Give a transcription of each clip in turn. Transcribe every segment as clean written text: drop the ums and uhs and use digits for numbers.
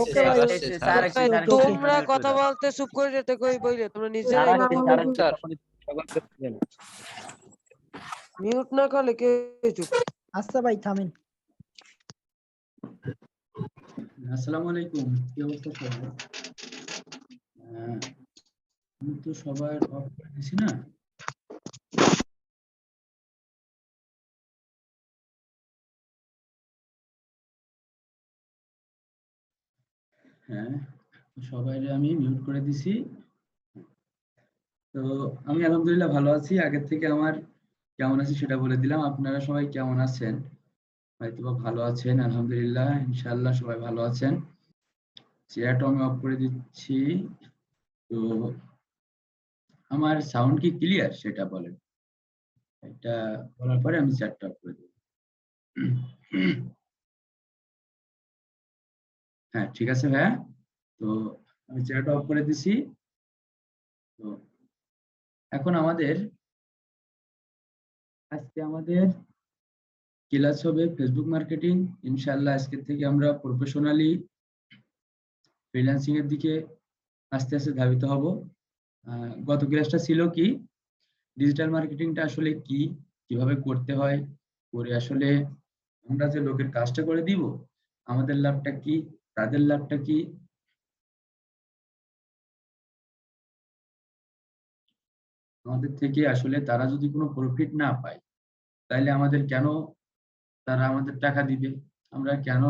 ওকে ভাই তোমরা কথা বলতে চুপ করে যেতে কই বইলে তোমরা নিজেরাই মিউট না করলে কে চুপ। আচ্ছা ভাই থামেন। আসসালামু আলাইকুম, কি অবস্থা সবার? আমি তো সবার অফ করে দিছি না? হ্যাঁ, সবাই আমি মিউট করে দিছি। তো আমি আলহামদুলিল্লাহ ভালো আছি। আগের থেকে আমার কেমন আছি সেটা বলে দিলাম। আপনারা সবাই কেমন আছেন? হয়তোবা ভালো আছেন, আলহামদুলিল্লাহ, ইনশাআল্লাহ সবাই ভালো আছেন। চেয়ারটা আমি অফ করে দিচ্ছি। তো আমার সাউন্ড কি ক্লিয়ার সেটা বলেন। এটা বলার পরে আমি চেয়ারটা অফ করে দেব। হ্যাঁ, ঠিক আছে ভাইয়া। তো আমি চেয়ারটা অফ করে দিছি। তো এখন আজকে আমাদের ক্লাস হবে ফেসবুক মার্কেটিং। ইনশাআল্লাহ আজকে থেকে আমরা প্রফেশনালি ফ্রিল্যান্সিং এর দিকে আস্তে আস্তে ধাবিত হব। গত ক্লাসটা ছিল কি, ডিজিটাল মার্কেটিংটা আসলে কি, কিভাবে করতে হয়, করে আসলে আমরা যে লোকের কাজটা করে দিব আমাদের লাভটা কি, তাদের লাভটা কি, আমাদের থেকে আসলে তারা যদি কোনো প্রফিট না পায় তাহলে তারা আমাদের টাকা দিবে, আমরা কেন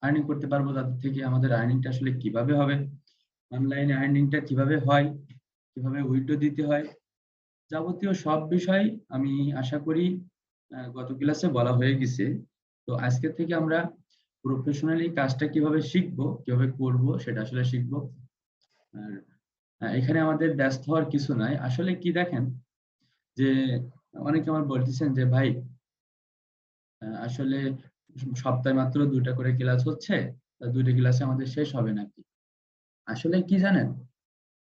আর্নিং করতে পারবো তাদের থেকে, আমাদের আর্নিংটা আসলে কিভাবে হবে, অনলাইনে আর্নিংটা কিভাবে হয়, কিভাবে উইথড্র দিতে হয়, যাবতীয় সব বিষয় আমি আশা করি গত ক্লাসে বলা হয়ে গেছে। তো আজকে থেকে আমরা প্রফেশনালি কাজটা কিভাবে শিখবো, কিভাবে করব সেটা আসলে শিখবো। আর এখানে আমাদের ব্যস্ত হওয়ার কিছু নাই। আসলে কি দেখেন, যে অনেকে আমার বলতেছেন যে ভাই আসলে সপ্তাহে মাত্র 2টা করে ক্লাস হচ্ছে, 2টা ক্লাসে আমাদের শেষ হবে নাকি? আসলে কি জানেন,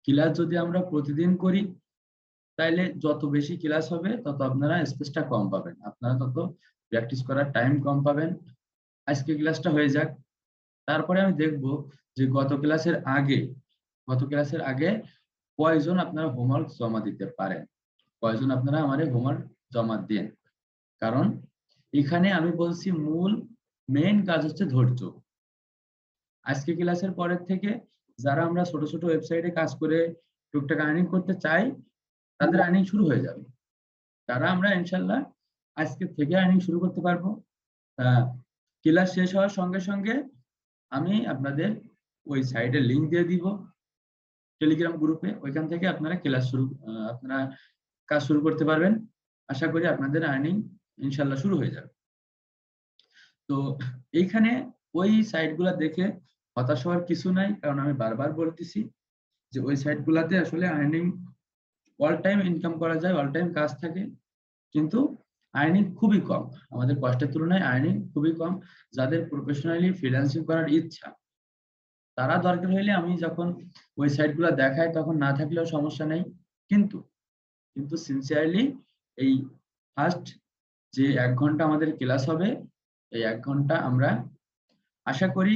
ক্লাস যদি আমরা প্রতিদিন করি তাইলে যত বেশি ক্লাস হবে তত আপনারা স্পেসটা কম পাবেন, আপনারা তত প্র্যাকটিস করার টাইম কম পাবেন। আজকে ক্লাসটা হয়ে যাক, তারপরে আমি দেখব যে গত ক্লাসের আগে কয়জন আপনারা হোমওয়ার্ক জমা দিতে পারেন, কয়জন আপনারা আমার হোমওয়ার্ক জমা দেন। কারণ এখানে আমি বলছি মেইন কাজ হচ্ছে ধৈর্য। আজকে ক্লাসের পরের থেকে যারা আমরা ছোট ছোট ওয়েবসাইটে কাজ করে টুকটাক আর্নিং করতে চাই তাদের আর্নিং শুরু হয়ে যাবে। তারা আমরা ইনশাল্লাহ আজকে থেকে আর্নিং শুরু করতে পারবো। ক্লাস শেষ হওয়ার সঙ্গে সঙ্গে আমি আপনাদের ওই সাইটের লিংক দিয়ে দিব টেলিগ্রাম গ্রুপে, ওইখান থেকে আপনারা আপনারা কাজ শুরু করতে পারবেন। আশা করি আপনাদের আর্নিং ইনশাল্লাহ শুরু হয়ে যাবে। তো এইখানে ওই সাইটগুলো দেখে হতাশ হওয়ার কিছু নাই, কারণ আমি বারবার বলতেছি যে ওই সাইটগুলোতে আসলে আর্নিং অল টাইম ইনকাম করা যায়, অল টাইম কাজ থাকে, কিন্তু আর্নিং খুবই কম, আমাদের কষ্টের তুলনায় আর্নিং খুবই কম। যাদের প্রফেশনালি ফ্রিল্যান্সিং করার ইচ্ছা তারা দরকার হলে আমি যখন ওই সাইটগুলো দেখাই তখন না থাকলেও সমস্যা নেই, কিন্তু কিন্তু সিনসিয়ারলি এই ফার্স্ট যে 1 ঘন্টা আমাদের ক্লাস হবে, এই 1 ঘন্টা আমরা আশা করি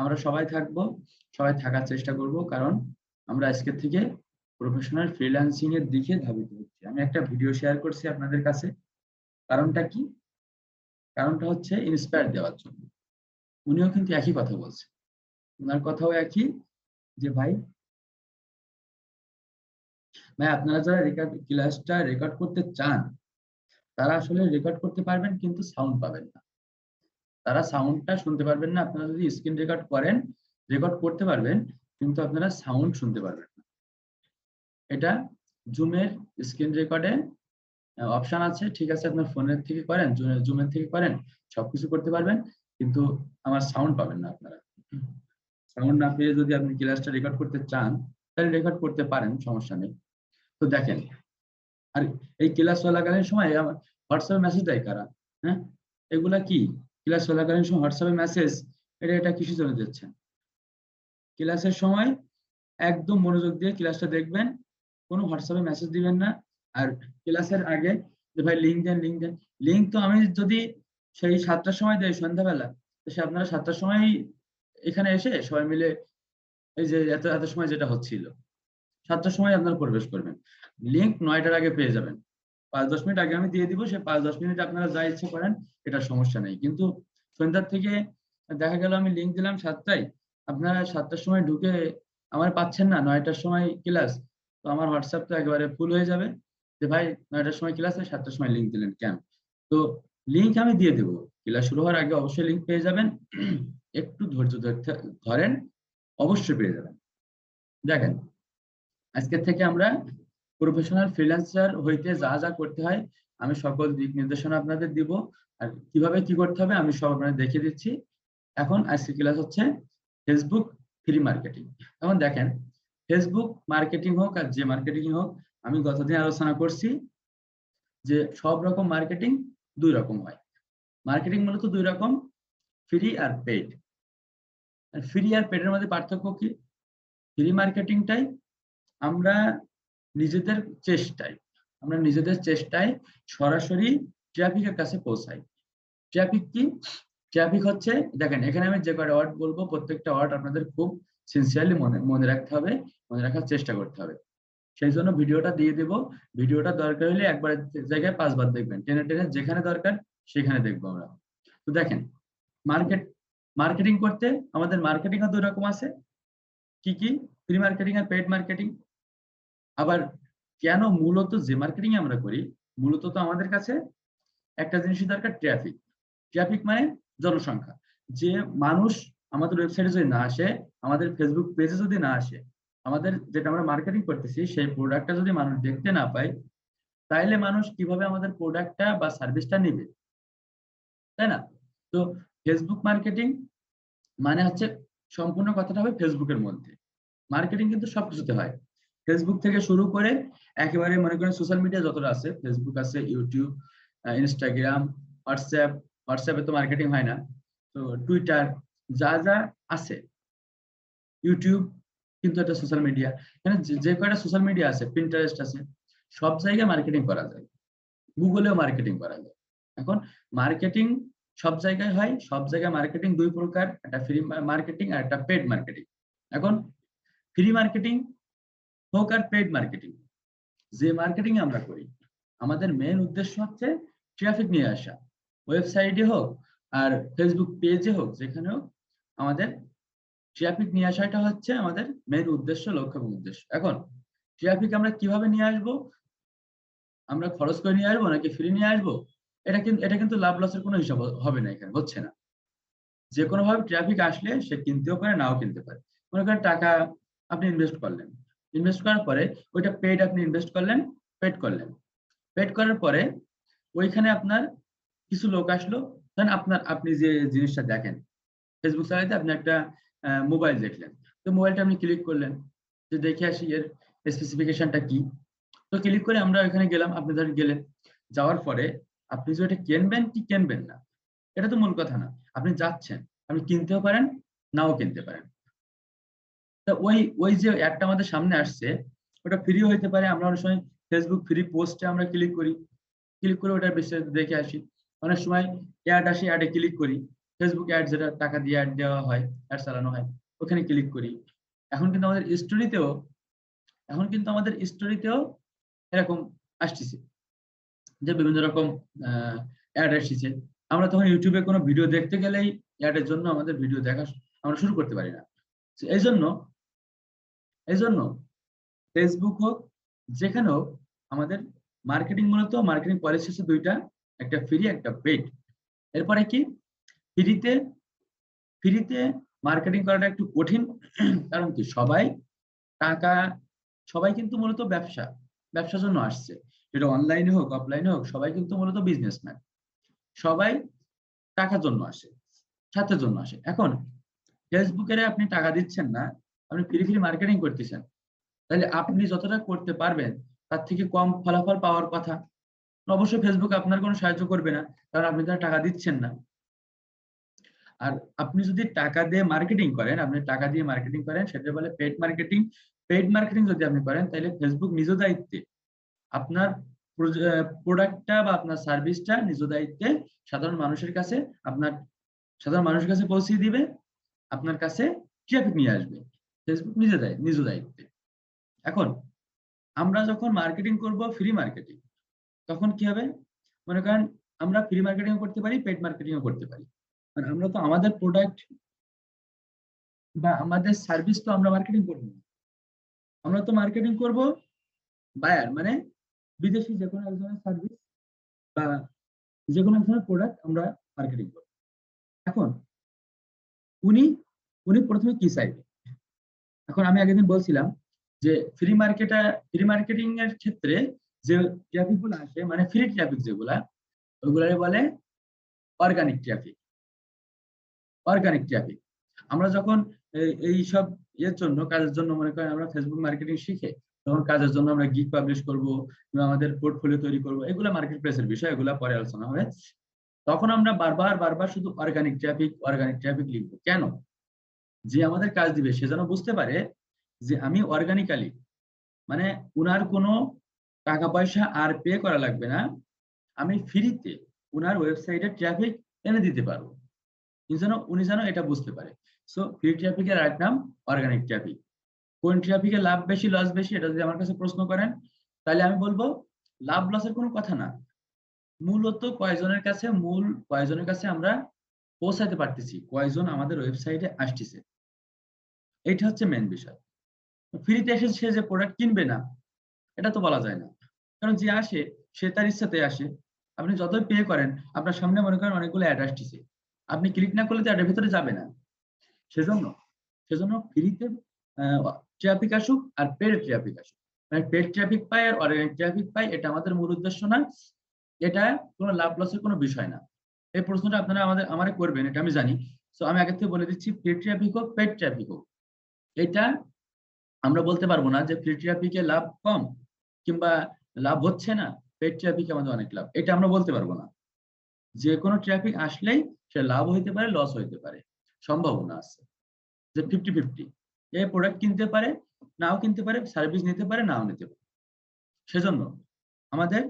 আমরা সবাই থাকবো, সবাই থাকার চেষ্টা করব, কারণ আমরা আজকে থেকে প্রফেশনাল ফ্রিল্যান্সিং এর দিকে ধাবিত হচ্ছি। আমি একটা ভিডিও শেয়ার করছি আপনাদের কাছে। কারণটা কি? কারণটা হচ্ছে ইন্সপায়ার দেওয়ার জন্য। উনিও কিন্তু একই কথা বলছে, ওনার কথাও একই, যে ভাই আপনারা যারা ক্লাসটা রেকর্ড করতে চান তারা আসলে রেকর্ড করতে পারবেন কিন্তু সাউন্ড পাবেন না, তারা সাউন্ডটা শুনতে পারবেন না। আপনারা যদি স্ক্রিন রেকর্ড করেন, রেকর্ড করতে পারবেন কিন্তু আপনারা সাউন্ড শুনতে পারবেন না। এটা জুমের স্ক্রিন রেকর্ডে অপশন আছে, ঠিক আছে, আপনার ফোনের থেকে করেন, জুমের থেকে করেন, সবকিছু করতে পারবেন, কিন্তু আমার সাউন্ড পাবেন না। আপনারা সাউন্ড না পেয়ে যদি আপনি ক্লাসটা রেকর্ড করতে চান তাহলে রেকর্ড করতে পারেন, সমস্যা নেই। তো দেখেন, আর এই ক্লাস চলাকালীন সময় আমার হোয়াটসঅ্যাপে মেসেজ দেয় কারা? হ্যাঁ, এগুলা কি? ক্লাস চলাকালীন সময় হোয়াটসঅ্যাপে মেসেজ, এটা কিসের জন্য দিচ্ছেন? ক্লাসের সময় একদম মনোযোগ দিয়ে ক্লাসটা দেখবেন, কোনো হোয়াটসঅ্যাপে মেসেজ দিবেন না। আর ক্লাসের আগে যে ভাই লিঙ্ক দেন, লিঙ্ক তো আমি যদি সেই 7টার সময় দেই সন্ধ্যাবেলা, তো সে আপনারা 7টার সময় এখানে এসে সবাই মিলে এই যে এত এত সময় যেটা হচ্ছিল 7টার সময় আপনারা প্রবেশ করবেন, লিঙ্ক 9টার আগে পেয়ে যাবেন। 5-10 মিনিট আগে আমি দিয়ে দিব, সে 5-10 মিনিট আপনারা যা ইচ্ছে করেন, এটা সমস্যা নেই। কিন্তু সন্ধ্যার থেকে দেখা গেল আমি লিঙ্ক দিলাম 7টায়, আপনারা 7টার সময় ঢুকে আমার পাচ্ছেন না, 9টার সময় ক্লাস, তো আমার হোয়াটসঅ্যাপ তো একেবারে ফুল হয়ে যাবে যে ভাই 9টার সময় ক্লাস, 7টার সময় লিঙ্ক দিলেন কেন? তো লিঙ্ক আমি দিয়ে দেবো, ক্লাস শুরু হওয়ার আগে অবশ্যই লিঙ্ক পেয়ে যাবেন। একটু ধৈর্য ধরেন, অবশ্যই পেয়ে যাবেন। দেখেন, আজকের থেকে আমরা প্রফেশনাল ফ্রিল্যান্সার হইতে যা যা করতে হয় আমি সকল দিক নির্দেশনা আপনাদের দিব, আর কিভাবে কি করতে হবে আমি সব আপনাদের দেখিয়ে দিচ্ছি। এখন আজকে ক্লাস হচ্ছে ফেসবুক ফ্রি মার্কেটিং। এখন দেখেন, ফেসবুক মার্কেটিং হোক আর যে মার্কেটিং হোক, আমি গতদিন আলোচনা করছি যে সব রকম মার্কেটিং দুই রকম হয়। মার্কেটিং মূলত দুই রকম, ফ্রি আর পেইড। ফ্রি আর পেইডের মধ্যে পার্থক্য কি? ফ্রি মার্কেটিংটাই আমরা নিজেদের চেষ্টায় সরাসরি ট্রাফিকের কাছে পৌঁছাই। ট্রাফিক কি? ট্রাফিক হচ্ছে, দেখেন এখানে আমি যে কয়টা ওয়ার্ড বলবো প্রত্যেকটা ওয়ার্ড আপনাদের খুব সিনসিয়ারলি মনে রাখতে হবে, মনে রাখার চেষ্টা করতে হবে। সেই জন্য ভিডিওটা দিয়ে দেব, ভিডিওটা দরকার হলে একবার জায়গায় 5 বার দেখবেন, টেনে টেনে যেখানে দরকার সেখানে দেখবো আমরা। তো দেখেন, মার্কেটিং করতে আমাদের মার্কেটিং দুই রকম আছে। কি কি? ফ্রি মার্কেটিং আর পেইড মার্কেটিং। আবার কেন মূলত যে মার্কেটিং আমরা করি, মূলত তো আমাদের কাছে একটা জিনিসই দরকার, ট্রাফিক। ট্রাফিক মানে জনসংখ্যা। যে মানুষ আমাদের ওয়েবসাইটে যদি না আসে, আমাদের ফেসবুক পেজে যদি না আসে, আমাদের যেটা আমরা মার্কেটিং করতেছি সেই প্রোডাক্টটা যদি মানুষ দেখতে না পায়, তাইলে মানুষ কিভাবে আমাদের প্রোডাক্টটা বা সার্ভিসটা নিবে, তাই না? তো ফেসবুক মার্কেটিং মানে হচ্ছে সম্পূর্ণ কথাটা হবে ফেসবুকের মধ্যে। মার্কেটিং কিন্তু সবকিছুতে হয়, ফেসবুক থেকে শুরু করে একেবারে মনে করেন সোশ্যাল মিডিয়া যতটা আছে, ফেসবুক আছে, ইউটিউব, ইনস্টাগ্রাম, হোয়াটসঅ্যাপে তো মার্কেটিং হয় না, তো টুইটার, যা যা আছে, ইউটিউব কিন্তু একটা সোশ্যাল মিডিয়া, এখানে যে কয়টা সোশ্যাল মিডিয়া আছে, পিন্টারেস্ট আছে, সব জায়গায় মার্কেটিং করা যায়, গুগলেও মার্কেটিং করা যায়। এখন মার্কেটিং সব জায়গায় হয়, সব জায়গায় মার্কেটিং দুই প্রকার, একটা ফ্রি মার্কেটিং আর একটা পেড মার্কেটিং। এখন ফ্রি মার্কেটিং হোক আর পেড মার্কেটিং, যে মার্কেটিং আমরা করি, আমাদের মেন উদ্দেশ্য হচ্ছে ট্রাফিক নিয়ে আসা, ওয়েবসাইটে হোক আর ফেসবুক পেজে হোক, যেখানে হোক আমাদের ট্রাফিক নিয়ে আসাটা হচ্ছে আমাদের মেন উদ্দেশ্য, লক্ষ্য এবং উদ্দেশ্য। এখন ট্রাফিক আমরা কিভাবে নিয়ে আসবো? আমরা খরচ করে নিয়ে আসবো নাকি ফ্রি নিয়ে আসবো? এটা কিন্তু লাভ লসের কোনো হিসাব হবে না, এখানে হচ্ছে না। যে কোনো ভাবে ট্রাফিক আসলে সে কিনতেও পারে, নাও কিনতে পারে। মনে করেন টাকা আপনি ইনভেস্ট করলেন, ইনভেস্ট করার পরে ওইটা পেড, আপনি ইনভেস্ট করলেন, পেড করার পরে ওইখানে আপনার কিছু লোক আসলো, ধরেন আপনি যে জিনিসটা দেখেন, ফেসবুক চালাইতে আপনি একটা মোবাইল দেখলেন, তো মোবাইলটা আপনি ক্লিক করলেন যে দেখে আসি এর স্পেসিফিকেশনটা কি। তো ক্লিক করে আমরা ওইখানে গেলাম, আপনি ধরেন গেলেন, যাওয়ার পরে আপনি যে এটা কিনবেন কি কিনবেন না, এটা তো মূল কথা না। আপনি যাচ্ছেন, আপনি কিনতেও পারেন, নাও কিনতে পারেন। তো ওই যে অ্যাডটা আমাদের সামনে আসছে, ওটা ফ্রিও হইতে পারে। আমরা অনেক সময় ফেসবুক ফ্রি পোস্টে আমরা ক্লিক করে ওটার বিষয়ে দেখে আসি। অনেক সময় অ্যাড আসে, অ্যাডে ক্লিক করি, ফেসবুক অ্যাড যেটা টাকা দিয়ে অ্যাড দেওয়া হয়, অ্যাড চালানো হয়, ওখানে ক্লিক করি। এখন কিন্তু আমাদের স্টোরিতেও এরকম আসতেছে যে বিভিন্ন রকম অ্যাড আসছে। আমরা তখন ইউটিউবে কোনো ভিডিও দেখতে গেলেই অ্যাডের জন্য আমাদের ভিডিও দেখা আমরা শুরু করতে পারি না। এই জন্য ফেসবুক হোক, যেখানে হোক, আমাদের মার্কেটিং মূলত মার্কেটিং পলিসি হচ্ছে দুইটা, একটা ফ্রি একটা পেইড। এরপরে কি, ফ্রিতে ফ্রিতে মার্কেটিং করাটা একটু কঠিন। কারণ কি, টাকা সবাই কিন্তু মূলত ব্যবসার জন্য আসছে, সেটা অনলাইনে হোক অফলাইনে হোক, সবাই কিন্তু মূলত বিজনেসম্যান, সবাই টাকার জন্য আসে, স্বার্থের জন্য আসে। এখন ফেসবুকে আপনি টাকা দিচ্ছেন না, আপনি ফ্রি মার্কেটিং করতেছেন, তাহলে আপনি যতটা করতে পারবেন তার থেকে কম ফলাফল পাওয়ার কথা। অবশ্যই ফেসবুক আপনার কোনো সাহায্য করবে না, কারণ আপনি তারা টাকা দিচ্ছেন না। আর আপনি যদি টাকা দিয়ে মার্কেটিং করেন, সেটা বলে পেইড মার্কেটিং যদি আপনি করেন, তাহলে ফেসবুক নিজ দায়িত্বে আপনার প্রোডাক্টটা বা আপনার সার্ভিসটা নিজ দায়িত্বে সাধারণ মানুষের কাছে পৌঁছে দিবে। আপনার কাছে ট্রাফিক নিয়ে আসবে। ফেসবুক নিজ দায়িত্বে। এখন আমরা যখন মার্কেটিং করব ফ্রি মার্কেটিং, তখন কি হবে? মনে করেন আমরা ফ্রি মার্কেটিং করতে পারি, পেড মার্কেটিং করতে পারি। আর আমরা তো আমাদের প্রোডাক্ট বা আমাদের সার্ভিস তো আমরা মার্কেটিং করব না। আমরা তো মার্কেটিং করব বায়ার, মানে বিদেশি যে কোনো একজনের সার্ভিস বা যে কোনো একজনের প্রোডাক্ট আমরা মার্কেটিং করব। এখন উনি উনি প্রথমে কি চাইবে? এখন আমি আগের দিন বলছিলাম যে ফ্রি মার্কেটিং এর ক্ষেত্রে যে ট্রাফিক গুলো আসে, মানে ফ্রি ট্রাফিক যেগুলা, ওইগুলারে বলে অর্গানিক ট্রাফিক। অর্গানিক ট্রাফিক আমরা যখন এই সব কাজের জন্য মনে করেন আমরা ফেসবুক মার্কেটিং শিখে তখন কাজের জন্য আমরা গিগ পাবলিশ করব কিংবা আমাদের পোর্টফোলিও তৈরি করব, এগুলো মার্কেট প্লেসের বিষয়, এগুলো পরে আলোচনা হবে। তখন আমরা বারবার শুধু অর্গানিক ট্রাফিক লিখবো। কেন? যে আমাদের কাজ দিবে সে যেন বুঝতে পারে যে আমি অর্গানিক্যালি, মানে উনার কোনো টাকা পয়সা আর পে করা লাগবে না, আমি ফ্রিতে উনার ওয়েবসাইটে ট্রাফিক এনে দিতে পারবো। উনি যেন এটা বুঝতে পারে। সো ফ্রি ট্রাফিকের আরেক নাম অর্গানিক ট্রাফিক। কোন ট্রাফিকে লাভ বেশি লস বেশি, এটা যদি আমার কাছে প্রশ্ন করেন তাহলে আমি বলবো লাভ লসের কোনো কথা না, মূলত কয়জনের কাছে আমরা পৌঁছাতে পারতেছি, কয়জন আমাদের ওয়েবসাইটে আসতেছে, এটা হচ্ছে মেন বিষয়। ফ্রিতে এসে সে যে প্রোডাক্ট কিনবে না এটা তো বলা যায় না, কারণ যে আসে সে তার ইচ্ছাতে আসে। আপনি যতই পে করেন আপনার সামনে মনে করেন অনেকগুলো অ্যাড আসতেছে, আপনি ক্লিক না করলে তো অ্যাডের ভিতরে যাবে না। সেজন্য সেজন্য ফ্রিতে ট্রাফিক আসুক আর পেড ট্রাফিক আসুক, মানে পেড ট্রাফিক পাই আর অর্গানিক ট্রাফিক পাই, এটা আমাদের মূল উদ্দেশ্য না। এটা কোনো লাভ লসের কোনো বিষয় না। এই প্রশ্নটা আপনারা আমারে করবেন, এটা আমি জানি। তো আমি আগে থেকে বলে দিচ্ছি, ফ্রি ট্রাফিক হোক পেড ট্রাফিক হোক, এটা আমরা বলতে পারবো না যে ফ্রি ট্রাফিকে লাভ কম কিংবা লাভ হচ্ছে না, পেড ট্রাফিকে আমাদের অনেক লাভ, এটা আমরা বলতে পারবো না। যে কোনো ট্রাফিক আসলেই সে লাভ হইতে পারে, লস হইতে পারে, সম্ভাবনা আছে যে 50-50। এ প্রোডাক্ট কিনতে পারে, নাও কিনতে পারে, সার্ভিস নিতে পারে, নাও নিতে পারে। সেজন্য আমাদের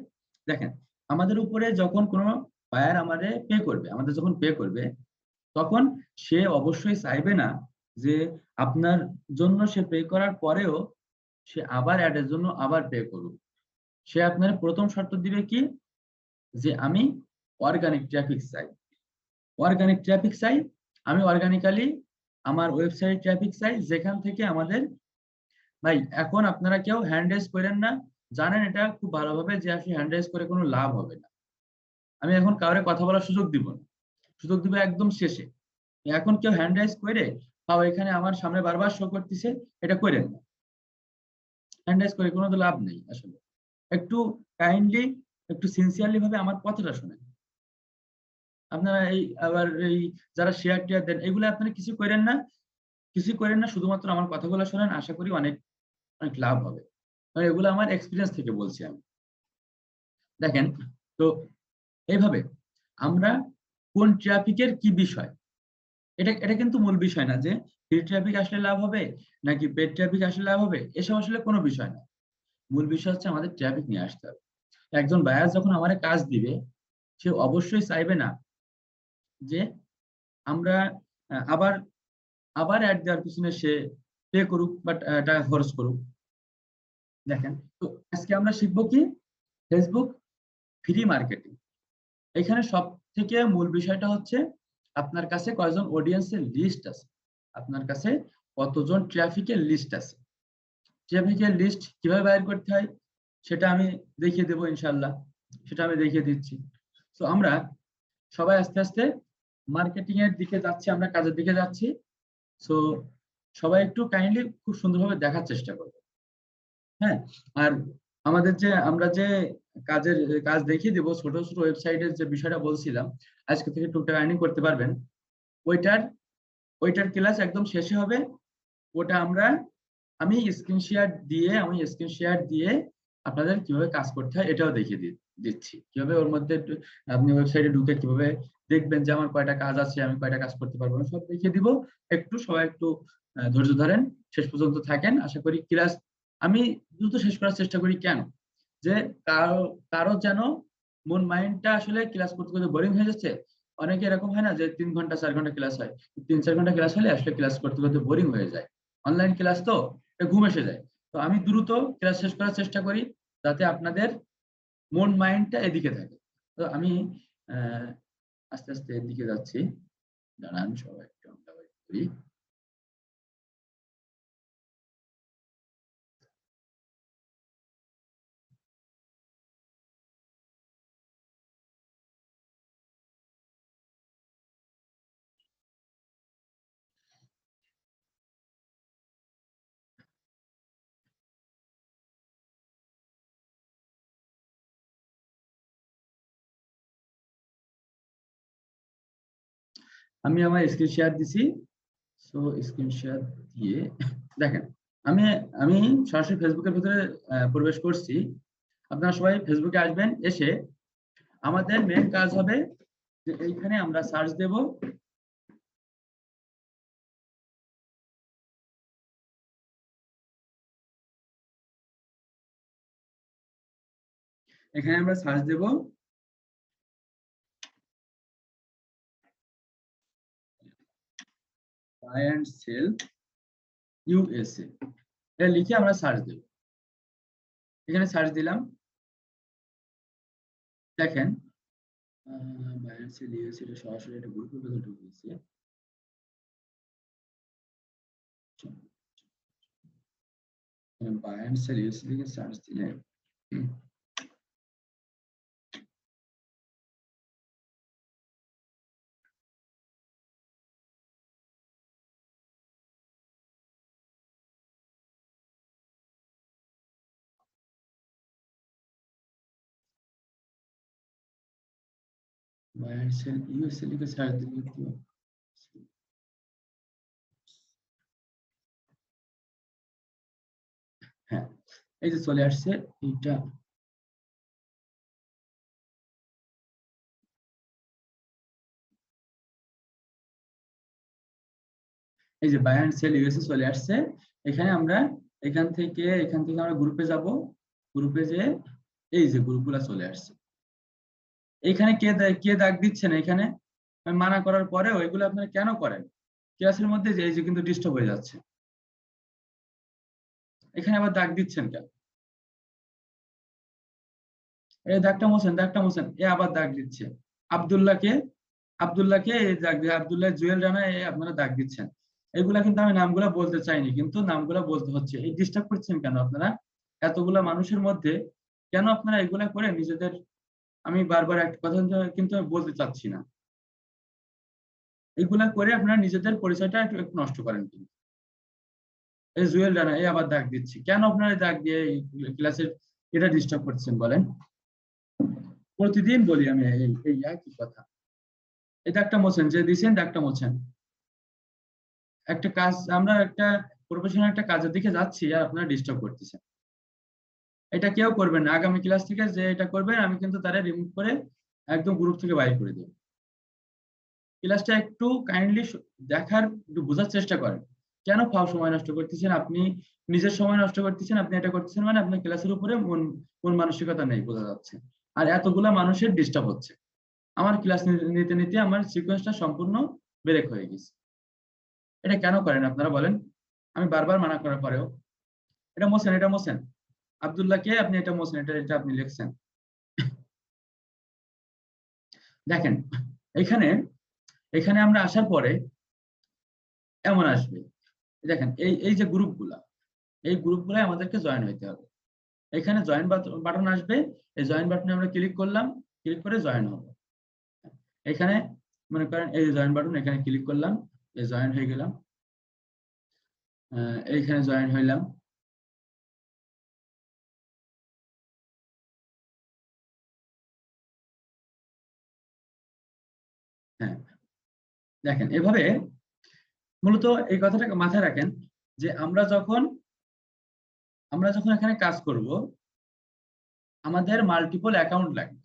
দেখেন, আমাদের উপরে যখন কোনো বায়ার আমাদের পে করবে, আমাদের যখন পে করবে তখন সে অবশ্যই চাইবে না যে আপনার জন্য সে পে করার পরেও সে আবার অ্যাডের জন্য আবার পে করুক। সে আপনার প্রথম শর্ত দিবে কি, যে আমি অর্গানিক ট্রাফিক চাই। অর্গানিক ট্রাফিক চাই, আমি অর্গানিক্যালি আমার ওয়েবসাইট ট্রাফিক চাই, যেখান থেকে আমাদের, ভাই এখন আপনারা কেউ হ্যান্ড রেজ করেন না, জানেন এটা খুব ভালোভাবে যে আসলে হ্যান্ড রেজ করে কোনো লাভ হবে না। আমি এখন কাউরে কথা বলার সুযোগ দিব না, সুযোগ দিব একদম শেষে। এখন কেউ হ্যান্ড রাইজ করে তাও এখানে আমার সামনে বারবার শো করতেছে, এটা করেন না। হ্যান্ড রাইজ করে কোনো তো লাভ নেই আসলে। একটু কাইন্ডলি, একটু সিনসিয়ারলি ভাবে আমার কথাটা শোনেন। আপনারা এই যারা শেয়ার টেয়ার দেন এগুলো আপনারা কিছু করেন না, শুধুমাত্র আমার কথাগুলো শোনেন, আশা করি অনেক অনেক লাভ হবে। এগুলো আমার এক্সপিরিয়েন্স থেকে বলছি আমি। দেখেন তো এইভাবে আমরা কোন ট্রাফিকের কি বিষয়, এটা কিন্তু মূল বিষয় না যে ফ্রি ট্রাফিক আসলে লাভ হবে নাকি পেড ট্রাফিক আসলে লাভ হবে, এসব আসলে কোনো বিষয় না। মূল বিষয় হচ্ছে আমাদের ট্রাফিক নিয়ে আসতে হবে। একজন বায়ার যখন আমাদের কাজ দিবে সে অবশ্যই চাইবে না যে আমরা আবার আবার অ্যাড দেওয়ার পিছনে সে পে করুক বা টাকা খরচ করুক। দেখেন তো আজকে আমরা শিখবো কি, ফেসবুক ফ্রি মার্কেটিং। এখানে সব থেকে মূল বিষয়টা হচ্ছে আপনার কাছে কয়জন অডিয়েন্সের লিস্ট আছে, আপনার কাছে কতজন ট্রাফিকের লিস্ট আছে। ট্রাফিকের লিস্ট কিভাবে বাইর করতে হয় সেটা আমি দেখিয়ে দেবো ইনশাল্লাহ, সেটা আমি দেখিয়ে দিচ্ছি। তো আমরা সবাই আস্তে আস্তে মার্কেটিং এর দিকে যাচ্ছি, আমরা কাজের দিকে যাচ্ছি। সো সবাই একটু কাইন্ডলি খুব সুন্দরভাবে দেখার চেষ্টা করবো। হ্যাঁ, আর আমাদের আমরা যে কাজ দেখিয়ে দিব, ছোট ছোট ওয়েবসাইটের যে বিষয়টা বলছিলাম, আজকে থেকে টুকটাক আর্নিং করতে পারবেন, ওইটার ওইটার ক্লাস একদম শেষে হবে। ওটা আমি স্ক্রিন শেয়ার দিয়ে আপনাদের কিভাবে কাজ করতে হয় এটাও দেখিয়ে দিচ্ছি, কিভাবে ওর মধ্যে আপনি ওয়েবসাইটে ঢুকে কিভাবে দেখবেন যে আমার কয়টা কাজ আছে, আমি কয়টা কাজ করতে পারবো, সব দেখিয়ে দিব। সবাই একটু ধৈর্য ধরেন, শেষ পর্যন্ত থাকেন। আশা করি ক্লাস আমি দ্রুত শেষ করার চেষ্টা করি, কেন যে কারো যেন মাইন্ডটা আসলে ক্লাস করতে করতে বোরিং হয়ে যাচ্ছে, অনেকে এরকম হয় না যে 3 ঘন্টা 4 ঘন্টা ক্লাস হয়, 3-4 ঘন্টা ক্লাস হলে আসলে ক্লাস করতে করতে বোরিং হয়ে যায়, অনলাইন ক্লাস তো ঘুম এসে যায়। তো আমি দ্রুত ক্লাস শেষ করার চেষ্টা করি যাতে আপনাদের মন মাইন্ডটা এদিকে থাকে। তো আমি আস্তে আস্তে এদিকে যাচ্ছি, দাঁড়ান সবাই একটু আমরা wait করি। আমি আমার স্ক্রিন শেয়ার দিছি, সো স্ক্রিন শেয়ার দিয়ে দেখেন আমি আমি সরাসরি ফেসবুকের ভিতরে প্রবেশ করছি। আপনারা সবাই ফেসবুকে আসবেন, এসে আমাদের মেন কাজ হবে যে এইখানে আমরা সার্চ দেব, এখানে আমরা সার্চ দেব বাই অ্যান্ড সেল ইউএসএ, এটা লিখে আমরা সার্চ দেব। এখানে সার্চ দিলাম, দেখেন বাই অ্যান্ড সেল ইউএসএ এটা সরাসরি একটা গ্রুপের ভিতরে ঢুকে গেছে। বাই অ্যান্ড সেল ইউএসএ লিখে সার্চ দিলে বাই অ্যান্ড সেল ইউএসএ লিখে সার্চ দিলে তো হ্যাঁ এই যে চলে আসছে এইটা। এই যে বাই অ্যান্ড সেল ইউএসএ চলে আসছে। এখানে আমরা এখান থেকে আমরা গ্রুপে যাব, গ্রুপে যে এই যে গ্রুপগুলা চলে আসছে। এখানে কে দাগ দিচ্ছেন, এখানে আমি মানা করার পরেও এগুলো আপনারা কেন করেন? ক্লাসের মধ্যে যে এই যে কিন্তু ডিস্টার্ব হয়ে যাচ্ছে, এখানে আবার দাগ দিচ্ছেন কেন? এই দাগটা মোছেন, এ আবার দাগ দিচ্ছে। আব্দুল্লাহকে এই দাগ দিয়ে আব্দুল্লাহ জুয়েল রানা আপনারা দাগ দিচ্ছেন। এগুলা কিন্তু আমি নামগুলা বলতে চাইনি, কিন্তু নামগুলা বলতে হচ্ছে। এই ডিস্টার্ব করছেন কেন আপনারা এতগুলা মানুষের মধ্যে? কেন আপনারা এগুলা করে নিজেদের, আমি বারবার একটা কথা কিন্তু আমি বলতে চাচ্ছি না, এগুলা করে আপনারা নিজেদের পরিচয়টা একটু একটু নষ্ট করেন। কিন্তু এই জুয়েল রানা আবার দাগ দিচ্ছি কেন? আপনারা দাগ দিয়ে ক্লাসের এটা ডিস্টার্ব করছেন বলেন? প্রতিদিন বলি আমি এই একই কথা। এই দাগটা মোছেন, যে দিচ্ছেন দাগটা মোছেন। একটা কাজ, আমরা একটা প্রফেশনাল একটা কাজের দিকে যাচ্ছি আর আপনারা ডিস্টার্ব করতেছেন। এটা কেউ করবেন না। আগামী ক্লাস থেকে যে এটা করবেন আমি কিন্তু তারা রিমুভ করে একদম গ্রুপ থেকে বাইর করে দেব। ক্লাসটা একটু কাইন্ডলি দেখার, একটু বোঝার চেষ্টা করেন। কেন সময় নষ্ট করতেছেন? আপনি নিজের সময় নষ্ট করতেছেন, আপনি এটা করতেছেন মানে আপনার ক্লাসের উপরে মন মানসিকতা নেই, বোঝা যাচ্ছে। আর এতগুলা মানুষের ডিস্টার্ব হচ্ছে। আমার ক্লাস নিতে নিতে আমার সিকোয়েন্সটা সম্পূর্ণ ব্রেক হয়ে গেছে। এটা কেন করেন আপনারা বলেন? আমি বারবার মানা করার পরেও। এটা মোছেন আব্দুল্লাহকে আপনি এটা মোছেন, এটা আপনি লিখছেন। দেখেন এখানে আমরা আসার পরে এমন আসবে, দেখেন এই যে এই গ্রুপগুলো আমাদেরকে জয়েন হইতে হবে। এখানে জয়েন বাটন আসবে, এই জয়েন বাটনে আমরা ক্লিক করলাম, ক্লিক করে জয়েন হব। এখানে মনে করেন এই জয়েন বাটন, এখানে ক্লিক করলাম, এই জয়েন হয়ে গেলাম, এইখানে জয়েন হইলাম। হ্যাঁ দেখেন এভাবে মূলত এই কথাটাকে মাথায় রাখেন যে আমরা যখন এখানে কাজ করব আমাদের মাল্টিপল অ্যাকাউন্ট লাগবে।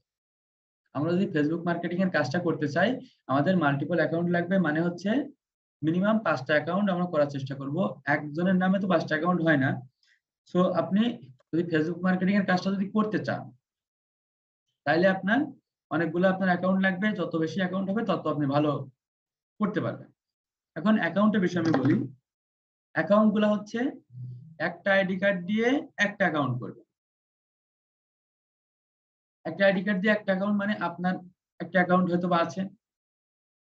আমরা যদি ফেসবুক মার্কেটিং এর কাজটা করতে চাই আমাদের মাল্টিপল অ্যাকাউন্ট লাগবে, মানে হচ্ছে মিনিমাম 5টা অ্যাকাউন্ট আমরা করার চেষ্টা করব। একজনের নামে তো 5টা অ্যাকাউন্ট হয় না। সো আপনি যদি ফেসবুক মার্কেটিং এর কাজটা যদি করতে চান তাহলে আপনার অনেকগুলো আপনার অ্যাকাউন্ট লাগবে, যত বেশি অ্যাকাউন্ট হবে তত আপনি ভালো করতে পারবেন। এখন অ্যাকাউন্টের বিষয়ে আমি বলি। অ্যাকাউন্ট গুলো হচ্ছে একটা আইডি কার্ড দিয়ে একটা অ্যাকাউন্ট করবে। একটা আইডি কার্ড দিয়ে একটা অ্যাকাউন্ট মানে আপনার একটা অ্যাকাউন্ট হয়তো বা আছে,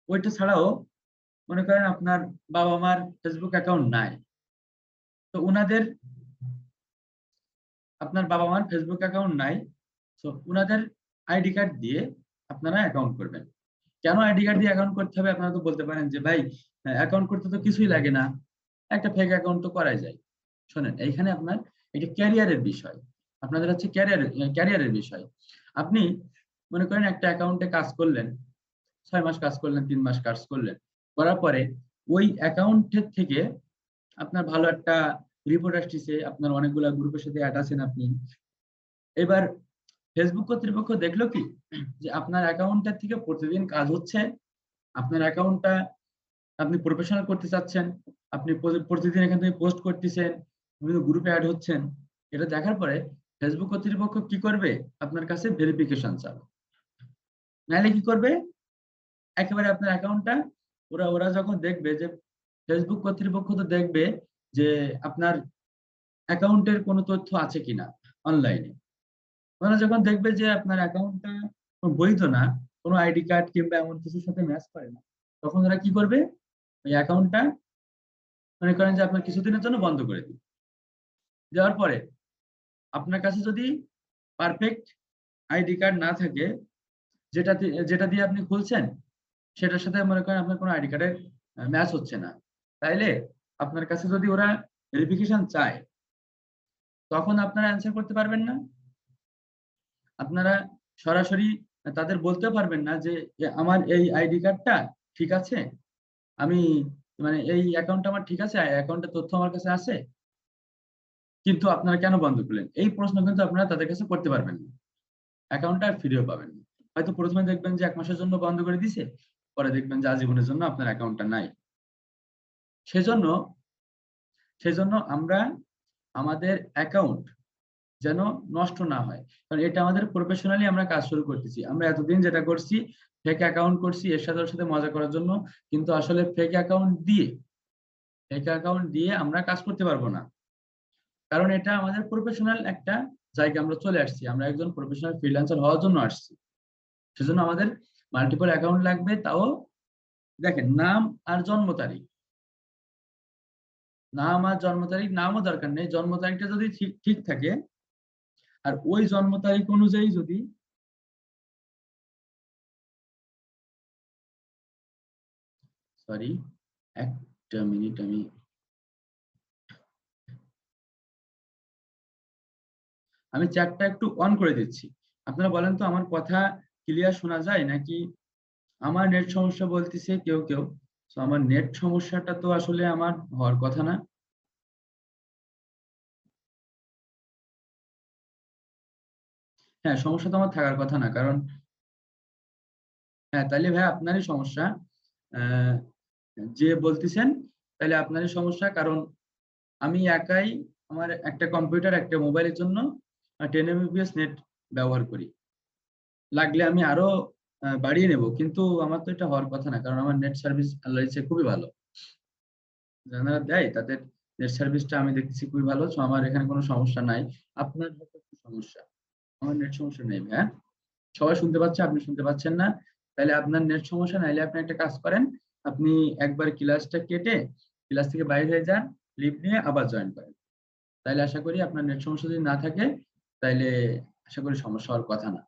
ওইটা ছাড়াও মনে করেন আপনার বাবা মার ফেসবুক অ্যাকাউন্ট নাই, তো উনাদের আপনার বাবা মার ফেসবুক অ্যাকাউন্ট নাই, তো উনাদের আইডি কার্ড দিয়ে আপনারা অ্যাকাউন্ট করবেন। কেন আইডি কার্ড দিয়ে অ্যাকাউন্ট করতে হবে? আপনারা তো বলতে পারেন যে ভাই অ্যাকাউন্ট করতে তো কিছুই লাগে না, একটা ফেক অ্যাকাউন্ট তো করাই যায়। শোনেন, এইখানে আপনার এটা ক্যারিয়ারের বিষয়, আপনাদের হচ্ছে ক্যারিয়ারের বিষয়। আপনি মনে করেন একটা অ্যাকাউন্টে কাজ করলেন, 6 মাস কাজ করলেন, 3 মাস কাজ করলেন, করার পরে ওই অ্যাকাউন্টের থেকে আপনার ভালো একটা রিপোর্ট আসতেছে, আপনার অনেকগুলা গ্রুপের সাথে অ্যাড আছেন আপনি। এবার ফেসবুক কর্তৃপক্ষ দেখলো কি যে আপনার অ্যাকাউন্টের থেকে প্রতিদিন কাজ হচ্ছে, আপনার অ্যাকাউন্টটা আপনি প্রফেশনাল করতে চাচ্ছেন, আপনি প্রতিদিন এখান থেকে পোস্ট করতেছেন, বিভিন্ন গ্রুপে অ্যাড হচ্ছেন। এটা দেখার পরে ফেসবুক কর্তৃপক্ষ কি করবে? আপনার কাছে ভেরিফিকেশন চাবে। নাহলে কি করবে? একেবারে আপনার অ্যাকাউন্টটা ওরা ওরা যখন দেখবে যে ফেসবুক কর্তৃপক্ষ তো দেখবে যে আপনার অ্যাকাউন্টের কোনো তথ্য আছে কিনা অনলাইনে। ওরা যখন দেখবে যে আপনার অ্যাকাউন্টটা বৈধ না, কোনো আইডি কার্ড কিংবা এমন কিছুর সাথে ম্যাচ করে না, তখন ওরা কি করবে? ওই অ্যাকাউন্টটা মনে করেন যে আপনার কিছুদিনের জন্য বন্ধ করে দিবে। দেওয়ার পরে আপনার কাছে যদি পারফেক্ট আইডি কার্ড না থাকে, যেটা দিয়ে আপনি খুলছেন সেটার সাথে মনে করেন আপনার কোনো আইডি কার্ডের ম্যাচ হচ্ছে না, তাইলে আপনার কাছে যদি ওরা ভেরিফিকেশন চায়, তখন আপনারা অ্যান্সার করতে পারবেন না। আপনারা সরাসরি তাদের বলতে পারবেন না যে আমার এই আইডি কার্ডটা ঠিক আছে, আমি মানে এই অ্যাকাউন্ট আমার ঠিক আছে, অ্যাকাউন্টের তথ্য আমার কাছে আছে, কিন্তু আপনারা কেন বন্ধ করলেন? এই প্রশ্ন কিন্তু আপনারা তাদের কাছে করতে পারবেন না, অ্যাকাউন্টটা আর ফিরেও পাবেন না। হয়তো প্রথমে দেখবেন যে 1 মাসের জন্য বন্ধ করে দিছে, পরে দেখবেন যে আজীবনের জন্য আপনার অ্যাকাউন্টটা নাই। সেজন্য সেজন্য আমরা আমাদের অ্যাকাউন্ট যেন নষ্ট না হয়, কারণ এটা আমাদের প্রফেশনালি আমরা কাজ শুরু করতেছি। আমরা এতদিন যেটা করছি ফেক অ্যাকাউন্ট করছি এর সাথে ওর সাথে মজা করার জন্য, কিন্তু আসলে ফেক অ্যাকাউন্ট দিয়ে আমরা কাজ করতে পারবো না, কারণ এটা আমাদের প্রফেশনাল একটা জায়গা আমরা চলে আসছি, আমরা একজন প্রফেশনাল ফ্রিল্যান্সার হওয়ার জন্য আসছি। সেজন্য আমাদের মাল্টিপল অ্যাকাউন্ট লাগবে। তাও দেখেন, নাম আর জন্ম তারিখ, নামও দরকার নেই, জন্ম তারিখটা যদি ঠিক ঠিক থাকে, আর ওই জন্ম তারিখ অনুযায়ী যদি সরি একটা মিনিট, আমি চ্যাটটা একটু অন করে দিচ্ছি। আপনারা বলেন তো আমার কথা ক্লিয়ার শোনা যায় নাকি আমার নেট সমস্যা বলতেছে কেউ কেউ? তো আমার নেট সমস্যাটা তো আসলে আমার হওয়ার কথা না। হ্যাঁ, সমস্যা তো আমার থাকার কথা না, কারণ হ্যাঁ তাইলে ভাই আপনারই সমস্যা। আহ, যে বলতেছেন তাহলে আপনারই সমস্যা, কারণ আমি একাই আমার একটা কম্পিউটার একটা মোবাইলের জন্য 10 Mbps নেট ব্যবহার করি। লাগলে আমি আরো বাড়িয়ে নেব, কিন্তু আমার তো এটা হওয়ার কথা না, কারণ আমার নেট সার্ভিস আল্লাহ ইচ্ছে খুবই ভালো। যারা দেয় তাদের নেট সার্ভিসটা আমি দেখতেছি খুবই ভালো, তো আমার এখানে কোনো সমস্যা নাই। আপনার হয়তো একটু সমস্যা, আমার নেট সমস্যা নেই। হ্যাঁ, সবাই শুনতে পাচ্ছে, আপনি শুনতে পাচ্ছেন না। তাহলে আপনার নেট সমস্যা, নাইলে আপনি একটা কাজ করেন, আপনি একবার ক্লাসটা কেটে ক্লাস থেকে বাইরে হয়ে যান, লিভ নিয়ে আবার জয়েন করেন। তাইলে আশা করি আপনার নেট সমস্যা যদি না থাকে, তাইলে আশা করি সমস্যা হওয়ার কথা না।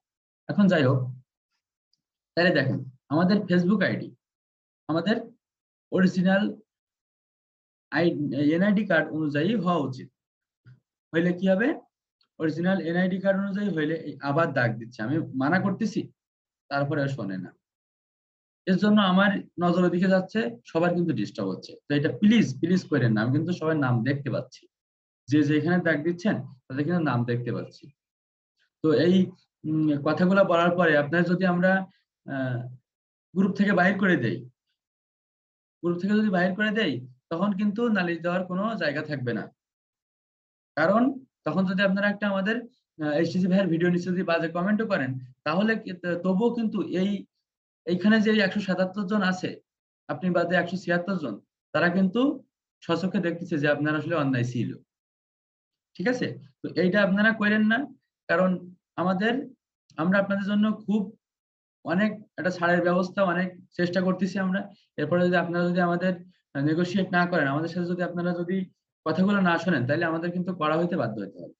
এখন যাই হোক, তাহলে দেখেন, আমাদের ফেসবুক আইডি আমাদের অরিজিনাল এনআইডি কার্ড অনুযায়ী হওয়া উচিত। হইলে কি হবে? অরিজিনাল এনআইডি কার্ড অনুযায়ী হইলে আবার দাগ দিচ্ছে, আমি মানা করতেছি, তারপরে শোনে না। এর জন্য আমার নজরের দিকে যাচ্ছে, সবার কিন্তু ডিস্টার্ব হচ্ছে। তো এটা প্লিজ প্লিজ করেন না, আমি কিন্তু সবার নাম দেখতে পাচ্ছি, যে যেখানে দাগ দিচ্ছেন তাদের কিন্তু নাম দেখতে পাচ্ছি। তো এই কথাগুলো বলার পরে আপনার যদি আমরা গ্রুপ থেকে বাহির করে দেই, তখন কিন্তু নালিশ দেওয়ার কোনো জায়গা থাকবে না। কারণ তখন যদি আপনারা একটা আমাদের এইচটিসি ভাইয়ের ভিডিও নিচে যদি বাজে কমেন্টও করেন, তাহলে তবুও কিন্তু এইখানে যে 177 জন আছে, আপনি বাদে 176 জন, তারা কিন্তু স্বচক্ষে দেখতেছে যে আপনার আসলে অন্যায় ছিল। ঠিক আছে? তো এইটা আপনারা করেন না, কারণ আমরা আপনাদের জন্য খুব অনেক একটা ছাড়ের ব্যবস্থা অনেক চেষ্টা করতেছি আমরা। এরপরে যদি আপনারা যদি আমাদের নেগোশিয়েট না করেন, আমাদের সাথে যদি আপনারা যদি কথাগুলো না শোনেন, তাহলে আমাদের কিন্তু কড়া হইতে বাধ্য হতে হবে।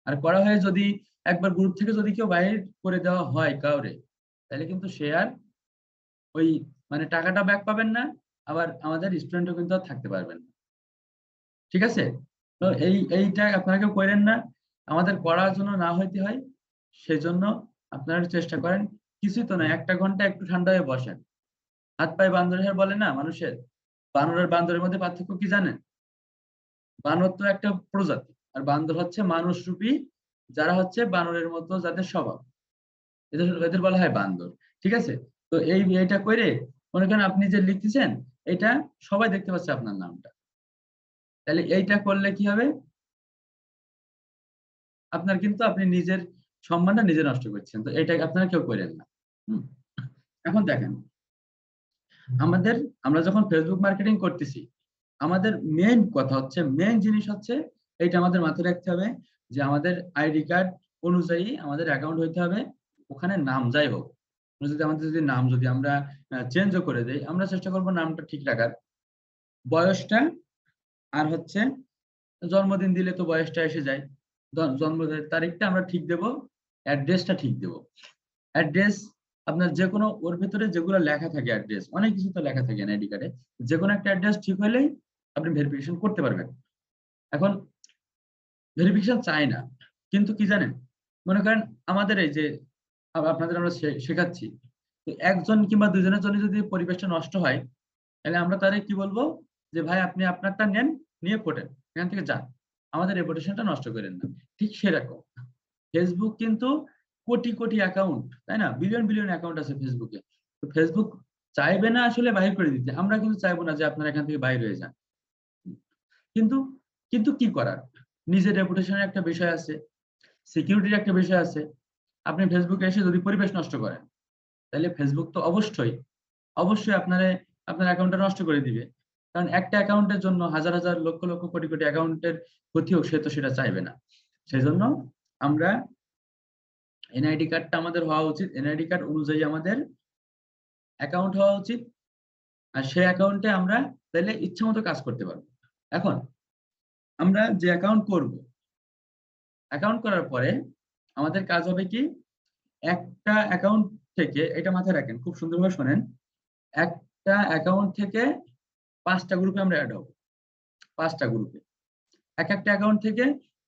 আর কড়া হয়ে যদি একবার গ্রুপ থেকে যদি কেউ বাইরে করে দেওয়া হয় কাউরে, তাহলে কিন্তু সে আর ওই মানে টাকাটা ব্যাক পাবেন না, আবার আমাদের স্টুডেন্টও কিন্তু আর থাকতে পারবেন না। ঠিক আছে? তো এইটা আপনারা কেউ করেন না, আমাদের করার জন্য না হইতে হয়, সেজন্য আপনারা চেষ্টা করেন। কিছুই তো না, 1টা ঘন্টা একটু ঠান্ডা হয়ে বসেন। হাত পায়ে বান্দরের হাড় বলে না মানুষের, বানর আর বান্দরের মধ্যে পার্থক্য কি জানেন? বানর তো একটা প্রজাতি, আর বান্দর হচ্ছে মানুষরূপী, যারা হচ্ছে বানরের মতো যাদের স্বভাব, এদের এদের বলা হয় বান্দর। ঠিক আছে? তো এইটা করে মনে করেন আপনি যে লিখতেছেন, এটা সবাই দেখতে পাচ্ছে আপনার নামটা। তাহলে এইটা করলে কি হবে, আপনার কিন্তু আপনি নিজের সম্মানটা নিজে নষ্ট করছেন, তো এটা আপনারা কেউ করেন না। হুম। এখন দেখেন, আমাদের আমরা যখন ফেসবুক মার্কেটিং করতেছি, আমাদের মেইন কথা হচ্ছে, মেইন জিনিস হচ্ছে এইটা আমাদের মাথায় রাখতে হবে যে আমাদের আইডি কার্ড অনুযায়ী আমাদের অ্যাকাউন্ট হইতে হবে। ওখানে নাম যাই হোক, যদি নাম যদি আমরা চেঞ্জও করে দেই, আমরা চেষ্টা করব নামটা ঠিক রাখার, বয়সটা, আর হচ্ছে জন্মদিন দিলে তো বয়সটা এসে যায়, জন্মদিনের তারিখটা আমরা ঠিক দেব, অ্যাড্রেসটা ঠিক দেব। অ্যাড্রেস আপনার যে কোনো ওর ভেতরে যেগুলো লেখা থাকে, অ্যাড্রেস অনেক কিছু তো লেখা থাকে আইডি কার্ডে, যে কোনো একটা অ্যাড্রেস ঠিক হলেই আপনি ভেরিফিকেশন করতে পারবেন। এখন ভেরিফিকেশন চাই না, কিন্তু কি জানেন, মনে করেন আমাদের এই যে আপনাদের আমরা শেখাচ্ছি, তো একজন কিংবা দুজনের জন্য যদি পরিবেশটা নষ্ট হয়, তাহলে আমরা তাদের কি বলবো, যে ভাই আপনি আপনারটা নেন, নিয়ে ফোটেন, এখান থেকে যান, আমাদের রেপুটেশনটা নষ্ট করেন না। ঠিক সেরকম ফেসবুক কিন্তু কোটি কোটি অ্যাকাউন্ট, তাই না, বিলিয়ন বিলিয়ন অ্যাকাউন্ট আছে ফেসবুকে। তো ফেসবুক চাইবে না আসলে বাহির করে দিতে, আমরা কিন্তু চাইবো না যে আপনারা এখান থেকে বাইর হয়ে যান। কিন্তু কিন্তু কি করার, নিজের রেপুটেশনের একটা বিষয় আছে, সিকিউরিটির একটা বিষয় আছে। আপনি ফেসবুকে এসে যদি পরিবেশ নষ্ট করেন, তাহলে ফেসবুক তো অবশ্যই আপনার অ্যাকাউন্টটা নষ্ট করে দিবে। কারণ একটা অ্যাকাউন্টের জন্য হাজার হাজার লক্ষ লক্ষ কোটি কোটি অ্যাকাউন্টের ক্ষতি হোক, সে তো সেটা চাইবে না। সেই জন্য আমরা এনআইডি কার্ডটা আমাদের হওয়া উচিত, এনআইডি কার্ড অনুযায়ী আমাদের অ্যাকাউন্ট হওয়া উচিত, আর সেই অ্যাকাউন্টে আমরা তাহলে ইচ্ছা মতো কাজ করতে পারবো। এখন আমরা যে অ্যাকাউন্ট করব, অ্যাকাউন্ট করার পরে আমাদের কাজ হবে কি, একটা অ্যাকাউন্ট থেকে, এটা মাথায় রাখেন খুব সুন্দরভাবে শোনেন, একটা অ্যাকাউন্ট থেকে 5টা গ্রুপে আমরা অ্যাড হব। 5টা গ্রুপে, এক একটা অ্যাকাউন্ট থেকে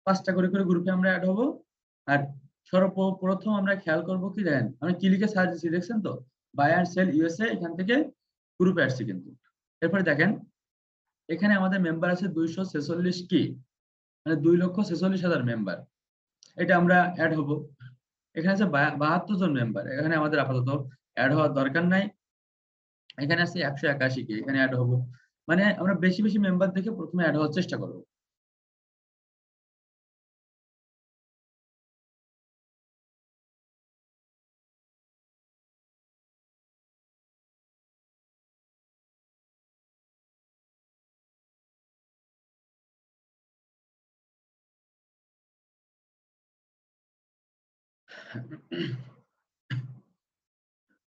5টা করে করে গ্রুপে আমরা অ্যাড হব। আর সর্বপ্রথম আমরা খেয়াল করব কি দেখেন, আমি কি লিখে সার্চ দিচ্ছি দেখছেন তো, বাই অ্যান্ড সেল ইউএসএ, এখান থেকে গ্রুপে আসছি কিন্তু। এরপরে দেখেন, এখানে আমাদের মেম্বার আছে 246 কি, মানে 2,46,000 মেম্বার, এটা আমরা অ্যাড হব। এখানে আছে 72 জন মেম্বার, এখানে আমাদের আপাতত অ্যাড হওয়ার দরকার নাই। এখানে আছে 181 কি, এখানে অ্যাড হব। মানে আমরা বেশি বেশি মেম্বার দেখে প্রথমে অ্যাড হওয়ার চেষ্টা করব।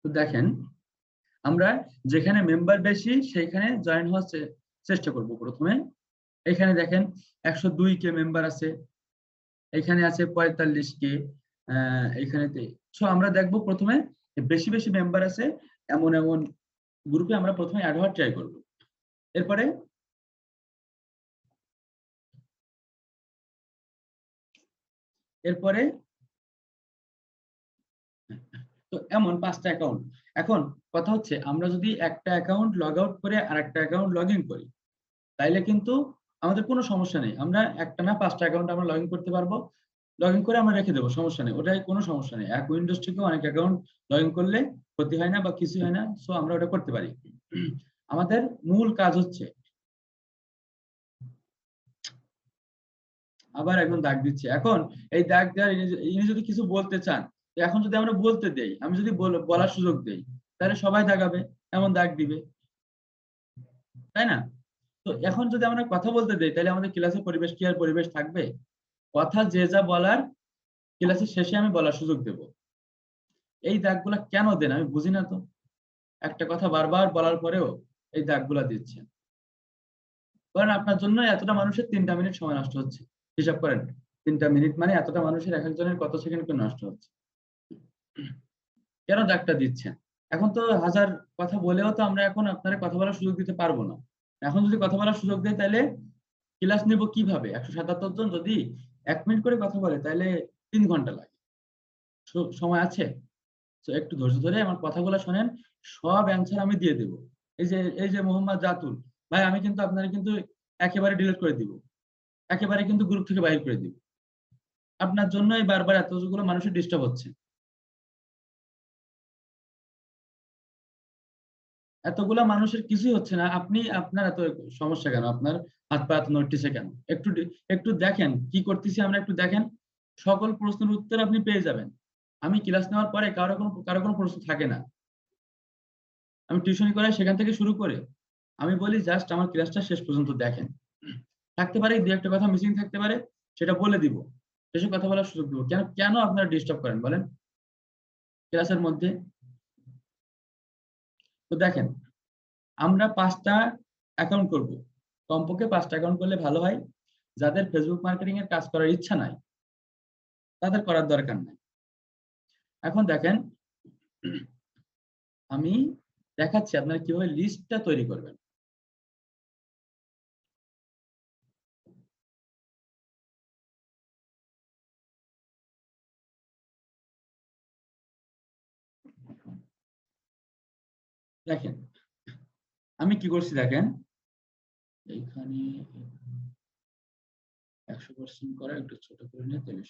তো দেখেন, আমরা যেখানে মেম্বার বেশি সেইখানে জয়েন হওয়ার চেষ্টা করব প্রথমে। এখানে দেখেন 102 কে মেম্বার আছে, এখানে আছে 45 কে, এইখানেতে। সো আমরা দেখব প্রথমে বেশি বেশি মেম্বার আছে এমন এমন গ্রুপে আমরা প্রথমে অ্যাড হওয়ার ট্রাই করব। এরপরে এরপরে তো এমন 5টা অ্যাকাউন্ট। এখন কথা হচ্ছে, আমরা যদি একটা অ্যাকাউন্ট লগ আউট করে আর একটা অ্যাকাউন্ট লগ ইন করি, তাইলে কিন্তু আমাদের কোনো সমস্যা নেই, আমরা একটা না 5টা অ্যাকাউন্ট আমরা লগ ইন করতে পারবো। লগ ইন করে আমরা রেখে দেবো, সমস্যা নেই, ওটাই কোনো সমস্যা নেই। এক উইন্ডোজ থেকে অনেক অ্যাকাউন্ট লগ ইন করলে ক্ষতি হয় না বা কিছু হয় না, সো আমরা ওটা করতে পারি। আমাদের মূল কাজ হচ্ছে আবার একজন দাগ দিচ্ছে। এখন এই দাগ দেওয়ার ইনি যদি কিছু বলতে চান, এখন যদি আমরা বলতে দেই, আমি যদি বলার সুযোগ দেই, তাহলে সবাই দাগাবে, এমন দাগ দিবে, তাই না? তো এখন যদি আমরা কথা বলতে দেই, তাহলে আমাদের ক্লাসের পরিবেশ কি আর পরিবেশ থাকবে? কথা যে যা বলার ক্লাসের শেষে আমি বলার সুযোগ দেব। এই দাগগুলা কেন দেন আমি বুঝি না তো। একটা কথা বারবার বলার পরেও এই দাগগুলা দিচ্ছেন, কারণ আপনার জন্য এতটা মানুষের 3টা মিনিট সময় নষ্ট হচ্ছে। হিসাব করেন, 3টা মিনিট মানে এতটা মানুষের এক একজনের কত সেকেন্ড করে নষ্ট হচ্ছে। কেন দাগটা দিচ্ছেন? এখন তো হাজার কথা বলেও তো আমরা এখন আপনারা কথা বলার সুযোগ দিতে পারবো না। এখন যদি কথা বলার সুযোগ দেয়, তাহলে ক্লাস নেব কিভাবে? 177 জন যদি 1 মিনিট করে কথা বলে, তাহলে 3 ঘন্টা লাগে। সময় আছে? তো একটু ধৈর্য ধরে আমার কথাগুলো শোনেন, সব অ্যান্সার আমি দিয়ে দেব। এই যে মোহাম্মদ জাতুল ভাই, আমি কিন্তু আপনারা কিন্তু একেবারে ডিলিট করে দিব, একেবারে কিন্তু গ্রুপ থেকে বাইর করে দিব। আপনার জন্যই বারবার এতগুলো মানুষের ডিস্টার্ব হচ্ছে। এতগুলা মানুষের কিছুই হচ্ছে না, আপনার এত সমস্যা কেন? আপনার হাত পা এত নড়তেছে কেন? একটু দেখেন কি করতেছি আমরা, একটু দেখেন। সকল প্রশ্নের উত্তর আপনি পেয়ে যাবেন। আমি ক্লাস নেওয়ার পরে কারো কোনো প্রশ্ন থাকে না। আমি টিউশনি করাই, সেখান থেকে শুরু করে আমি বলি জাস্ট আমার ক্লাসটা শেষ পর্যন্ত দেখেন। থাকতে পারে দু একটা কথা মিসিং থাকতে পারে, সেটা বলে দিব, শেষে কথা বলার সুযোগ দিব। কেন কেন আপনারা ডিস্টার্ব করেন বলেন ক্লাসের মধ্যে? তো দেখেন, আমরা 5টা অ্যাকাউন্ট করব, কমপক্ষে 5টা অ্যাকাউন্ট করলে ভালো হয়। যাদের ফেসবুক মার্কেটিং এর কাজ করার ইচ্ছা নাই, তাদের করার দরকার নাই। এখন দেখেন, আমি দেখাচ্ছি আপনারা কিভাবে লিস্টটা তৈরি করবেন। দেখেন আমি কি করছি, দেখেন এইখানে 100% করা, একটু ছোট করে নিয়ে তাহলে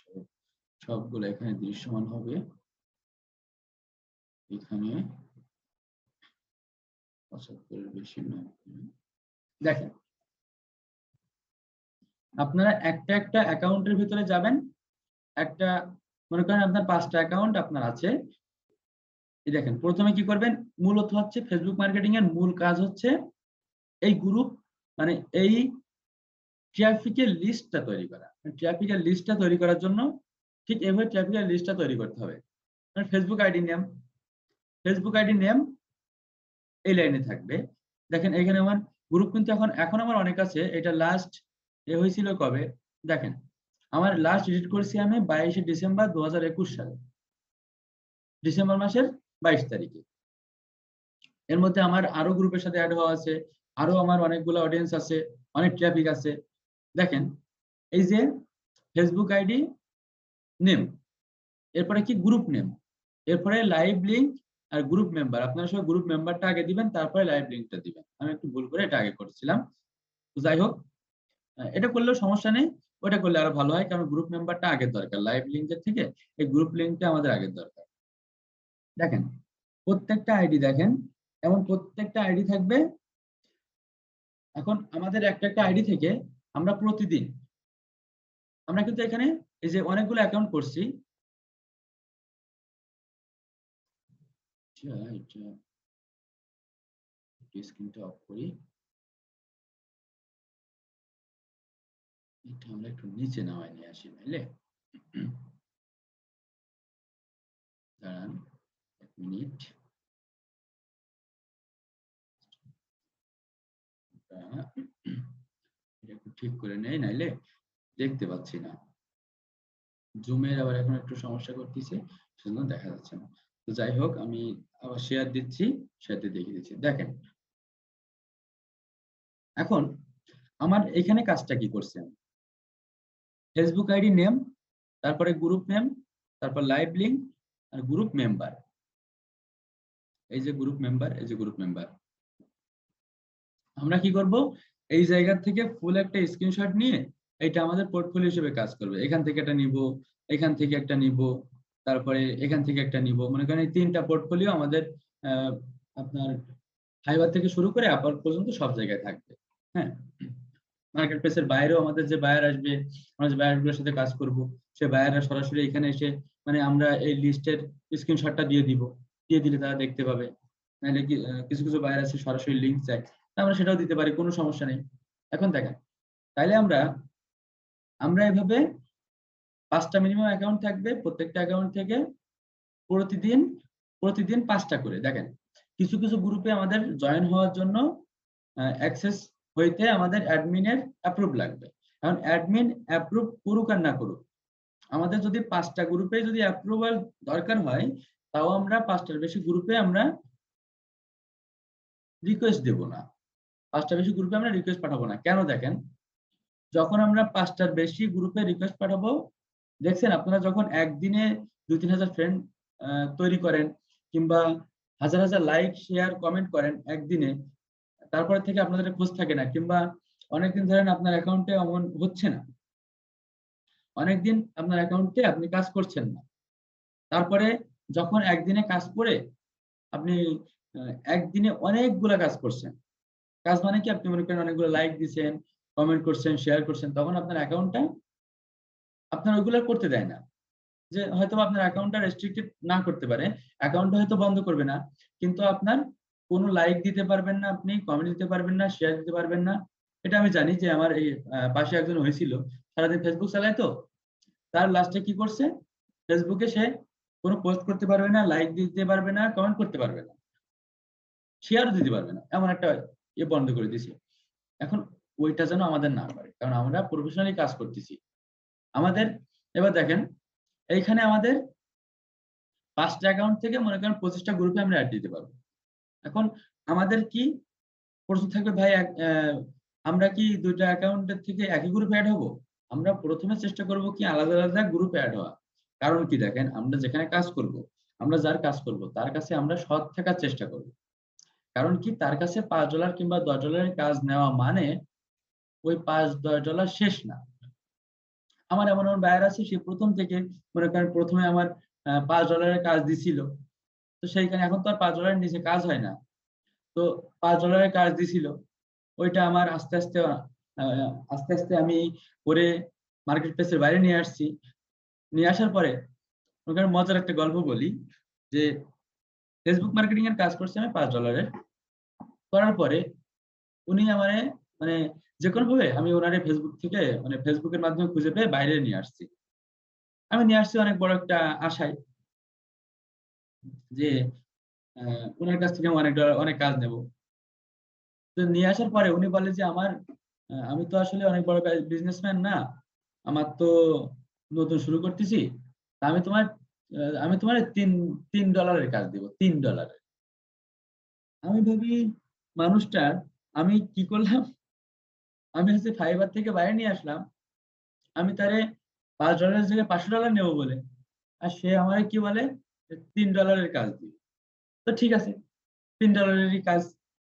সবগুলো এখানে দৃশ্যমান হবে। এখানে 75 বেশি না। দেখেন, আপনারা একটা একটা অ্যাকাউন্টের ভিতরে যাবেন। একটা, মনে করেন আপনার 5টা অ্যাকাউন্ট আপনার আছে। এই দেখেন, প্রথমে কি করবেন, মূলত হচ্ছে ফেসবুক মার্কেটিং এর মূল কাজ হচ্ছে এই গ্রুপ, মানে এই ট্রাফিকের লিস্টটা তৈরি করা। ট্রাফিকের লিস্টটা তৈরি করার জন্য ঠিক এভাবে ট্রাফিকের লিস্টটা তৈরি করতে হবে। ফেসবুক আইডি নেম এই লাইনে থাকবে। দেখেন এখানে আমার গ্রুপ কিন্তু এখন আমার অনেক আছে। এটা লাস্ট হয়েছিল কবে? দেখেন, আমার লাস্ট এডিট করেছি আমি 22শে ডিসেম্বর 2021 সালে, ডিসেম্বর মাসের 22 তারিখে। এর মধ্যে আমার আরো গ্রুপের সাথে অ্যাড হওয়া আছে, আরো আমার অনেকগুলো অডিয়েন্স আছে, অনেক ট্রাফিক আছে। দেখেন, এই যে ফেসবুক আইডি নেম, এরপরে কি গ্রুপ নেম, এরপরে লাইভ লিংক আর গ্রুপ মেম্বার। আপনারা সবাই গ্রুপ মেম্বারটা আগে দিবেন, তারপরে লাইভ লিংকটা দিবেন। আমি একটু ভুল করে এটা আগে করেছিলাম, যাই হোক। এটা করলেও সমস্যা নেই, ওটা করলে আরো ভালো হয়, কারণ গ্রুপ মেম্বারটা আগের দরকার লাইভ লিংকের থেকে। এই গ্রুপ লিংকটা আমাদের আগের দরকার। দেখেন প্রত্যেকটা আইডি, দেখেন এমন প্রত্যেকটা আইডি থাকবে। এখন আমাদের একটা একটা আইডি থেকে আমরা প্রতিদিন, আমরা কিন্তু এখানে এই যে অনেকগুলো অ্যাকাউন্ট করছি, স্ক্রিনটা অফ করি, এটা আমরা একটু নিচে নামাই নিয়ে আসি, বুঝলে? দাঁড়ান 1 মিনিট। এটা একটু ঠিক করে নেই, নাইলে দেখতে পাচ্ছি না। জুমের আবার এখন একটু সমস্যা করতেছে, সেজন্য দেখা যাচ্ছে না। তো যাই হোক, আমি আবার শেয়ার দিচ্ছি, শেয়ার দিয়ে দেখিয়ে দিচ্ছি। দেখেন এখন আমার এখানে কাজটা কি করছে, ফেসবুক আইডি নেম, তারপরে গ্রুপ নেম, তারপর লাইভ লিংক আর গ্রুপ মেম্বার। এই যে গ্রুপ মেম্বার, এই যে গ্রুপ মেম্বার। আমরা কি করব, এই জায়গা থেকে ফুল একটা স্ক্রিনশট নিয়ে এটা আমাদের পোর্টফোলিও হিসেবে কাজ করবে। এখান থেকে একটা নিব, এখান থেকে একটা নিব, তারপরে এখান থেকে একটা নিব। মনে করেন এই 3টা পোর্টফোলিও আমাদের আপনার ফাইবার থেকে শুরু করে আপার পর্যন্ত সব জায়গায় থাকবে। হ্যাঁ, মার্কেট প্লেসের বাইরেও আমাদের যে বায়ার আসবে, আমরা যে বায়ারগুলোর সাথে কাজ করব, সে বায়াররা সরাসরি এখানে এসে মানে আমরা এই লিস্টের স্ক্রিনশটটা দিয়ে দিব, দিয়ে দিলে তারা দেখতে পাবে। নাহলে কিছু কিছু বায়ার আছে সরাসরি লিঙ্ক চাই, তা আমরা সেটাও দিতে পারি, কোনো সমস্যা নেই। এখন দেখেন, তাইলে আমরা আমরা এভাবে 5টা মিনিমাম অ্যাকাউন্ট থাকবে, প্রত্যেকটা অ্যাকাউন্ট থেকে প্রতিদিন প্রতিদিন 5টা করে। দেখেন, কিছু কিছু গ্রুপে আমাদের জয়েন হওয়ার জন্য অ্যাক্সেস হইতে আমাদের অ্যাডমিনের অ্যাপ্রুভ লাগবে। এখন অ্যাডমিন অ্যাপ্রুভ করুক আর না করুক, আমাদের যদি 5টা গ্রুপে যদি অ্যাপ্রুভাল দরকার হয়, তাও আমরা 5টার বেশি গ্রুপে আমরা রিকোয়েস্ট দেব না। 5টার বেশি গ্রুপে আমরা রিকোয়েস্ট পাঠাবো না। কেন? দেখেন, যখন আমরা 5টার বেশি গ্রুপে রিকোয়েস্ট পাঠাবো, দেখছেন আপনারা যখন একদিনে 2-3 হাজার ফ্রেন্ড তৈরি করেন, কিংবা হাজার হাজার লাইক শেয়ার কমেন্ট করেন একদিনে, তারপরে থেকে আপনাদের খোঁজ থাকে না, কিংবা অনেকদিন ধরেন আপনার অ্যাকাউন্টে অমন হচ্ছে না, অনেকদিন আপনার অ্যাকাউন্টে আপনি কাজ করছেন না, তারপরে যখন একদিনে কাজ করে আপনি একদিনে অনেকগুলা কাজ করছেন, কাজ মানে কি, আপনি মনে করেন অনেকগুলো লাইক দিচ্ছেন, কমেন্ট করছেন, শেয়ার করছেন, তখন আপনার অ্যাকাউন্টটা আপনার ওইগুলো করতে দেয় না। যে হয়তো আপনার অ্যাকাউন্টটা রেস্ট্রিক্টেড না করতে পারে, অ্যাকাউন্টটা হয়তো বন্ধ করবে না, কিন্তু আপনার কোনো লাইক দিতে পারবেন না, আপনি কমেন্ট দিতে পারবেন না, শেয়ার দিতে পারবেন না। এটা আমি জানি যে আমার এই পাশে একজন হয়েছিল, সারাদিন ফেসবুক চালায়, তো তার লাস্টে কি করছে, ফেসবুকে সে কোনো পোস্ট করতে পারবে না, লাইক দিতে পারবে না, কমেন্ট করতে পারবে না, শেয়ারও দিতে পারবে না, এমন একটা বন্ধ করে দিয়েছে। এখন ওইটা যেন আমাদের না করে, কারণ আমরা প্রফেশনালি কাজ করতেছি আমাদের। এবার দেখেন, এইখানে আমাদের 5টা অ্যাকাউন্ট থেকে মনে করেন 25টা গ্রুপে আমরা অ্যাড দিতে পারবো। এখন আমাদের কি প্রশ্ন থাকবে, ভাই আমরা কি 2টা অ্যাকাউন্টের থেকে একই গ্রুপে অ্যাড হবো? আমরা প্রথমে চেষ্টা করব কি আলাদা আলাদা গ্রুপে অ্যাড হওয়া। কারণ কি, দেখেন, আমরা যেখানে কাজ করব, আমরা যার কাজ করব তার কাছে আমরা সৎ থাকার চেষ্টা করব। কারণ কি, তার কাছে $5 কিংবা $10 কাজ নেওয়া মানে ওই $5-10 শেষ না। আমার এমন এমন বায়ার আছে, সে প্রথম থেকে মনে করেন প্রথমে আমার $5 কাজ দিছিল, তো সেইখানে এখন তো আর $5 নিচে কাজ হয় না, তো $5 কাজ দিছিল, ওইটা আমার আস্তে আস্তে আস্তে আস্তে আমি করে মার্কেট প্লেসের বাইরে নিয়ে আসছি। নিয়ে আসার পরে ওখানে মজার একটা গল্প বলি, যে ফেসবুক মার্কেটিং এর কাজ করছি আমি $5 করার পরে উনি আমারে মানে যে কোনো ভাবে আমি ওনারে ফেসবুক থেকে মানে ফেসবুকের মাধ্যমে খুঁজে পেয়ে বাইরে নিয়ে আসছি। আমি নিয়ে আসছি অনেক বড় একটা আশায়, যে উনার কাছ থেকে আমি অনেক কাজ নেব। তো নিয়ে আসার পরে উনি বলে যে আমি তো আসলে অনেক বড় বিজনেসম্যান না, আমার তো নতুন শুরু করতেছি, তা আমি তোমার $3 কাজ দিব, $3। আমি ভাবি মানুষটার, আমি কি করলাম, আমি হচ্ছে ফাইবার থেকে বাইরে নিয়ে আসলাম, আমি তারে $5 জায়গায় $500 নেবো বলে, আর সে আমার কি বলে $3 কাজ দিবে। তো ঠিক আছে, $3 কাজ।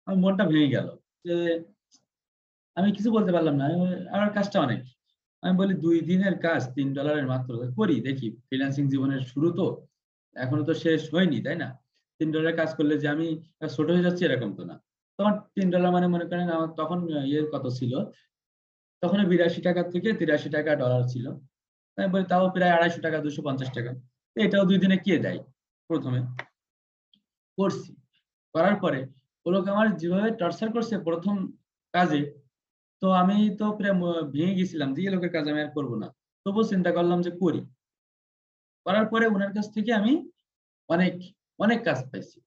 আমার মনটা ভেঙে গেল, যে আমি কিছু বলতে পারলাম না, আমার কাজটা অনেক। আমি বলি 2 দিনের কাজ $3 মাত্র, করি দেখি, ফ্রিল্যান্সিং জীবনের শুরু তো, এখনো তো শেষ হয়নি, তাই না? $3 কাজ করলে যে আমি ছোট হয়ে যাচ্ছি এরকম তো না। তখন $3 মানে মনে করেন আমার তখন কত ছিল, তখন 82 টাকা থেকে $83 ছিল। আমি বলি তাও প্রায় $250, $250। এটাও 2 দিনে কে দেয়? প্রথমে করছি, করার পরে ও লোক আমার যেভাবে টর্চার করছে প্রথম কাজে, তো আমি তো প্রায় ভেঙে গেছিলাম যে এই লোকের কাজ আমি আর করবো না। তবুও চিন্তা করলাম যে করি। করার পরে উনার কাছ থেকে আমি অনেক অনেক কাজ পাইছি।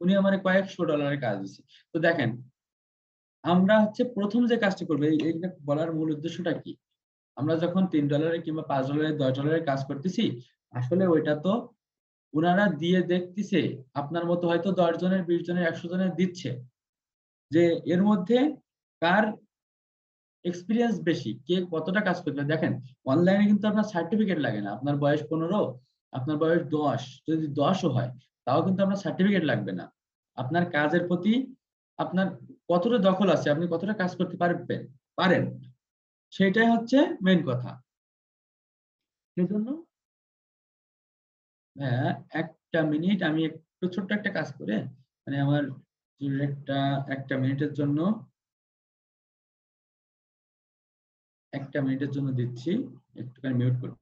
উনি আমার কয়েকশো $100 কাজ দিচ্ছে। তো দেখেন, আমরা হচ্ছে প্রথম যে কাজটা করবো, এইটা বলার মূল উদ্দেশ্যটা কি, আমরা যখন $3 কিংবা $5, $10 কাজ করতেছি, আসলে ওইটা তো উনারা দিয়ে দেখতেছে, আপনার মতো হয়তো 10 জনের, 20 জনের, 100 জনের দিচ্ছে, যে এর মধ্যে কার এক্সপিরিয়েন্স বেশি, কে কতটা কাজ করতে পারে। দেখেন, অনলাইনে কিন্তু আপনার সার্টিফিকেট লাগে না, আপনার বয়স 15, আপনার বয়স 10, যদি 10ও হয়, তাও কিন্তু আপনার সার্টিফিকেট লাগবে না। আপনার কাজের প্রতি আপনার কতটা দখল আছে, আপনি কতটা কাজ করতে পারেন, সেটাই হচ্ছে মেইন কথা। সেজন্য হ্যাঁ, একটা মিনিট, আমি একটু ছোট্ট একটা কাজ করে মানে আমার একটা একটা মিনিটের জন্য একটা মিনিটের জন্য দিচ্ছি, একটুখানি মিউট করুন।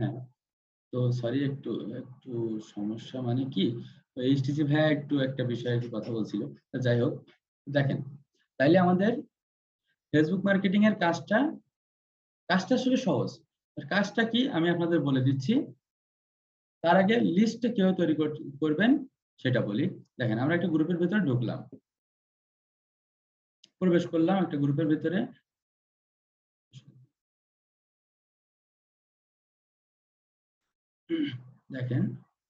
হ্যাঁ, তো সরি, একটু একটু সমস্যা মানে কি, এইচটিসি ভাইয়া একটু একটা বিষয়ে একটু কথা বলছিল। তা যাই হোক, দেখেন, তাইলে আমাদের ফেসবুক মার্কেটিং এর কাজটা কাজটা আসলে সহজ। আর কাজটা কি আমি আপনাদের বলে দিচ্ছি। তার আগে লিস্টটা কিভাবে তৈরি করবেন সেটা বলি। দেখেন, আমরা একটা গ্রুপের ভিতরে ঢুকলাম, প্রবেশ করলাম একটা গ্রুপের ভিতরে। দেখেন,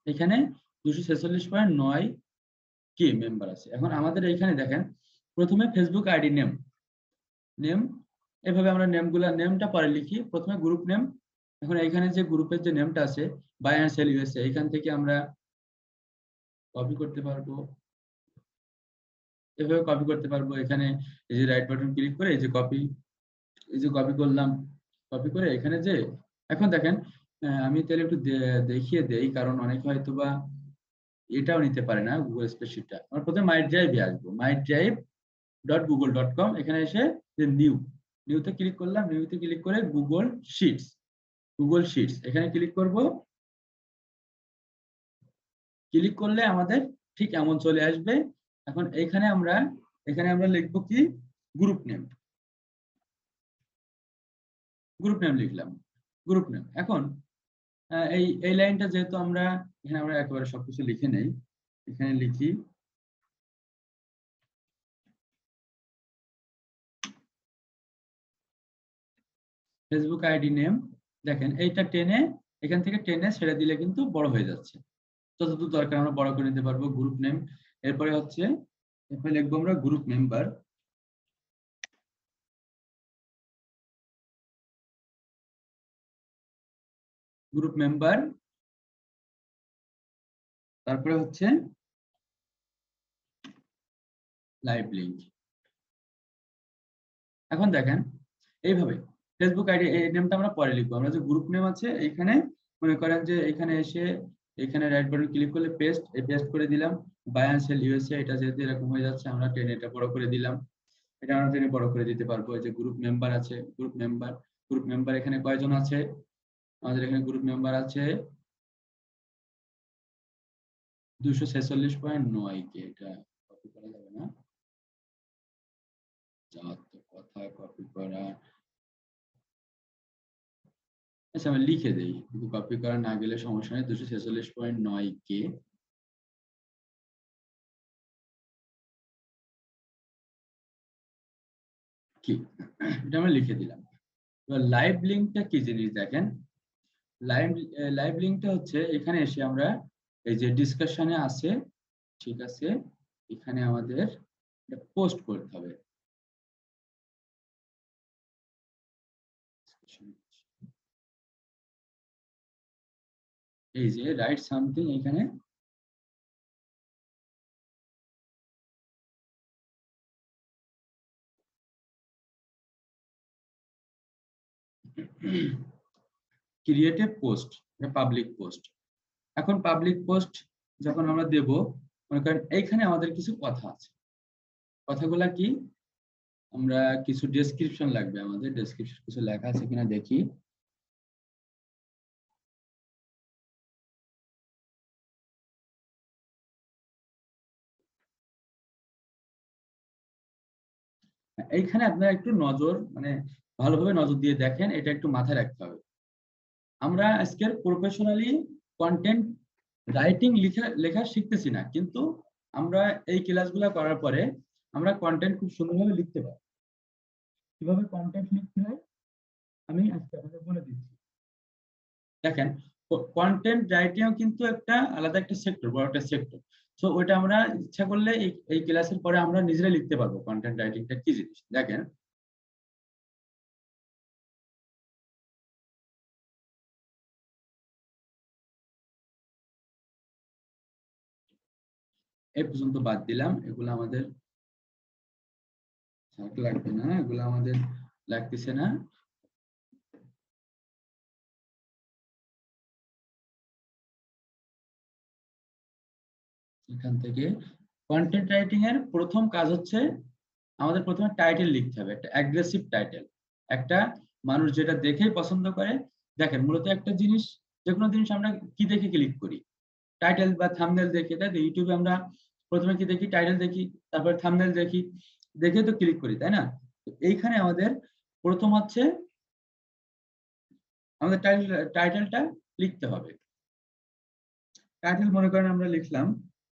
এখানে 246.9 কি মেম্বার আছে। এখন আমাদের এইখানে দেখেন, প্রথমে ফেসবুক আইডি নেম, নেম এভাবে আমরা নেমটা পরে লিখি, প্রথমে গ্রুপ নেম। এখন এইখানে যে গ্রুপের যে নেমটা আছে, বাই অ্যান্ড সেল ইউএসএ, এখান থেকে আমরা কপি করতে পারবো, এভাবে কপি করতে পারবো। এখানে এই যে রাইট বাটন ক্লিক করে এই যে কপি করলাম, কপি করে এখানে যে, এখন দেখেন, আমি তাহলে একটু দেখিয়ে দেই, কারণ অনেকে হয়তো বা এটাও নিতে পারে না গুগল স্প্রেডশিটটা। আমরা প্রথমে মাই ড্রাইভে আসবো, mydrive.google.com, এখানে এসে যে নিউতে ক্লিক করলাম, নিউতে ক্লিক করে গুগল শিটস এখানে ক্লিক করব। ক্লিক করলে আমাদের ঠিক এমন চলে আসবে। এখন এখানে আমরা লিখবো কি, গ্রুপ নেম, গ্রুপ নেম লিখলাম, গ্রুপ নেম। এখন এই লাইনটা যেহেতু আমরা একেবারে সবকিছু লিখে নেই, এখানে লিখি ফেসবুক আইডি নেম। দেখেন, এইটা টেনে, এখান থেকে টেনে ছেড়ে দিলে কিন্তু বড় হয়ে যাচ্ছে। যতদূর দরকার আমরা বড় করে নিতে পারবো। গ্রুপ নেম, এরপরে লিখবো আমরা গ্রুপ মেম্বার, গ্রুপ মেম্বার। তারপরে হচ্ছে লাইভ লিঙ্ক। এখন দেখেন, এইভাবে ফেসবুক আইডি এই নেমটা আমরা পরে লিখবো। আমরা যে গ্রুপ নেম আছে এইখানে, মনে করেন যে এখানে এসে এখানে রাইট বাটন ক্লিক করলে পেস্ট করে দিলাম। বাই অ্যান্ড সেল ইউএসএ, এটা যেহেতু এরকম হয়ে যাচ্ছে, আমরা টেনে এটা বড় করে দিলাম। এটা আমরা টেনে বড় করে দিতে পারবো। এই যে গ্রুপ মেম্বার আছে, গ্রুপ মেম্বার এখানে কয়জন আছে, আমাদের এখানে গ্রুপ মেম্বার আছে 246.9 কে, এটা করা যাবে না, যা তো কথা কপি করা। আচ্ছা আমি লিখে দেই, কিন্তু কপি করা না গেলে সমস্যা নেই। 246.9 কে কি, এটা আমরা লিখে দিলাম। এবার লাইভ লিঙ্কটা কি জিনিস দেখেন। লাইভ লাইভ লিঙ্কটা হচ্ছে এখানে এসে আমরা এই যে ডিসকাশনে আছে, ঠিক আছে, এখানে আমাদের এটা পোস্ট করতে হবে। এই যে রাইট সামথিং, এখানে create a post, public post. এখন পাবলিক পোস্ট যখন আমরা দেব, মনে করেন এইখানে আমাদের কিছু কথা আছে। কথাগুলা কি, আমরা কিছু ডেসক্রিপশন লাগবে, আমাদের ডেসক্রিপশন কিছু লেখা আছে কিনা দেখি। এইখানে আপনারা একটু নজর, মানে ভালোভাবে নজর দিয়ে দেখেন, এটা একটু মাথায় রাখতে হবে। আমরা আজকের প্রফেশনালি কন্টেন্ট রাইটিং লেখা শিখতেছি না, কিন্তু আমরা এই ক্লাসগুলো করার পরে আমরা কন্টেন্ট খুব সুন্দরভাবে লিখতে পারি। কিভাবে কন্টেন্ট লিখতে হয় আমি আজকে আপনাদের বলে দিচ্ছি। দেখেন, কন্টেন্ট রাইটিং কিন্তু একটা আলাদা একটা সেক্টর, বড় একটা সেক্টর। সো ওইটা আমরা ইচ্ছা করলে এই ক্লাসের পরে আমরা নিজেরাই লিখতে পারবো কন্টেন্ট রাইটিংটা কি জিনিস। দেখেন, এই পর্যন্ত বাদ দিলাম, এগুলো আমাদের লাগবে না, এগুলো আমাদের লাগতেছে না। এখান থেকে কন্টেন্ট রাইটিং এর প্রথম কাজ হচ্ছে আমাদের প্রথমে টাইটেল লিখতে হবে, একটা অ্যাগ্রেসিভ টাইটেল, একটা মানুষ যেটা দেখেই পছন্দ করে। দেখেন, মূলত একটা জিনিস, যে কোনো জিনিস আমরা কি দেখে ক্লিক করি, টাইটেল বা থাম্বনেল দেখে, তাই তো? ইউটিউবে আমরা প্রথমে কি দেখি, টাইটেল দেখি, তারপর থাম্বনেল দেখি, দেখে তো ক্লিক করি, তাই না? তো এইখানে আমাদের প্রথম হচ্ছে আমাদের টাইটেলটা লিখতে হবে। টাইটেল মনে করেন আমরা লিখলাম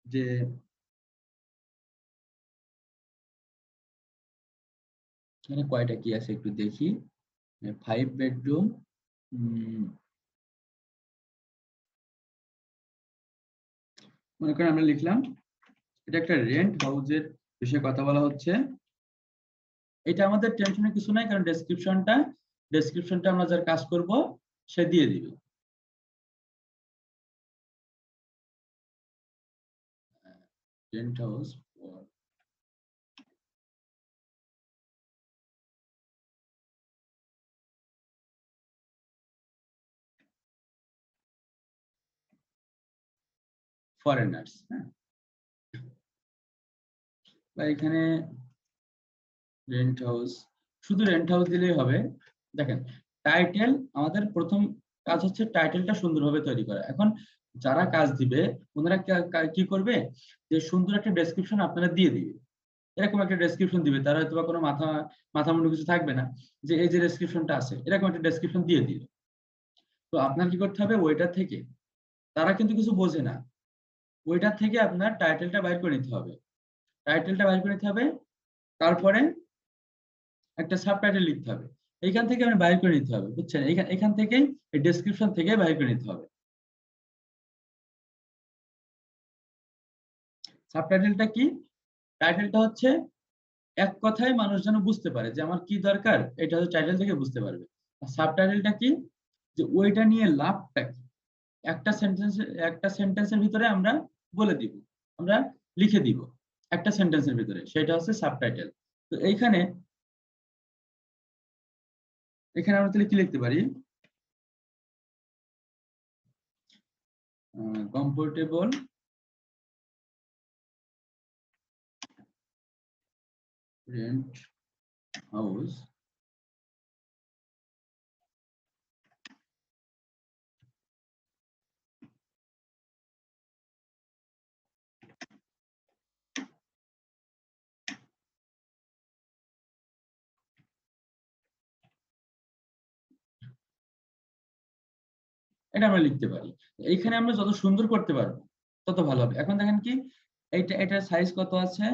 যে, এখানে কয়টা কি আছে একটু দেখি। 5 বেডরুম, মনে করেন আমরা লিখলাম এটা একটা রেন্ট হাউসের বিষয়ে কথা বলা হচ্ছে। এটা আমাদের টেনশনের কিছু নাই, কারণ ডেসক্রিপশনটা আমরা যার কাজ করব সে দিয়ে দিবে। রেন্ট হাউস ফরেনার্স, হ্যাঁ, বা এখানে রেন্ট হাউস, শুধু রেন্ট হাউস দিলেই হবে। দেখেন, টাইটেল আমাদের প্রথম কাজ হচ্ছে টাইটেলটা সুন্দরভাবে তৈরি করা। এখন যারা কাজ দিবে ওনারা কি করবে, যে সুন্দর একটা ডেসক্রিপশন আপনারা দিয়ে দিবে, এরকম একটা ডেসক্রিপশন দিবে। তারা হয়তো বা কোনো মাথা মুন্ডু কিছু থাকবে না, যে এই যে ডেসক্রিপশনটা আছে এরকম একটা ডেসক্রিপশন দিয়ে দিল। তো আপনার কি করতে হবে, ওইটা থেকে, তারা কিন্তু কিছু বোঝে না, ওইটা থেকে আপনার টাইটেলটা বাইর করে নিতে হবে। টাইটেলটা বাইর করে নিতে হবে, তারপরে একটা সাবটাইটেল লিখতে হবে। এইখান থেকে আমি বাইর করে নিতে হবে, বুঝছেন? এখান থেকেই, এই ডেসক্রিপশন থেকে বাইর করে নিতে হবে। সাবটাইটেলটা কি? টাইটেলটা হচ্ছে এক কথায় মানুষ যেন বুঝতে পারে যে আমার কি দরকার, এটা হচ্ছে টাইটেল থেকে বুঝতে পারবে। আর সাবটাইটেলটা কি, যে ওইটা নিয়ে লাভটা কি, একটা সেন্টেন্সের ভিতরে আমরা বলে দিব, আমরা লিখে দিব একটা সেন্টেন্সের ভিতরে, সেটা হচ্ছে সাবটাইটেল। তো এইখানে এখানে আমরা তাহলে কি লিখতে পারি, কমফোর্টেবল রেন্ট হাউস এটা আমরা লিখতে পারি। এইখানে আমরা যত সুন্দর করতে পারবো তত ভালো হবে। এখন দেখেন কি এটার সাইজ কত আছে,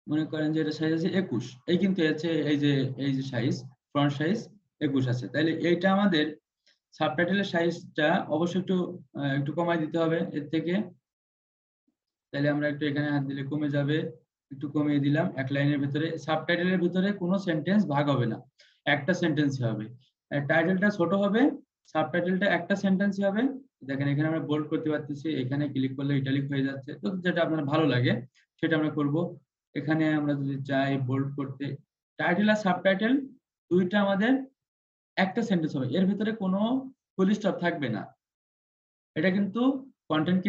মনে করেন যে এটা সাইজ আছে 21, এই কিন্তু আছে এই যে সাইজ ফ্রন্ট সাইজ 21 আছে, তাহলে এইটা আমাদের সাবটাইটেলের সাইজটা অবশ্যই একটু কমাই দিতে হবে এর থেকে। তাহলে আমরা একটু এখানে হাত দিলে কমে যাবে, একটু কমিয়ে দিলাম। এক লাইনের ভিতরে সাবটাইটেলের ভিতরে কোনো সেন্টেন্স ভাগ হবে না, একটা সেন্টেন্স হবে। টাইটেলটা ছোট হবে, সাবটাইটেলটা একটা সেন্টেন্সই হবে। দেখেন এখানে আমরা বোল্ড করতে পারতেছি, এখানে ক্লিক করলে ইটালিক হয়ে যাচ্ছে, তো যেটা আপনার ভালো লাগে সেটা আমরা করব। এখানে আমরা যদি চাই বোল্ড করতে, টাইটেল আর সাবটাইটেল দুইটা আমাদের একটা সেন্টেন্স হবে, এর ভিতরে কোনো ফুল স্টপ থাকবে না। এটা কিন্তু কন্টেন্ট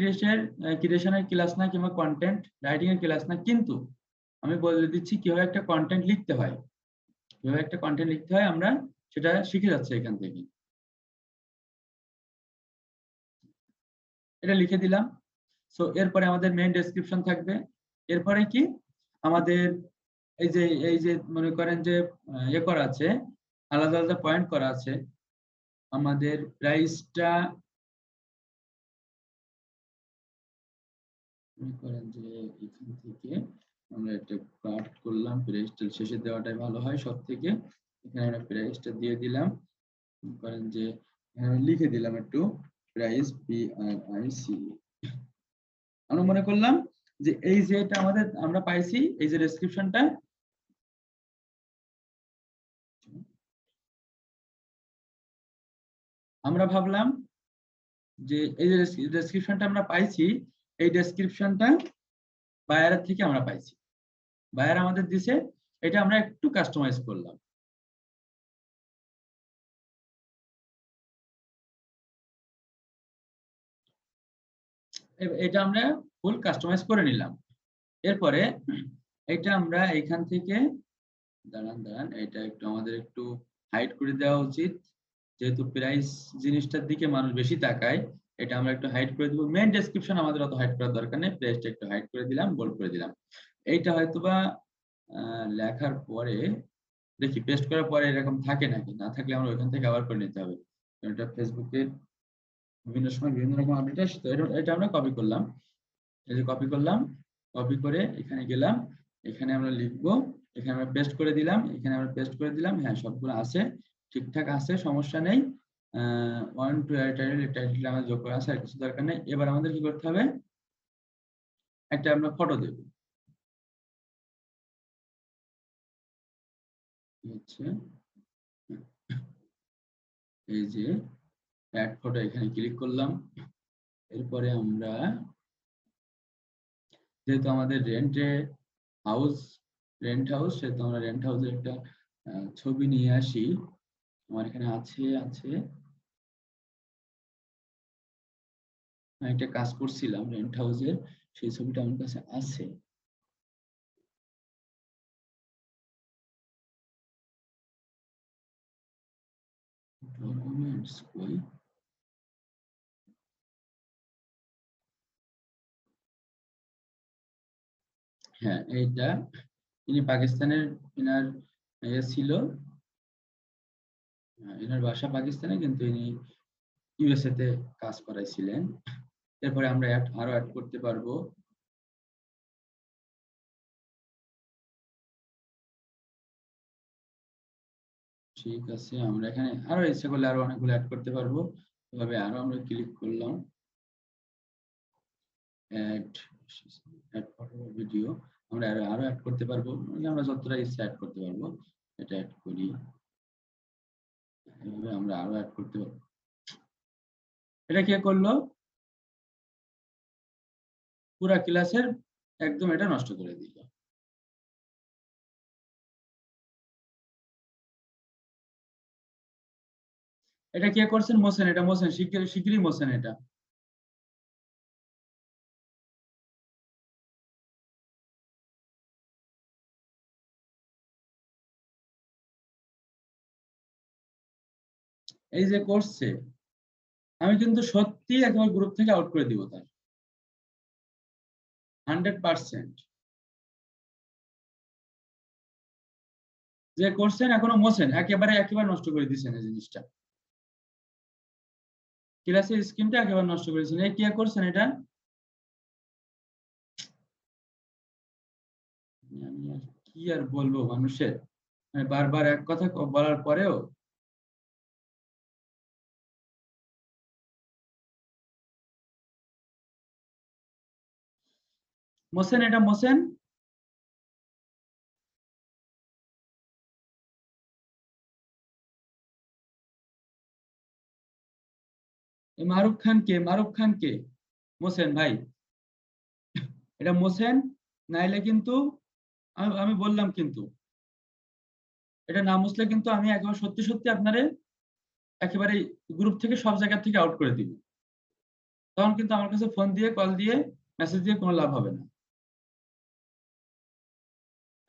ক্রিয়েশনের ক্লাস না, কিংবা কন্টেন্ট রাইটিং এর ক্লাস না, কিন্তু আমি বলে দিচ্ছি কিভাবে একটা কন্টেন্ট লিখতে হয়। কিভাবে একটা কন্টেন্ট লিখতে হয় আমরা সেটা শিখে যাচ্ছি এখান থেকে। এটা লিখে দিলাম। সো এরপরে আমাদের মেইন ডেসক্রিপশন থাকবে। এরপরে কি আমাদের এই যে মনে করেন যে ইয়ে করা আছে, আলাদা আলাদা পয়েন্ট করা আছে। আমাদের প্রাইসটা মনে করেন যে এখান থেকে আমরা একটা কাট করলাম, প্রাইসটা শেষে দেওয়াটাই ভালো হয় সব থেকে। এখানে আমরা প্রাইসটা দিয়ে দিলাম, মনে করেন যে লিখে দিলাম একটু প্রাইস PRIC। আমরা মনে করলাম যে এই যে এটা আমরা পাইছি, এই যে ডেসক্রিপশনটা, আমরা ভাবলাম যে এই যে ডেসক্রিপশনটা আমরা পাইছি, এই ডেসক্রিপশনটা বায়ারের থেকে আমরা পাইছি, বায়ার আমাদের দিছে, এটা আমরা একটু কাস্টমাইজ করলাম। এটা আমরা ফুল কাস্টমাইজ করে নিলাম। এরপরে এটা আমরা এখান থেকে দাঁড়ান এটা একটু আমাদের একটু হাইড করে দেওয়া উচিত, যেহেতু প্রাইস জিনিসটার দিকে মানুষ বেশি তাকায়। এটা আমরা একটু হাইড করে দেবো। মেইন ডেসক্রিপশন আমাদের অত হাইড করার দরকার নেই, প্রাইসটা একটু হাইড করে দিলাম, বোল্ড করে দিলাম। এইটা হয়তোবা লেখার পরে দেখি পেস্ট করার পরে এরকম থাকে নাকি, না থাকলে আমরা ওইখান থেকে আবার করে নিতে হবে। এটা ফেসবুকে বিভিন্ন সময় বিভিন্ন রকম আপডেট আসে, তো এটা আমরা কপি করলাম। এই যে কপি করলাম, কপি করে এখানে গেলাম, এখানে আমরা লিখবো, এখানে আমরা পেস্ট করে দিলাম, এখানে আমরা পেস্ট করে দিলাম। হ্যাঁ, সবগুলো আছে, ঠিকঠাক আছে, সমস্যা নেই। 1 2 টাইটেল আমাদের যোগ করা আছে, আর কিছু দরকার নেই। এবার আমাদের কি করতে হবে, একটা আমরা ফটো দেব। হচ্ছে এই যে অ্যাড ফটো, এখানে ক্লিক করলাম। এরপরে আমরা যেহেতু আমাদের রেন্ট হাউস, সেহেতু আমরা রেন্ট হাউসের একটা ছবি নিয়ে আসি। আমার এখানে আছে আমি একটা কাজ করছিলাম রেন্ট হাউসের, সেই ছবিটা আমার কাছে আছে। ডকুমেন্টস কই, হ্যাঁ এইটা। ইনি পাকিস্তানের, ইনার ছিল, ইনার বাসা পাকিস্তানে, কিন্তু ইনি ইউএসএ তে কাজ করাইছিলেন। এরপরে আমরা আরো অ্যাড করতে পারবো। ঠিক আছে, আমরা এখানে আরো ইচ্ছা করলে আরো অনেকগুলো অ্যাড করতে পারবো। এভাবে আরো আমরা ক্লিক করলাম, অ্যাড ফটো ভিডিও, আমরা আরো অ্যাড করতে পারবো, আমরা যতটা ইচ্ছা অ্যাড করতে পারবো। এটা অ্যাড করি, এভাবে আমরা আরো অ্যাড করতে পারবো। এটা কে করলো, পুরা ক্লাসের একদম এটা নষ্ট করে দিল। এটা কে করছেন, মোসেন। এটা মোসেন, শিগগিরই মোসেন এটা। এই যে করছে, আমি কিন্তু সত্যি একবার গ্রুপ থেকে আউট করে দিব তার 100%। যে করছেন এখনো মোছেন, একেবারে নষ্ট করে দিচ্ছেন এই জিনিসটা। ক্লাসের স্ক্রিনটা একেবারে নষ্ট করেছেন। এই কি করছেন এটা? আমি আর কি আর বলবো মানুষের, মানে বারবার এক কথা বলার পরেও। মোসেন, এটা মোসেন। এই মারুফ খান কে? মারুফ খান কে? মোসেন ভাই, এটা মোসেন। নাইলে কিন্তু আমি আমি বললাম কিন্তু, এটা না মুছলে কিন্তু আমি একেবারে সত্যি সত্যি আপনারে একেবারে গ্রুপ থেকে সব জায়গা থেকে আউট করে দিব। তখন কিন্তু আমার কাছে ফোন দিয়ে, কল দিয়ে, মেসেজ দিয়ে কোনো লাভ হবে না।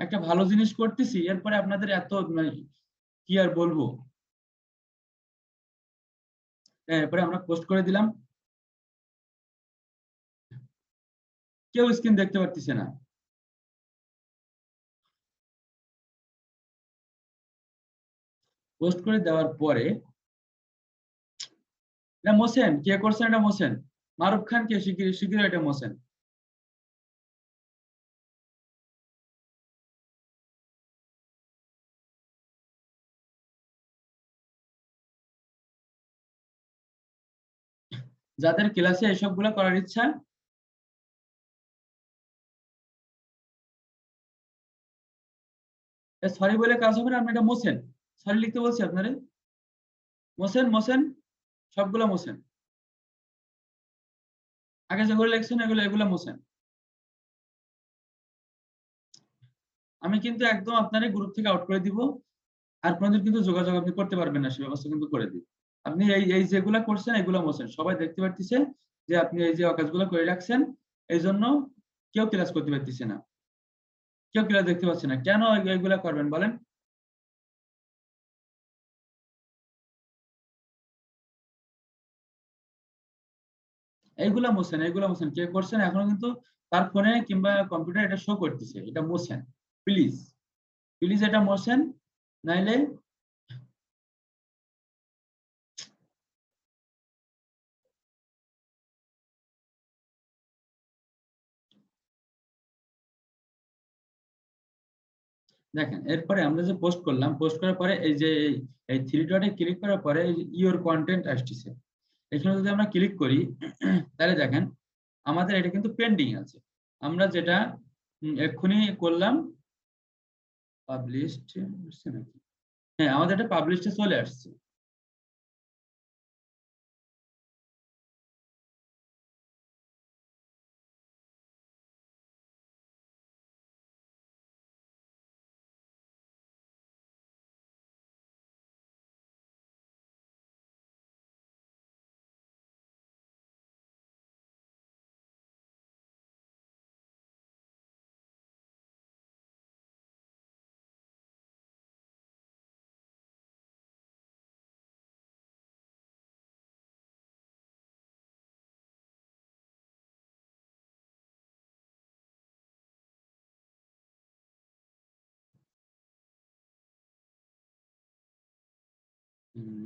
একটা ভালো জিনিস করতেছি, এরপরে আপনাদের এত মানে কি আর বলবো। হ্যাঁ, এরপরে আমরা পোস্ট করে দিলাম, কেউ স্ক্রিন দেখতে পারতেছে না। পোস্ট করে দেওয়ার পরে, এটা মোসেন কে করছেন? এটা মোসেন। মারুফ খান কে? শিগগির শিগগির এটা মোসেন। যাদের ক্লাসে এসব গুলা করার ইচ্ছা, সরি বলে কাজ হবে না। আপনি এটা মোসেন, সরি লিখতে বলছি আপনারে। মোসেন, মোসেন, সবগুলা মোসেন। আগে যেগুলো লিখছেন এগুলো এগুলো মোসেন। আমি কিন্তু একদম আপনার গ্রুপ থেকে আউট করে দিব। আর কোনোদিন কিন্তু যোগাযোগ আপনি করতে পারবেন না, সে ব্যবস্থা কিন্তু করে দিই। আপনি এই এই যেগুলা করছেন এগুলো মোছেন, সবাই দেখতে পারতেছে যে আপনি এই যে কাজগুলো করে রাখছেন। এই জন্য কেউ ক্লাস করতে পারতেছে না, কেউ ক্লাস দেখতে পাচ্ছে না। কেন এইগুলা করবেন বলেন? এইগুলা মোছেন, এইগুলা মোছেন। কে করছেন এখনো কিন্তু তার ফোনে কিংবা কম্পিউটার এটা শো করতেছে, এটা মোছেন। প্লিজ, প্লিজ এটা মোছেন। নাইলে দেখেন, এরপরে আমরা যে পোস্ট করলাম, পোস্ট করার পরে এই যে এই থ্রি ডটে ক্লিক করার পরে ইওর কন্টেন্ট আসতেছে। এখানে যদি আমরা ক্লিক করি, তাহলে দেখেন আমাদের এটা কিন্তু পেন্ডিং আছে। আমরা যেটা এক্ষুনি করলাম, পাবলিশড আসছে নাকি? হ্যাঁ, আমাদের এটা পাবলিশডে চলে আসছে।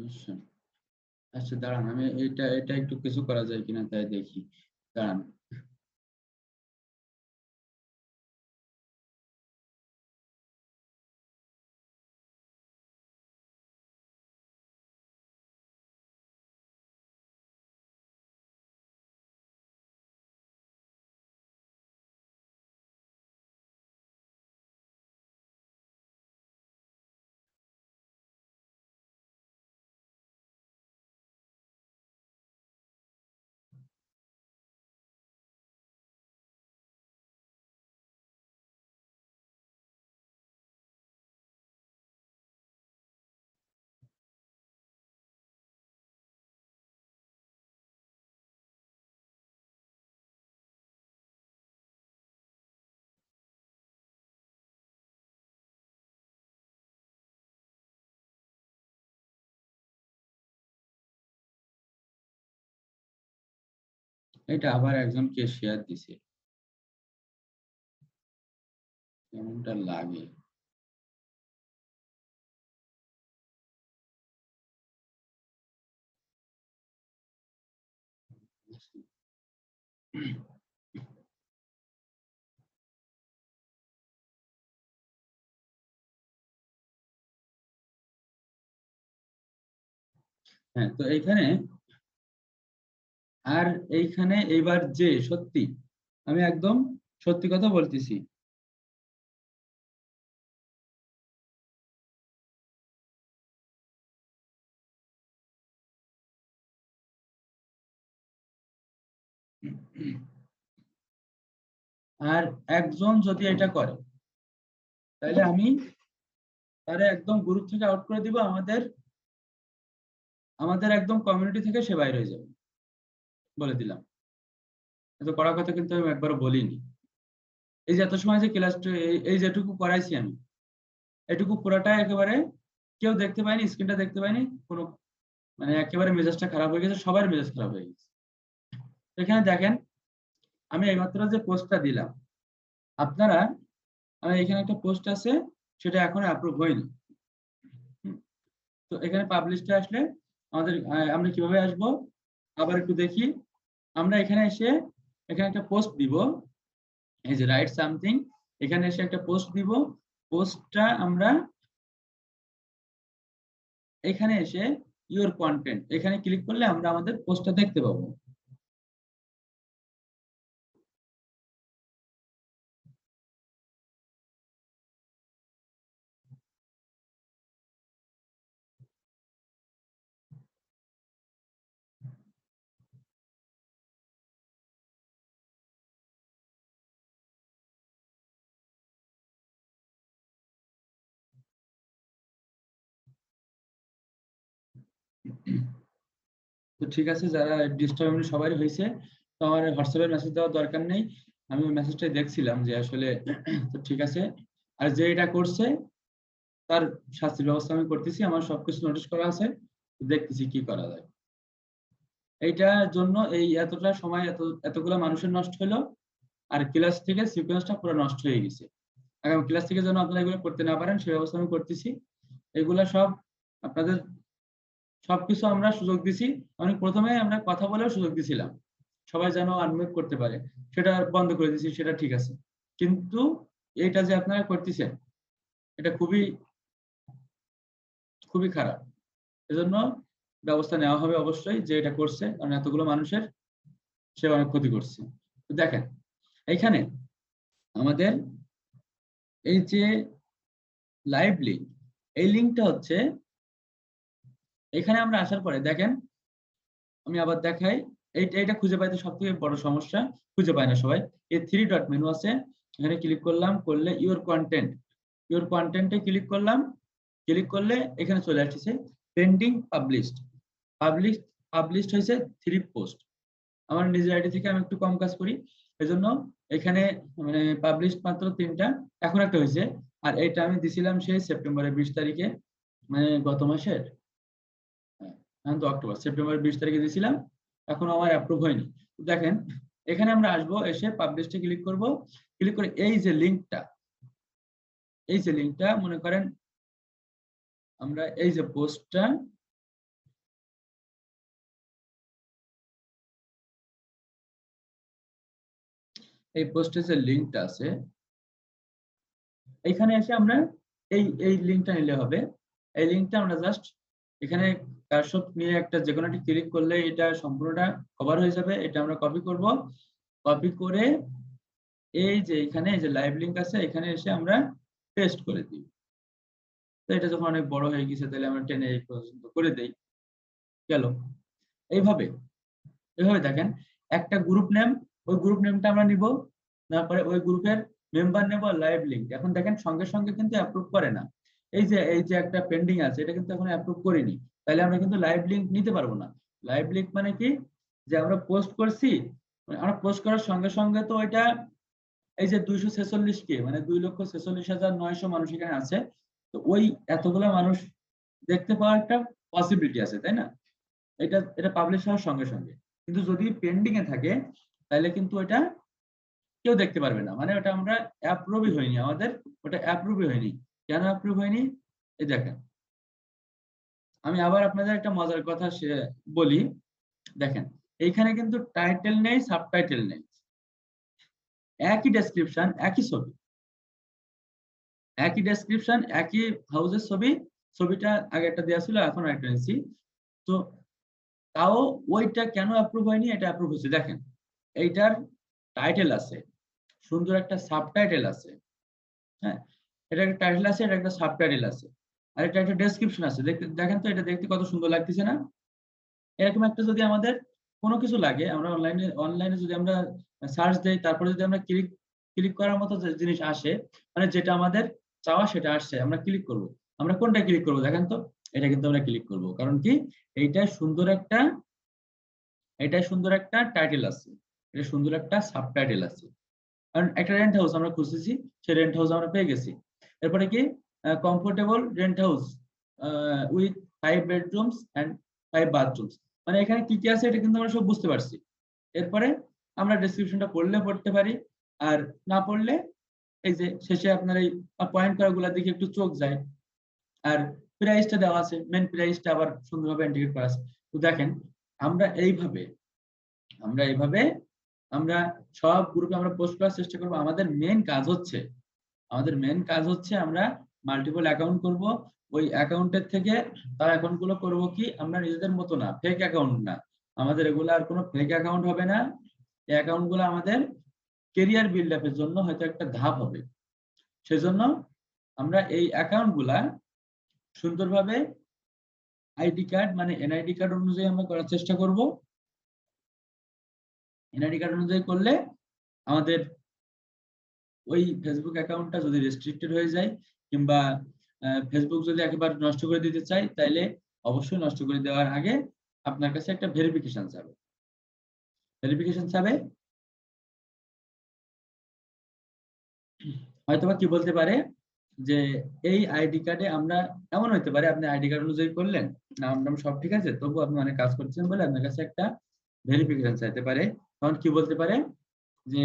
নিশ্চয়। আচ্ছা দাঁড়ান, আমি এটা এটা একটু কিছু করা যায় কিনা তাই দেখি। দাঁড়ান। এটা আবার একজনকে শেয়ার দিছে, কেমনটা লাগে। হ্যাঁ, তো এইখানে এইবার যে সত্যি, আমি একদম সত্যি কথা বলতেছি। আর একজন যদি এটা করে তাহলে আমি তারে একদম গ্রুপ থেকে আউট করে দিব, আমাদের একদম কমিউনিটি থেকে সে বাইরে হয়ে যাবে, বলে দিলাম। এত কড়া কথা কিন্তু আমি একবারও বলিনি। এই যে এত সময় যে ক্লাস এই যেটুকু করাইছি আমি, এটুকু পুরাটা একেবারে কেউ দেখতে পায়নি, স্ক্রিনটা দেখতে পায়নি কোনো, মানে একেবারে মেজাজটা খারাপ হয়ে গেছে, সবার মেজাজ খারাপ হয়ে গেছে। এখানে দেখেন, আমি এইমাত্র যে পোস্টটা দিলাম, আপনারা, আমি এখানে একটা পোস্ট আছে, সেটা এখনো অ্যাপ্রুভ হয়নি। তো এখানে পাবলিশটা আসলে আমাদের আমরা কিভাবে আসবো আবার একটু দেখি। আমরা এখানে এসে এখানে একটা পোস্ট দিব, এই যে রাইট সামথিং, এখানে এসে একটা পোস্ট দিব। পোস্টটা আমরা এখানে এসে ইওর কন্টেন্ট এখানে ক্লিক করলে আমরা আমাদের পোস্টটা দেখতে পাবো। তো ঠিক আছে, যারা ডিস্টার্ব সবাই হয়েছে, তো আমার হোয়াটসঅ্যাপে মেসেজ দেওয়ার দরকার নেই, আমি ওই মেসেজটাই দেখছিলাম যে আসলে তো ঠিক আছে। আর যে এটা করছে তার শাস্তির ব্যবস্থা আমি করতেছি, আমার সবকিছু নোটিশ করা আছে, দেখতেছি কি করা যায়। এইটার জন্য এই এতটা সময় এতগুলো মানুষের নষ্ট হলো, আর ক্লাস থেকে সিকোয়েন্সটা পুরো নষ্ট হয়ে গেছে। আগামী ক্লাস থেকে যেন আপনারা এগুলো করতে না পারেন সেই ব্যবস্থা আমি করতেছি। এগুলা সব আপনাদের সবকিছু আমরা সুযোগ দিছি। অনেক প্রথমে আমরা কথা বলেও সুযোগ দিছিলাম সবাই যেন আনমিউট করতে পারে, সেটা বন্ধ করে দিয়েছি, সেটা ঠিক আছে। কিন্তু এটা যে আপনারা করতেছেন এটা খুবই খুবই খারাপ। এজন্য ব্যবস্থা নেওয়া হবে অবশ্যই, যে এটা করছে, কারণ এতগুলো মানুষের সে অনেক ক্ষতি করছে। তো দেখেন এইখানে আমাদের এই যে লাইভ লিঙ্ক, এই লিঙ্কটা হচ্ছে এখানে আমরা আসার পরে দেখেন, আমি আবার দেখাই, এইটা খুঁজে পাইতে সব থেকে বড় সমস্যা, খুঁজে পায় না সবাই। এই 3 ডট মেনু আছে, এখানে ক্লিক করলাম, করলে ইওর কন্টেন্টে ক্লিক করলাম, ক্লিক করলে এখানে চলে আসছে পেন্ডিং পাবলিশড। পাবলিশ পাবলিশড হয়েছে 3 পোস্ট। আমার নিজের আইডি থেকে আমি একটু কম কাজ করি, এজন্য এখানে মানে পাবলিশড মাত্র 3টা, এখন একটা হয়েছে। আর এটা আমি দিছিলাম সেই সেপ্টেম্বরের 20 তারিখে, মানে গত মাসের, এখন তো অক্টোবর, সেপ্টেম্বরের 20 তারিখে দিয়েছিলাম, এখন আমার অ্যাপ্রুভ হয়নি। দেখেন এখানে আমরা আসবো, এসে পাবলিশে ক্লিক করব, ক্লিক করে এই যে লিঙ্কটা মনে করেন আমরা এই যে পোস্টটা, এই পোস্টের যে লিঙ্কটা আছে, এইখানে এসে আমরা এই লিঙ্কটা নিলে হবে। এই লিঙ্কটা আমরা জাস্ট এখানে কারশট নিয়ে একটা যে কোনো একটা ক্লিক করলে এটা সম্পূর্ণটা কভার হয়ে যাবে। এটা আমরা কপি করব, কপি করে এই যে এখানে এই যে লাইভ লিংক আছে এখানে এসে আমরা পেস্ট করে দিই। তো এটা যখন অনেক বড় হয়ে গেছে তাহলে আমরা টেনে এই পর্যন্ত করে দেই, গেল। এইভাবে এইভাবে দেখেন, একটা গ্রুপ নেম, ওই গ্রুপ নেমটা আমরা নিব, তারপরে ওই গ্রুপের মেম্বার নেব, লাইভ লিংক। এখন দেখেন সঙ্গে সঙ্গে কিন্তু অ্যাপ্রুভ করে না, এই যে একটা পেন্ডিং আছে এটা কিন্তু এখন অ্যাপ্রুভ করিনি, তাহলে আমরা কিন্তু লাইভ লিংক নিতে পারবো না। লাইভ লিংক মানে কি, যে আমরা পোস্ট করছি, আমরা পোস্ট করার সঙ্গে সঙ্গে তো এটা এই যে 246 কে মানে 2,46,900 মানুষ এখানে আছে, তো ওই এতগুলা মানুষ দেখতে পাওয়ার একটা পসিবিলিটি আছে, তাই না? এটা এটা পাবলিশ হওয়ার সঙ্গে সঙ্গে। কিন্তু যদি পেন্ডিং এ থাকে তাহলে কিন্তু এটা কেউ দেখতে পারবে না, মানে ওটা আমরা অ্যাপ্রুভই হয়নি, আমাদের ওটা অ্যাপ্রুভই হয়নি। কেন অ্যাপ্রুভ হয়নি? এই দেখেন, আমি আবার আপনাদের একটা মজার কথা বলি। দেখেন এইখানে কিন্তু টাইটেল নেই, সাবটাইটেল নেই, একই ডেসক্রিপশন, একই ছবি, একই ডেসক্রিপশন, একই হাউসের ছবি, ছবিটা আগে একটা দেওয়া ছিল, এখন একটা নিয়েছি। তো তাও ওইটা কেন অ্যাপ্রুভ হয়নি, এটা অ্যাপ্রুভ হয়েছে। দেখেন এইটার টাইটেল আছে, সুন্দর একটা সাবটাইটেল আছে, হ্যাঁ, এটা একটা টাইটেল আছে, এটা একটা সাবটাইটেল আছে, আর এটা একটা ডেসক্রিপশন আছে। দেখেন তো এটা দেখতে কত সুন্দর লাগতেছে না? এরকম একটা যদি আমাদের কোনো কিছু লাগে, আমরা অনলাইনে যদি আমরা সার্চ দেই, তারপরে যদি আমরা ক্লিক ক্লিক করার মতো যে জিনিস আসে, মানে যেটা আমাদের চাওয়া সেটা আসছে, আমরা ক্লিক করব। আমরা কোনটা ক্লিক করব দেখেন তো? এটা কিন্তু আমরা ক্লিক করব, কারণ কি এইটা সুন্দর একটা, এটাই সুন্দর একটা টাইটেল আছে, এটা সুন্দর একটা সাবটাইটেল আছে। কারণ একটা রেন্ট হাউস আমরা খুঁজতেছি, সেই রেন্ট হাউস আমরা পেয়ে গেছি। এরপরে কি comfortable rent house with 5 bedrooms and 5 bathrooms, মানে এখানে কি কি আছে এটা কিন্তু আমরা সব বুঝতে পারছি। এরপরে আমরা ডেসক্রিপশনটা পড়লে পড়তে পারি, আর না পড়লে এই যে শেষে আপনার এই পয়েন্ট করাগুলোর দিকে একটু চোখ যায়। আর প্রাইসটা দেওয়া আছে, মেন প্রাইসটা আবার সুন্দরভাবে ইন্ডিকেট করা আছে। তো দেখেন আমরা এইভাবে আমরা সব গ্রুপে আমরা পোস্ট করার চেষ্টা করব। আমাদের মেন কাজ হচ্ছে আমরা মাল্টিপল অ্যাকাউন্ট করব। ওই অ্যাকাউন্টের থেকে তার অ্যাকাউন্ট গুলো করবো কি আমরা নিজেদের মতো না, ফেক অ্যাকাউন্ট না, আমাদের এগুলো আর কোনো ফেক অ্যাকাউন্ট হবে না। এই অ্যাকাউন্ট গুলো আমাদের কেরিয়ার বিল্ড আপের জন্য হয়তো একটা ধাপ হবে। সেজন্য আমরা এই অ্যাকাউন্ট গুলা সুন্দরভাবে আইডি কার্ড মানে এনআইডি কার্ড অনুযায়ী আমরা করার চেষ্টা করব। এনআইডি কার্ড অনুযায়ী করলে আমাদের ওই ফেসবুক অ্যাকাউন্টটা যদি রেস্ট্রিক্টেড হয়ে যায়, কিংবা ফেসবুক যদি একেবারে নষ্ট করে দিতে চাই, তাইলে অবশ্যই নষ্ট করে দেওয়ার আগে আপনার কাছে একটা ভেরিফিকেশন চাবে। হয়তোবা কি বলতে পারে যে এই আইডি কার্ডে আমরা, এমন হইতে পারে আপনি আইডি কার্ড অনুযায়ী করলেন, নাম নাম সব ঠিক আছে, তবু আপনি অনেক কাজ করছেন বলে আপনার কাছে একটা ভেরিফিকেশন চাইতে পারে। তখন কি বলতে পারে যে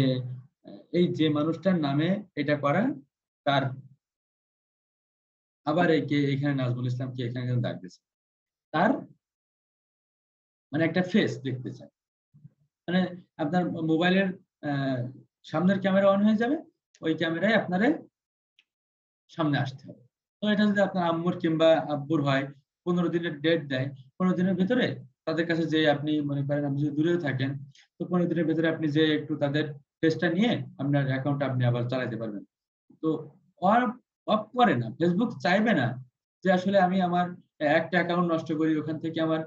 এই যে মানুষটার নামে এটা করা, তার আবার এখানে নাজমুল ইসলাম কি এখানে দাগ দিয়েছে, তার মানে একটা ফেস দেখতে চায়, মানে আপনার মোবাইলের সামনের ক্যামেরা অন হয়ে যাবে, ওই ক্যামেরায় আপনার সামনে আসতে হবে। তো এটা যদি আপনার আম্মুর কিংবা আব্বুর হয়, 15 দিনের ডেট দেয়, 15 দিনের ভিতরে তাদের কাছে যে আপনি মনে করেন আপনি যদি দূরেও থাকেন, তো 15 দিনের ভিতরে আপনি যে একটু তাদের ফেসটা নিয়ে আপনার অ্যাকাউন্ট আপনি আবার চালাতে পারবেন। তো অফ করে না, ফেসবুক চাইবে না যে আসলে আমি আমার একটা অ্যাকাউন্ট নষ্ট করি, ওখান থেকে আমার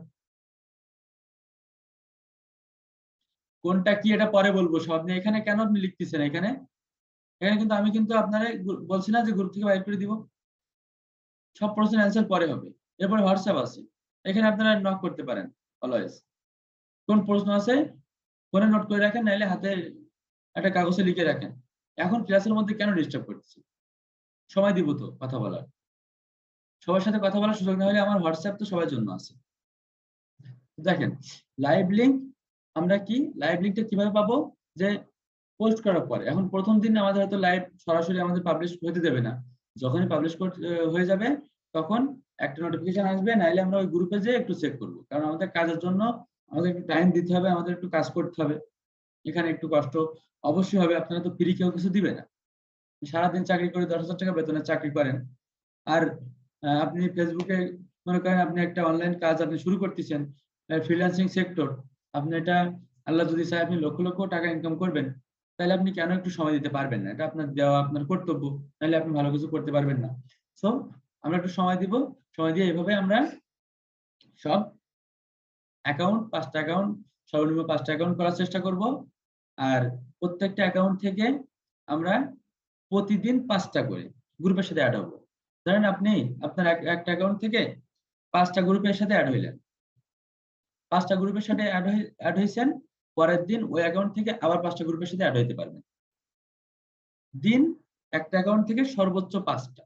কোনটা কি এটা পরে বলবো, সব নিয়ে এখানে কেন আপনি লিখতেছেন? এখানে এখানে কিন্তু আমি কিন্তু আপনারা বলছি না যে গ্রুপ থেকে বাইর করে দিব, সব প্রশ্নের অ্যান্সার পরে হবে। এরপরে হোয়াটসঅ্যাপ আছে, এখানে আপনারা নক করতে পারেন অলওয়েজ। কোন প্রশ্ন আছে ফোনে নোট করে রাখেন, নাইলে হাতে একটা কাগজে লিখে রাখেন। এখন ক্লাসের মধ্যে কেন ডিস্টার্ব করতেছি? সময় দিব তো কথা বলার, সবার সাথে কথা বলার সুযোগ না হলে আমার হোয়াটসঅ্যাপ তো সবার জন্য আছে। দেখেন লাইভ লিংক, আমরা কি লাইভ লিংকটা কিভাবে পাবো? যে পোস্ট করার পরে, এখন প্রথম দিন আমাদের হয়তো লাইভ সরাসরি আমাদের পাবলিশ হতে দেবে না, যখনই পাবলিশ হয়ে যাবে তখন একটা নোটিফিকেশন আসবে, নাইলে আমরা ওই গ্রুপে যেয়ে একটু চেক করবো। কারণ আমাদের কাজের জন্য আমাদের একটু টাইম দিতে হবে, আমাদের একটু কাজ করতে হবে, এখানে একটু কষ্ট অবশ্যই হবে। আপনারা তো ফ্রি কেউ কিছু দিবে না, সারাদিন চাকরি করে 10,000 টাকা বেতনের চাকরি করেন, আর আপনি ফেসবুকে মনে করেন আপনি একটা অনলাইন কাজ আপনি শুরু করতেছেন, ফ্রিল্যান্সিং সেক্টর, আপনি এটা আল্লাহ যদি চায় আপনি লক্ষ লক্ষ টাকা ইনকাম করবেন, তাহলে আপনি কেন একটু সময় দিতে পারবেন না? এটা আপনার দেওয়া, আপনার কর্তব্য, তাহলে আপনি ভালো কিছু করতে পারবেন না। সো আমরা একটু সময় দিব, সময় দিয়ে এইভাবে আমরা সব অ্যাকাউন্ট, 5টা অ্যাকাউন্ট, সর্বনিম্ন 5টা অ্যাকাউন্ট করার চেষ্টা করব। আর প্রত্যেকটা অ্যাকাউন্ট থেকে আমরা প্রতিদিন 5টা করে গ্রুপের সাথে অ্যাড হবো। ধরেন আপনি আপনার একটা অ্যাকাউন্ট থেকে 5টা গ্রুপের সাথে অ্যাড হইলেন, 5টা গ্রুপের সাথে অ্যাড হয়েছেন, পরের দিন ওই অ্যাকাউন্ট থেকে আবার 5টা গ্রুপের সাথে অ্যাড হইতে পারবেন। দিন একটা অ্যাকাউন্ট থেকে সর্বোচ্চ 5টা,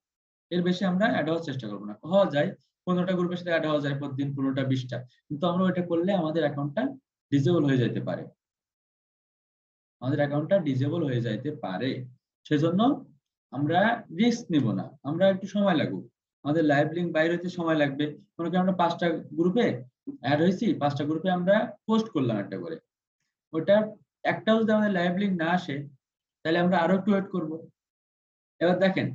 এর বেশি আমরা অ্যাড হওয়ার চেষ্টা করবো না। হওয়া যায় 15টা গ্রুপের সাথে অ্যাড হওয়া যায় প্রতিদিন 15টা 20টা, কিন্তু আমরা ওইটা করলে আমাদের অ্যাকাউন্টটা ডিসেবল হয়ে যেতে পারে, সেজন্য আমরা রিস্ক নিব না, আমরা একটু সময় লাগুক, আমাদের লাইভ লিংক বাইর হইতে সময় লাগবে। মনে করেন আমরা 5টা গ্রুপে অ্যাড হয়েছি, 5টা গ্রুপে আমরা পোস্ট করলাম একটা করে, ওটা একটাও যদি আমাদের লাইভ লিঙ্ক না আসে তাহলে আমরা আরো একটু ওয়েট করবো। এবার দেখেন,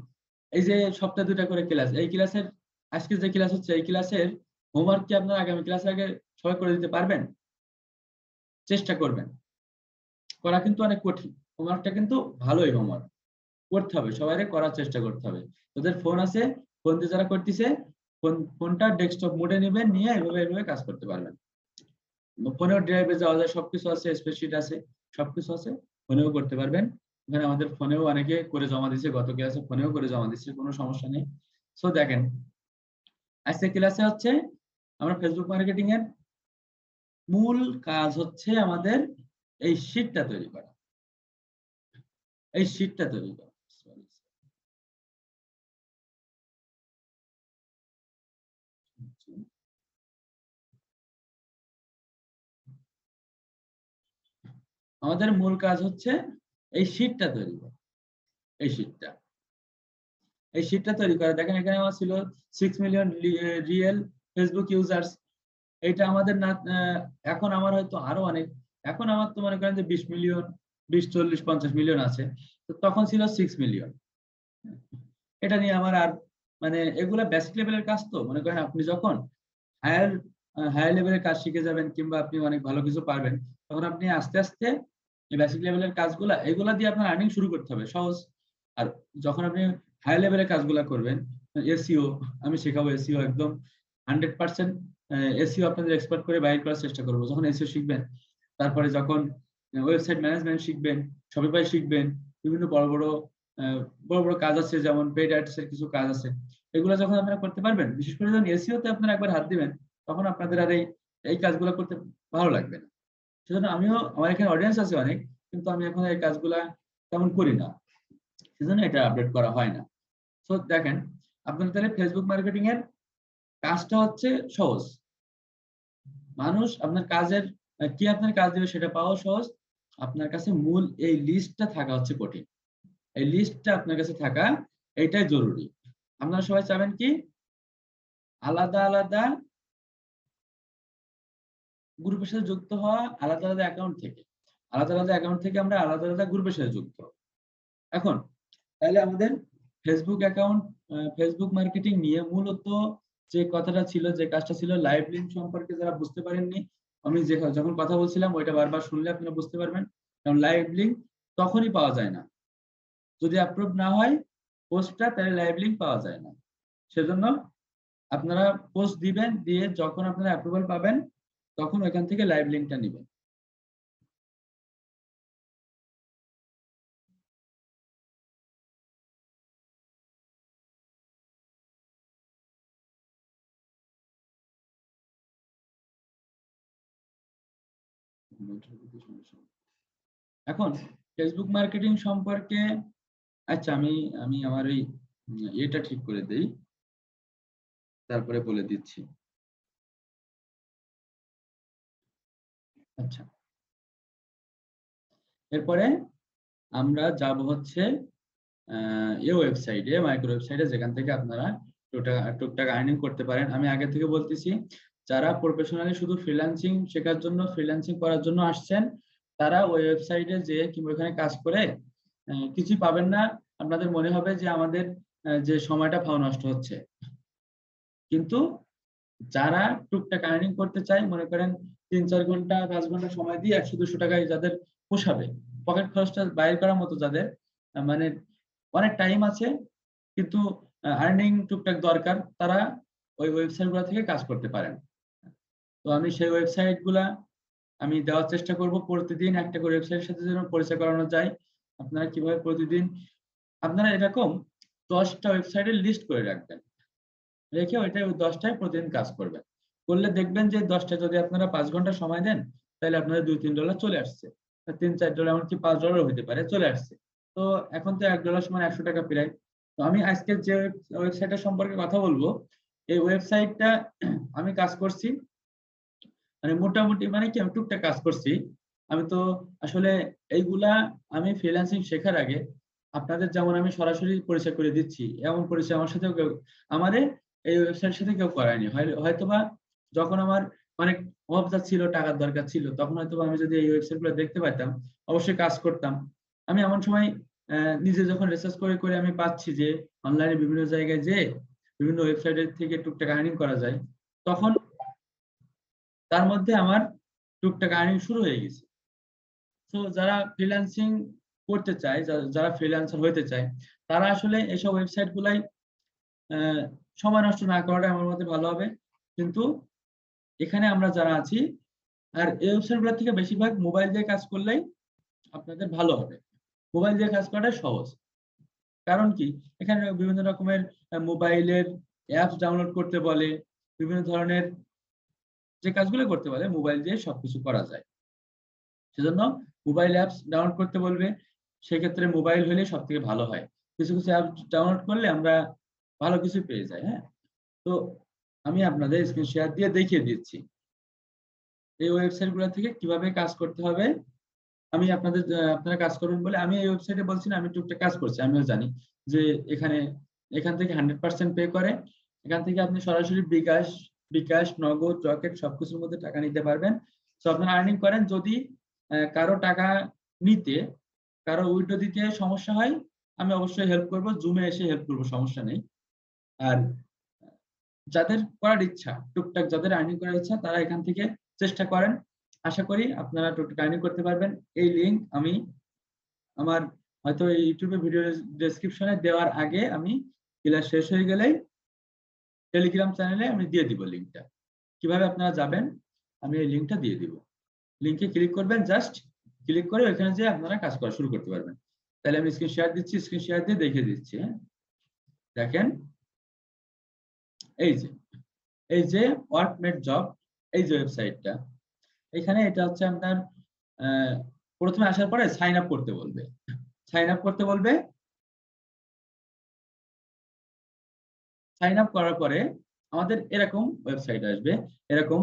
এই যে সপ্তাহে 2টা করে ক্লাস, এই ক্লাসের আজকে যে ক্লাস হচ্ছে এই ক্লাসের হোমওয়ার্ক কি আপনারা আগামী ক্লাসের আগে সবাই করে দিতে পারবেন? চেষ্টা করবেন, করা কিন্তু অনেক কঠিন, হোমওয়ার্কটা কিন্তু ভালোই হোমওয়ার্ক করতে হবে, সবাইকে করার চেষ্টা করতে হবে। তোদের ফোন আছে, ফোন দিয়ে যারা করতেছে ফোনটা ডেস্কটপ মোডে নেবেন, নিয়ে এভাবে কাজ করতে পারবেন। ফোনেও ড্রাইভে যাওয়া যায়, সবকিছু আছে, স্প্রেডশিট আছে, সবকিছু আছে, ফোনেও করতে পারবেন। এখানে আমাদের ফোনেও অনেকে করে জমা দিচ্ছে, গত ক্লাসে ফোনেও করে জমা দিচ্ছে, কোনো সমস্যা নেই। সো দেখেন, আজকে ক্লাসে হচ্ছে আমরা ফেসবুক মার্কেটিং এর মূল কাজ হচ্ছে আমাদের এই শীটটা তৈরি করা, এই শীটটা তৈরি করা। আমাদের মূল কাজ হচ্ছে এই শীটটা তৈরি করা, এই শীটটা তৈরি করা। দেখেন এখানে আমার ছিল 6 মিলিয়ন রিয়েল ফেসবুক ইউজার্স। এটা আমাদের না, এখন আমার হয়তো আরো অনেক, এখন আমার তো মনে করেন যে 20 মিলিয়ন, 20, 40, 50 মিলিয়ন আছে, তো তখন ছিল 6 মিলিয়ন। এটা নিয়ে আমার আর মানে এগুলা বেসিক লেভেলের কাজ, তো মনে করেন আপনি যখন হায়ার হায়ার লেভেলের কাজ শিখে যাবেন কিংবা আপনি অনেক ভালো কিছু পারবেন, তখন আপনি আস্তে আস্তে এই বেসিক লেভেলের কাজগুলা এগুলা দিয়ে আপনার আর্নিং শুরু করতে হবে, সহজ। আর যখন আপনি হায়ার লেভেলের কাজগুলা করবেন, এসইও আমি শেখাবো, এসইও একদম 100% এসইও আপনাদের এক্সপার্ট করে বাইর করার চেষ্টা করবো। যখন এসইও শিখবেন, তারপরে যখন ওয়েবসাইট ম্যানেজমেন্ট শিখবেন, শপিফাই শিখবেন, বিভিন্ন বড় বড় কাজ আছে, যেমন পেইড অ্যাডস এর কিছু কাজ আছে, এগুলো যখন আপনারা করতে পারবেন, বিশেষ করে যখন এসইও তে আপনারা একবার হাত দিবেন, তখন আপনাদের আর এই কাজগুলো করতে ভালো লাগবে না। সেজন্য আমিও, আমার এখানে অডিয়েন্স আছে অনেক, কিন্তু আমি এখন এই কাজগুলা তেমন করি না, সেজন্য এটা আপডেট করা হয় না। তো দেখেন, আপনাদের তাহলে ফেসবুক মার্কেটিং এর কাজটা হচ্ছে সহজ। মানুষ আপনার কাজের কি আপনার কাজ দেবে সেটা পাওয়া সহজ, আপনার কাছে মূল এই লিস্টটা থাকা হচ্ছে কঠিন। এই লিস্টটা আপনার কাছে থাকা এইটাই জরুরি। আপনারা সবাই চাবেন কি আলাদা আলাদা গ্রুপের সাথে যুক্ত হওয়া, আলাদা আলাদা অ্যাকাউন্ট থেকে, আমরা আলাদা আলাদা গ্রুপের সাথে যুক্ত। এখন তাহলে আমাদের ফেসবুক অ্যাকাউন্ট, ফেসবুক মার্কেটিং নিয়ে মূলত যে কথাটা ছিল, যে কাজটা ছিল, লাইভ লিঙ্ক সম্পর্কে যারা বুঝতে পারেননি, আমি যখন কথা বলছিলাম ওইটা বারবার শুনলে আপনারা বুঝতে পারবেন। কারণ লাইভ লিঙ্ক তখনই পাওয়া যায় না যদি অ্যাপ্রুভ না হয় পোস্টটা, তাহলে লাইভ লিঙ্ক পাওয়া যায় না। সেজন্য আপনারা পোস্ট দিবেন, দিয়ে যখন আপনারা অ্যাপ্রুভাল পাবেন তখন ওইখান থেকে লাইভ লিঙ্কটা নেবেন। এখন ফেসবুক মার্কেটিং সম্পর্কে, আচ্ছা আমি আমি আমার এই এটা ঠিক করে দেই, তারপরে বলে দিচ্ছি। আচ্ছা, এরপরে আমরা যাব হচ্ছে এই ওয়েবসাইটে, মাইক্রো ওয়েবসাইটে, যেখান থেকে আপনারা টুকটাক আর্নিং করতে পারেন। আমি আগে থেকে বলতেছি, যারা প্রফেশনালি শুধু ফ্রিল্যান্সিং শেখার জন্য, ফ্রিল্যান্সিং করার জন্য আসছেন, তারা ওই ওয়েবসাইটে যে কিংবা এখানে কাজ করে কিছুই পাবেন না। আপনাদের মনে হবে যে আমাদের যে সময়টা ফাও নষ্ট হচ্ছে। কিন্তু যারা টুকটাক আর্নিং করতে চায়, মনে করেন 3-4 ঘন্টা 5 ঘন্টা সময় দিয়ে 100-200 টাকায় যাদের পোষাবে, পকেট খরচটা বাইর করার মতো যাদের মানে অনেক টাইম আছে কিন্তু আর্নিং টুকটাক দরকার, তারা ওই ওয়েবসাইট গুলা থেকে কাজ করতে পারেন। তো আমি সেই ওয়েবসাইট গুলা আমি দেওয়ার চেষ্টা করব। প্রতিদিন একটা করে ওয়েবসাইটের সাথে যেন পরিচয় করানো যায়। আপনারা কিভাবে প্রতিদিন, আপনারা এরকম 10টা ওয়েবসাইটের লিস্ট করে রাখবেন, রেখে ওইটাই ওই 10টায় প্রতিদিন কাজ করবেন। করলে দেখবেন যে 10টায় যদি আপনারা 5 ঘন্টা সময় দেন, তাহলে আপনাদের $2-3 চলে আসছে, $3-4, এমনকি $5 হতে পারে, চলে আসছে। তো এখন তো $1 সমান 100 টাকা প্রায়। তো আমি আজকে যে ওয়েবসাইটটা সম্পর্কে কথা বলবো, এই ওয়েবসাইটটা আমি কাজ করছি, মানে মোটামুটি, মানে কি আমি টুকটাক কাজ করছি। আমি তো আসলে এইগুলা আমি ফ্রিল্যান্সিং শেখার আগে আপনাদের যেমন আমি সরাসরি পরিচয় করে দিচ্ছি, এমন পরিচয় আমার সাথেও কেউ, আমারে এই ওয়েবসাইটের সাথে কেউ করায়নি। হয়তোবা যখন আমার অনেক অভাব ছিল, টাকার দরকার ছিল, তখন হয়তো আমি যদি এই ওয়েবসাইট গুলো দেখতে পাইতাম অবশ্যই কাজ করতাম। আমি এমন সময় নিজে যখন রিসার্চ করে করে আমি পাচ্ছি যে অনলাইনে বিভিন্ন জায়গায় যে বিভিন্ন ওয়েবসাইটের থেকে টুকটাক আর্নিং করা যায়, তখন তার মধ্যে আমার টুকটাক আর্নিং শুরু হয়ে গেছে। তো যারা ফ্রিল্যান্সিং করতে চায়, যারা ফ্রিল্যান্সার হইতে চায়, তারা আসলে এসব ওয়েবসাইট গুলাই সময় নষ্ট না করাটা আমার মতে ভালো হবে। কিন্তু এখানে আমরা যারা আছি, আর এই ওয়েবসাইট গুলো থেকে বেশিরভাগ মোবাইল দিয়ে কাজ করলেই আপনাদের ভালো হবে। মোবাইল দিয়ে কাজ করাটা সহজ। কারণ কি, এখানে বিভিন্ন রকমের মোবাইলের অ্যাপস ডাউনলোড করতে বলে, বিভিন্ন ধরনের যে কাজগুলো করতে বলে মোবাইল দিয়ে সবকিছু করা যায়। সেজন্য মোবাইল অ্যাপস ডাউনলোড করতে বলবে, সেক্ষেত্রে মোবাইল হলে সব থেকে ভালো হয়। কিছু কিছু অ্যাপ ডাউনলোড করলে আমরা ভালো কিছু পেয়ে যাই। হ্যাঁ, তো আমি আপনাদের স্ক্রিন শেয়ার দিয়ে দেখিয়ে দিচ্ছি এই ওয়েবসাইট গুলো থেকে কিভাবে কাজ করতে হবে। আমি আপনারা কাজ করবেন বলে আমি এই ওয়েবসাইটে বলছি না, আমি টুকটাক কাজ করছি। আমিও জানি যে এখান থেকে 100% পে করে, এখান থেকে আপনি সরাসরি বিকাশ, নগদ, রকেট সবকিছুর মধ্যে টাকা নিতে পারবেন। তো আপনারা আর্নিং করেন। যদি কারো টাকা নিতে, কারো উইথড্র দিতে সমস্যা হয়, আমি অবশ্যই হেল্প করব, জুমে এসে হেল্প করব, সমস্যা নেই। আর যাদের করার ইচ্ছা, টুকটাক যাদের আর্নিং করার ইচ্ছা, তারা এখান থেকে চেষ্টা করেন। আশা করি আপনারা টুকটাক আর্নিং করতে পারবেন। এই লিংক আমি আমার হয়তো এই ইউটিউবে ভিডিও ডেসক্রিপশনে দেওয়ার আগে, আমি ক্লাস শেষ হয়ে গেলেই টেলিগ্রাম চ্যানেলে আমি দিয়ে দিব লিংকটা। কিভাবে আপনারা যাবেন আমি এই লিংকটা দিয়ে দিব। লিংকে ক্লিক করবেন, জাস্ট ক্লিক করে ওখানে যে আপনারা কাজ করা শুরু করতে পারবেন। তাহলে আমি স্ক্রিন শেয়ার দিচ্ছি, স্ক্রিন শেয়ার দিয়ে দেখিয়ে দিচ্ছি। হ্যাঁ, দেখেন, এই যে ওয়ার্কমেট জব, এই যে ওয়েবসাইটটা, এখানে এটা হচ্ছে আপনার প্রথমে আসার পরে সাইন আপ করতে বলবে। সাইন আপ করতে বলবে। সাইন আপ করার পরে আমাদের এরকম ওয়েবসাইট আসবে, এরকম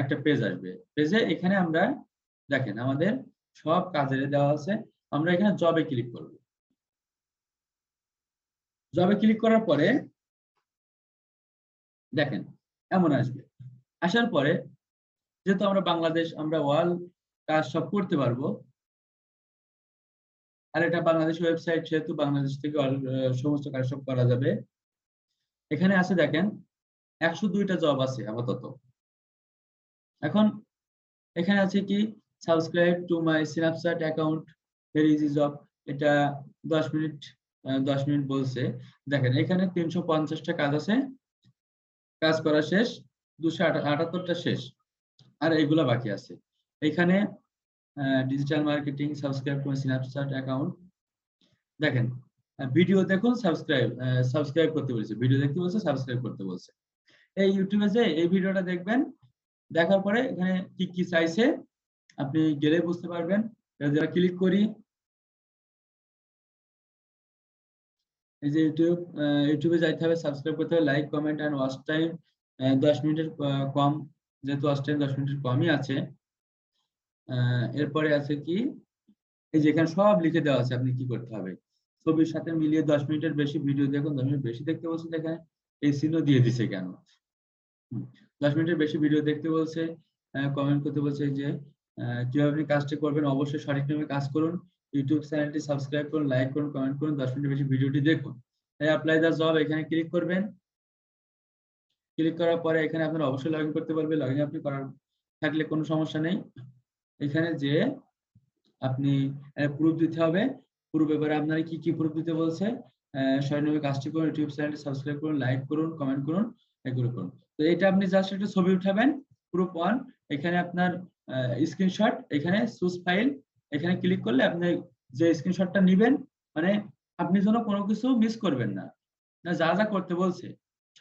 একটা পেজ আসবে। পেজে এখানে আমরা দেখেন আমাদের সব কাজের দেওয়া আছে। আমরা এখানে জবে ক্লিক করব। জবে ক্লিক করার পরে দেখেন এমন আসবে। আসার পরে যেহেতু আমরা বাংলাদেশ, আমরা ওয়ার্ল্ড কাজ সব করতে পারবো, আর এটা বাংলাদেশ ওয়েবসাইট, সেহেতু বাংলাদেশ থেকে সমস্ত কাজ সব করা যাবে। এখানে আছে দেখেন 102টা জব আছে আপাতত। এখন এখানে আছে কি, subscribe to my Snapchat account, very easy job. এটা 10 মিনিট বলছে। দেখেন এখানে 350টা কাজ আছে, কাজ করা শেষ, 278টা শেষ, আর এগুলা বাকি আছে। এখানে digital marketing, subscribe to my Snapchat account. দেখেন ভিডিও দেখুন, সাবস্ক্রাইব করতে বলছে, ভিডিও দেখতে বলছে, সাবস্ক্রাইব করতে বলছে। এই ইউটিউবে যে এই ভিডিওটা দেখবেন, দেখার পরে এখানে কি কি চাইছে আপনি গেলে বুঝতে পারবেন। যারা ক্লিক করি, এই যে ইউটিউবে যাইতে হবে, সাবস্ক্রাইব করতে হবে, like, comment and watch time 10 মিনিটের কম, যেহেতু ওয়াচ টাইম 10 মিনিটের কমই আছে। এরপরে আছে কি, এই যে এখানে সব লিখে দেওয়া আছে আপনি কি করতে হবে। ছবির সাথে মিলিয়ে 10 মিনিটের বেশি ভিডিও দেখুন। 10 মিনিট বেশি দেখতে বলছে, দেখেন এই চিহ্ন দিয়ে দিছে কেন। 10 মিনিটের বেশি ভিডিও দেখতে বলছে। কমেন্ট করতে বলছে যে কিভাবে আপনি কাজটি করবেন, অবশ্যই সঠিক নিয়মে কাজ করুন, ইউটিউব চ্যানেলটি সাবস্ক্রাইব করুন, লাইক করুন, কমেন্ট করুন, 10 মিনিটের বেশি ভিডিওটি দেখুন। অ্যাপ্লাই দ্য জব, এখানে ক্লিক করবেন। ক্লিক করার পরে এখানে আপনারা অবশ্যই লগ ইন করতে পারবেন। লগ ইন আপনি করার থাকলে কোনো সমস্যা নেই। এখানে যে আপনি প্রুফ দিতে হবে। প্রুফ এবারে আপনারা কি কি প্রুফ দিতে বলছে, সঠিকভাবে কাজটি করুন, ইউটিউব চ্যানেলটি সাবস্ক্রাইব করুন, লাইক করুন, কমেন্ট করুন, এগুলো করুন। তো এটা আপনি জাস্ট একটা ছবি উঠাবেন, প্রুফ 1। এখানে আপনার স্ক্রিনশট, এখানে চুজ ফাইল, এখানে ক্লিক করলে আপনি যে স্ক্রিনশটটা নেবেন, মানে আপনি যেন কোনো কিছু মিস করবেন না, যা যা করতে বলছে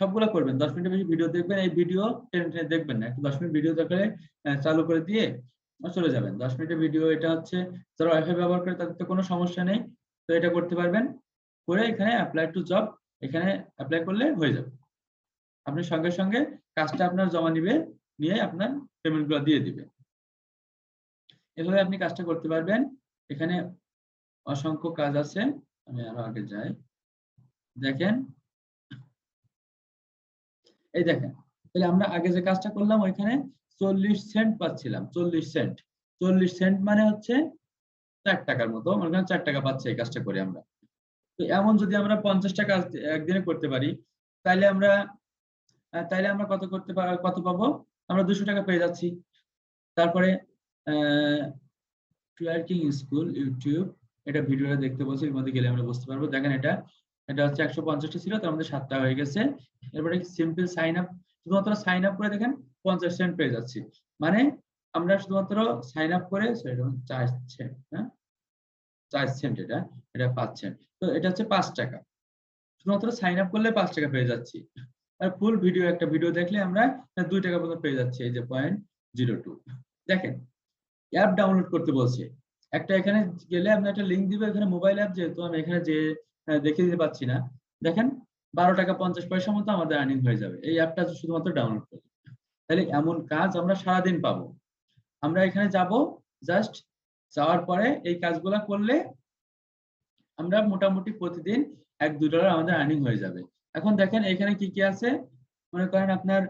সবগুলো করবেন। 10 মিনিটের বেশি ভিডিও দেখবেন, এই ভিডিও টেনে টেনে দেখবেন না, একটু 10 মিনিট ভিডিও দেখলে চালু করে দিয়ে চলে যাবেন। 10 মিনিটের ভিডিও এটা হচ্ছে, যারা ওয়াইফাই ব্যবহার করে তাদের তো কোনো সমস্যা নেই, তো এটা করতে পারবেন। করে এখানে অ্যাপ্লাই টু জব, এখানে অ্যাপ্লাই করলে হয়ে যাবে। আপনি সঙ্গে সঙ্গে কাজটা আপনার জমা নিবে, নিয়ে আপনার পেমেন্ট গুলো দিয়ে দিবে। এভাবে আপনি কাজটা করতে পারবেন। এখানে অসংখ্য কাজ আছে, আমি আরো আগে যাই। দেখেন, এই দেখেন, তাহলে আমরা আগে যে কাজটা করলাম ওইখানে 40 সেন্ট পাচ্ছিলাম। 40 সেন্ট মানে হচ্ছে 4 টাকার মতো, মনে করেন 4 টাকা পাচ্ছে এই কাজটা করে আমরা। তো এমন যদি আমরা 50টা কাজ একদিনে করতে পারি, তাইলে আমরা কত পাবো? আমরা 200 টাকা পেয়ে যাচ্ছি। তারপরে টুয়ার্কিং স্কুল ইউটিউব, এটা ভিডিওটা দেখতে বলছি, এর মধ্যে গেলে আমরা বুঝতে পারবো। দেখেন এটা হচ্ছে 150টা ছিল, তার মধ্যে 7টা হয়ে গেছে। এরপরে সিম্পল সাইন আপ, শুধুমাত্র সাইন আপ করে দেখেন 50 সেন্ট পেয়ে যাচ্ছি। মানে আমরা শুধুমাত্র সাইন আপ করে 4 সেন্ট, হ্যাঁ 4 সেন্ট, এটা 5 সেন্ট, তো এটা হচ্ছে 5 টাকা। শুধুমাত্র সাইন আপ করলে 5 টাকা পেয়ে যাচ্ছি। আর ফুল একটা ভিডিও দেখলে আমরা 2 টাকা পর্যন্ত পেয়ে যাচ্ছি। এই যে 0.02। দেখেন অ্যাপ ডাউনলোড করতে বলছে। এখানে গেলে আপনি একটা লিংক দিবে, এখানে মোবাইল অ্যাপ, যেহেতু আমি এখানে যে দেখে দিতে পাচ্ছি না। দেখেন 12 টাকা 50 পয়সা মতো আমাদের আর্নিং হয়ে যাবে এই অ্যাপটা শুধুমাত্র ডাউনলোড করলে। তাহলে এমন কাজ আমরা সারাদিন পাবো। আমরা এখানে যাব, জাস্ট যাওয়ার পরে এই কাজগুলা করলে আমরা মোটামুটি প্রতিদিন $1-2 আমাদের আর্নিং হয়ে যাবে। এখন দেখেন এখানে কি কি আছে। মনে করেন আপনার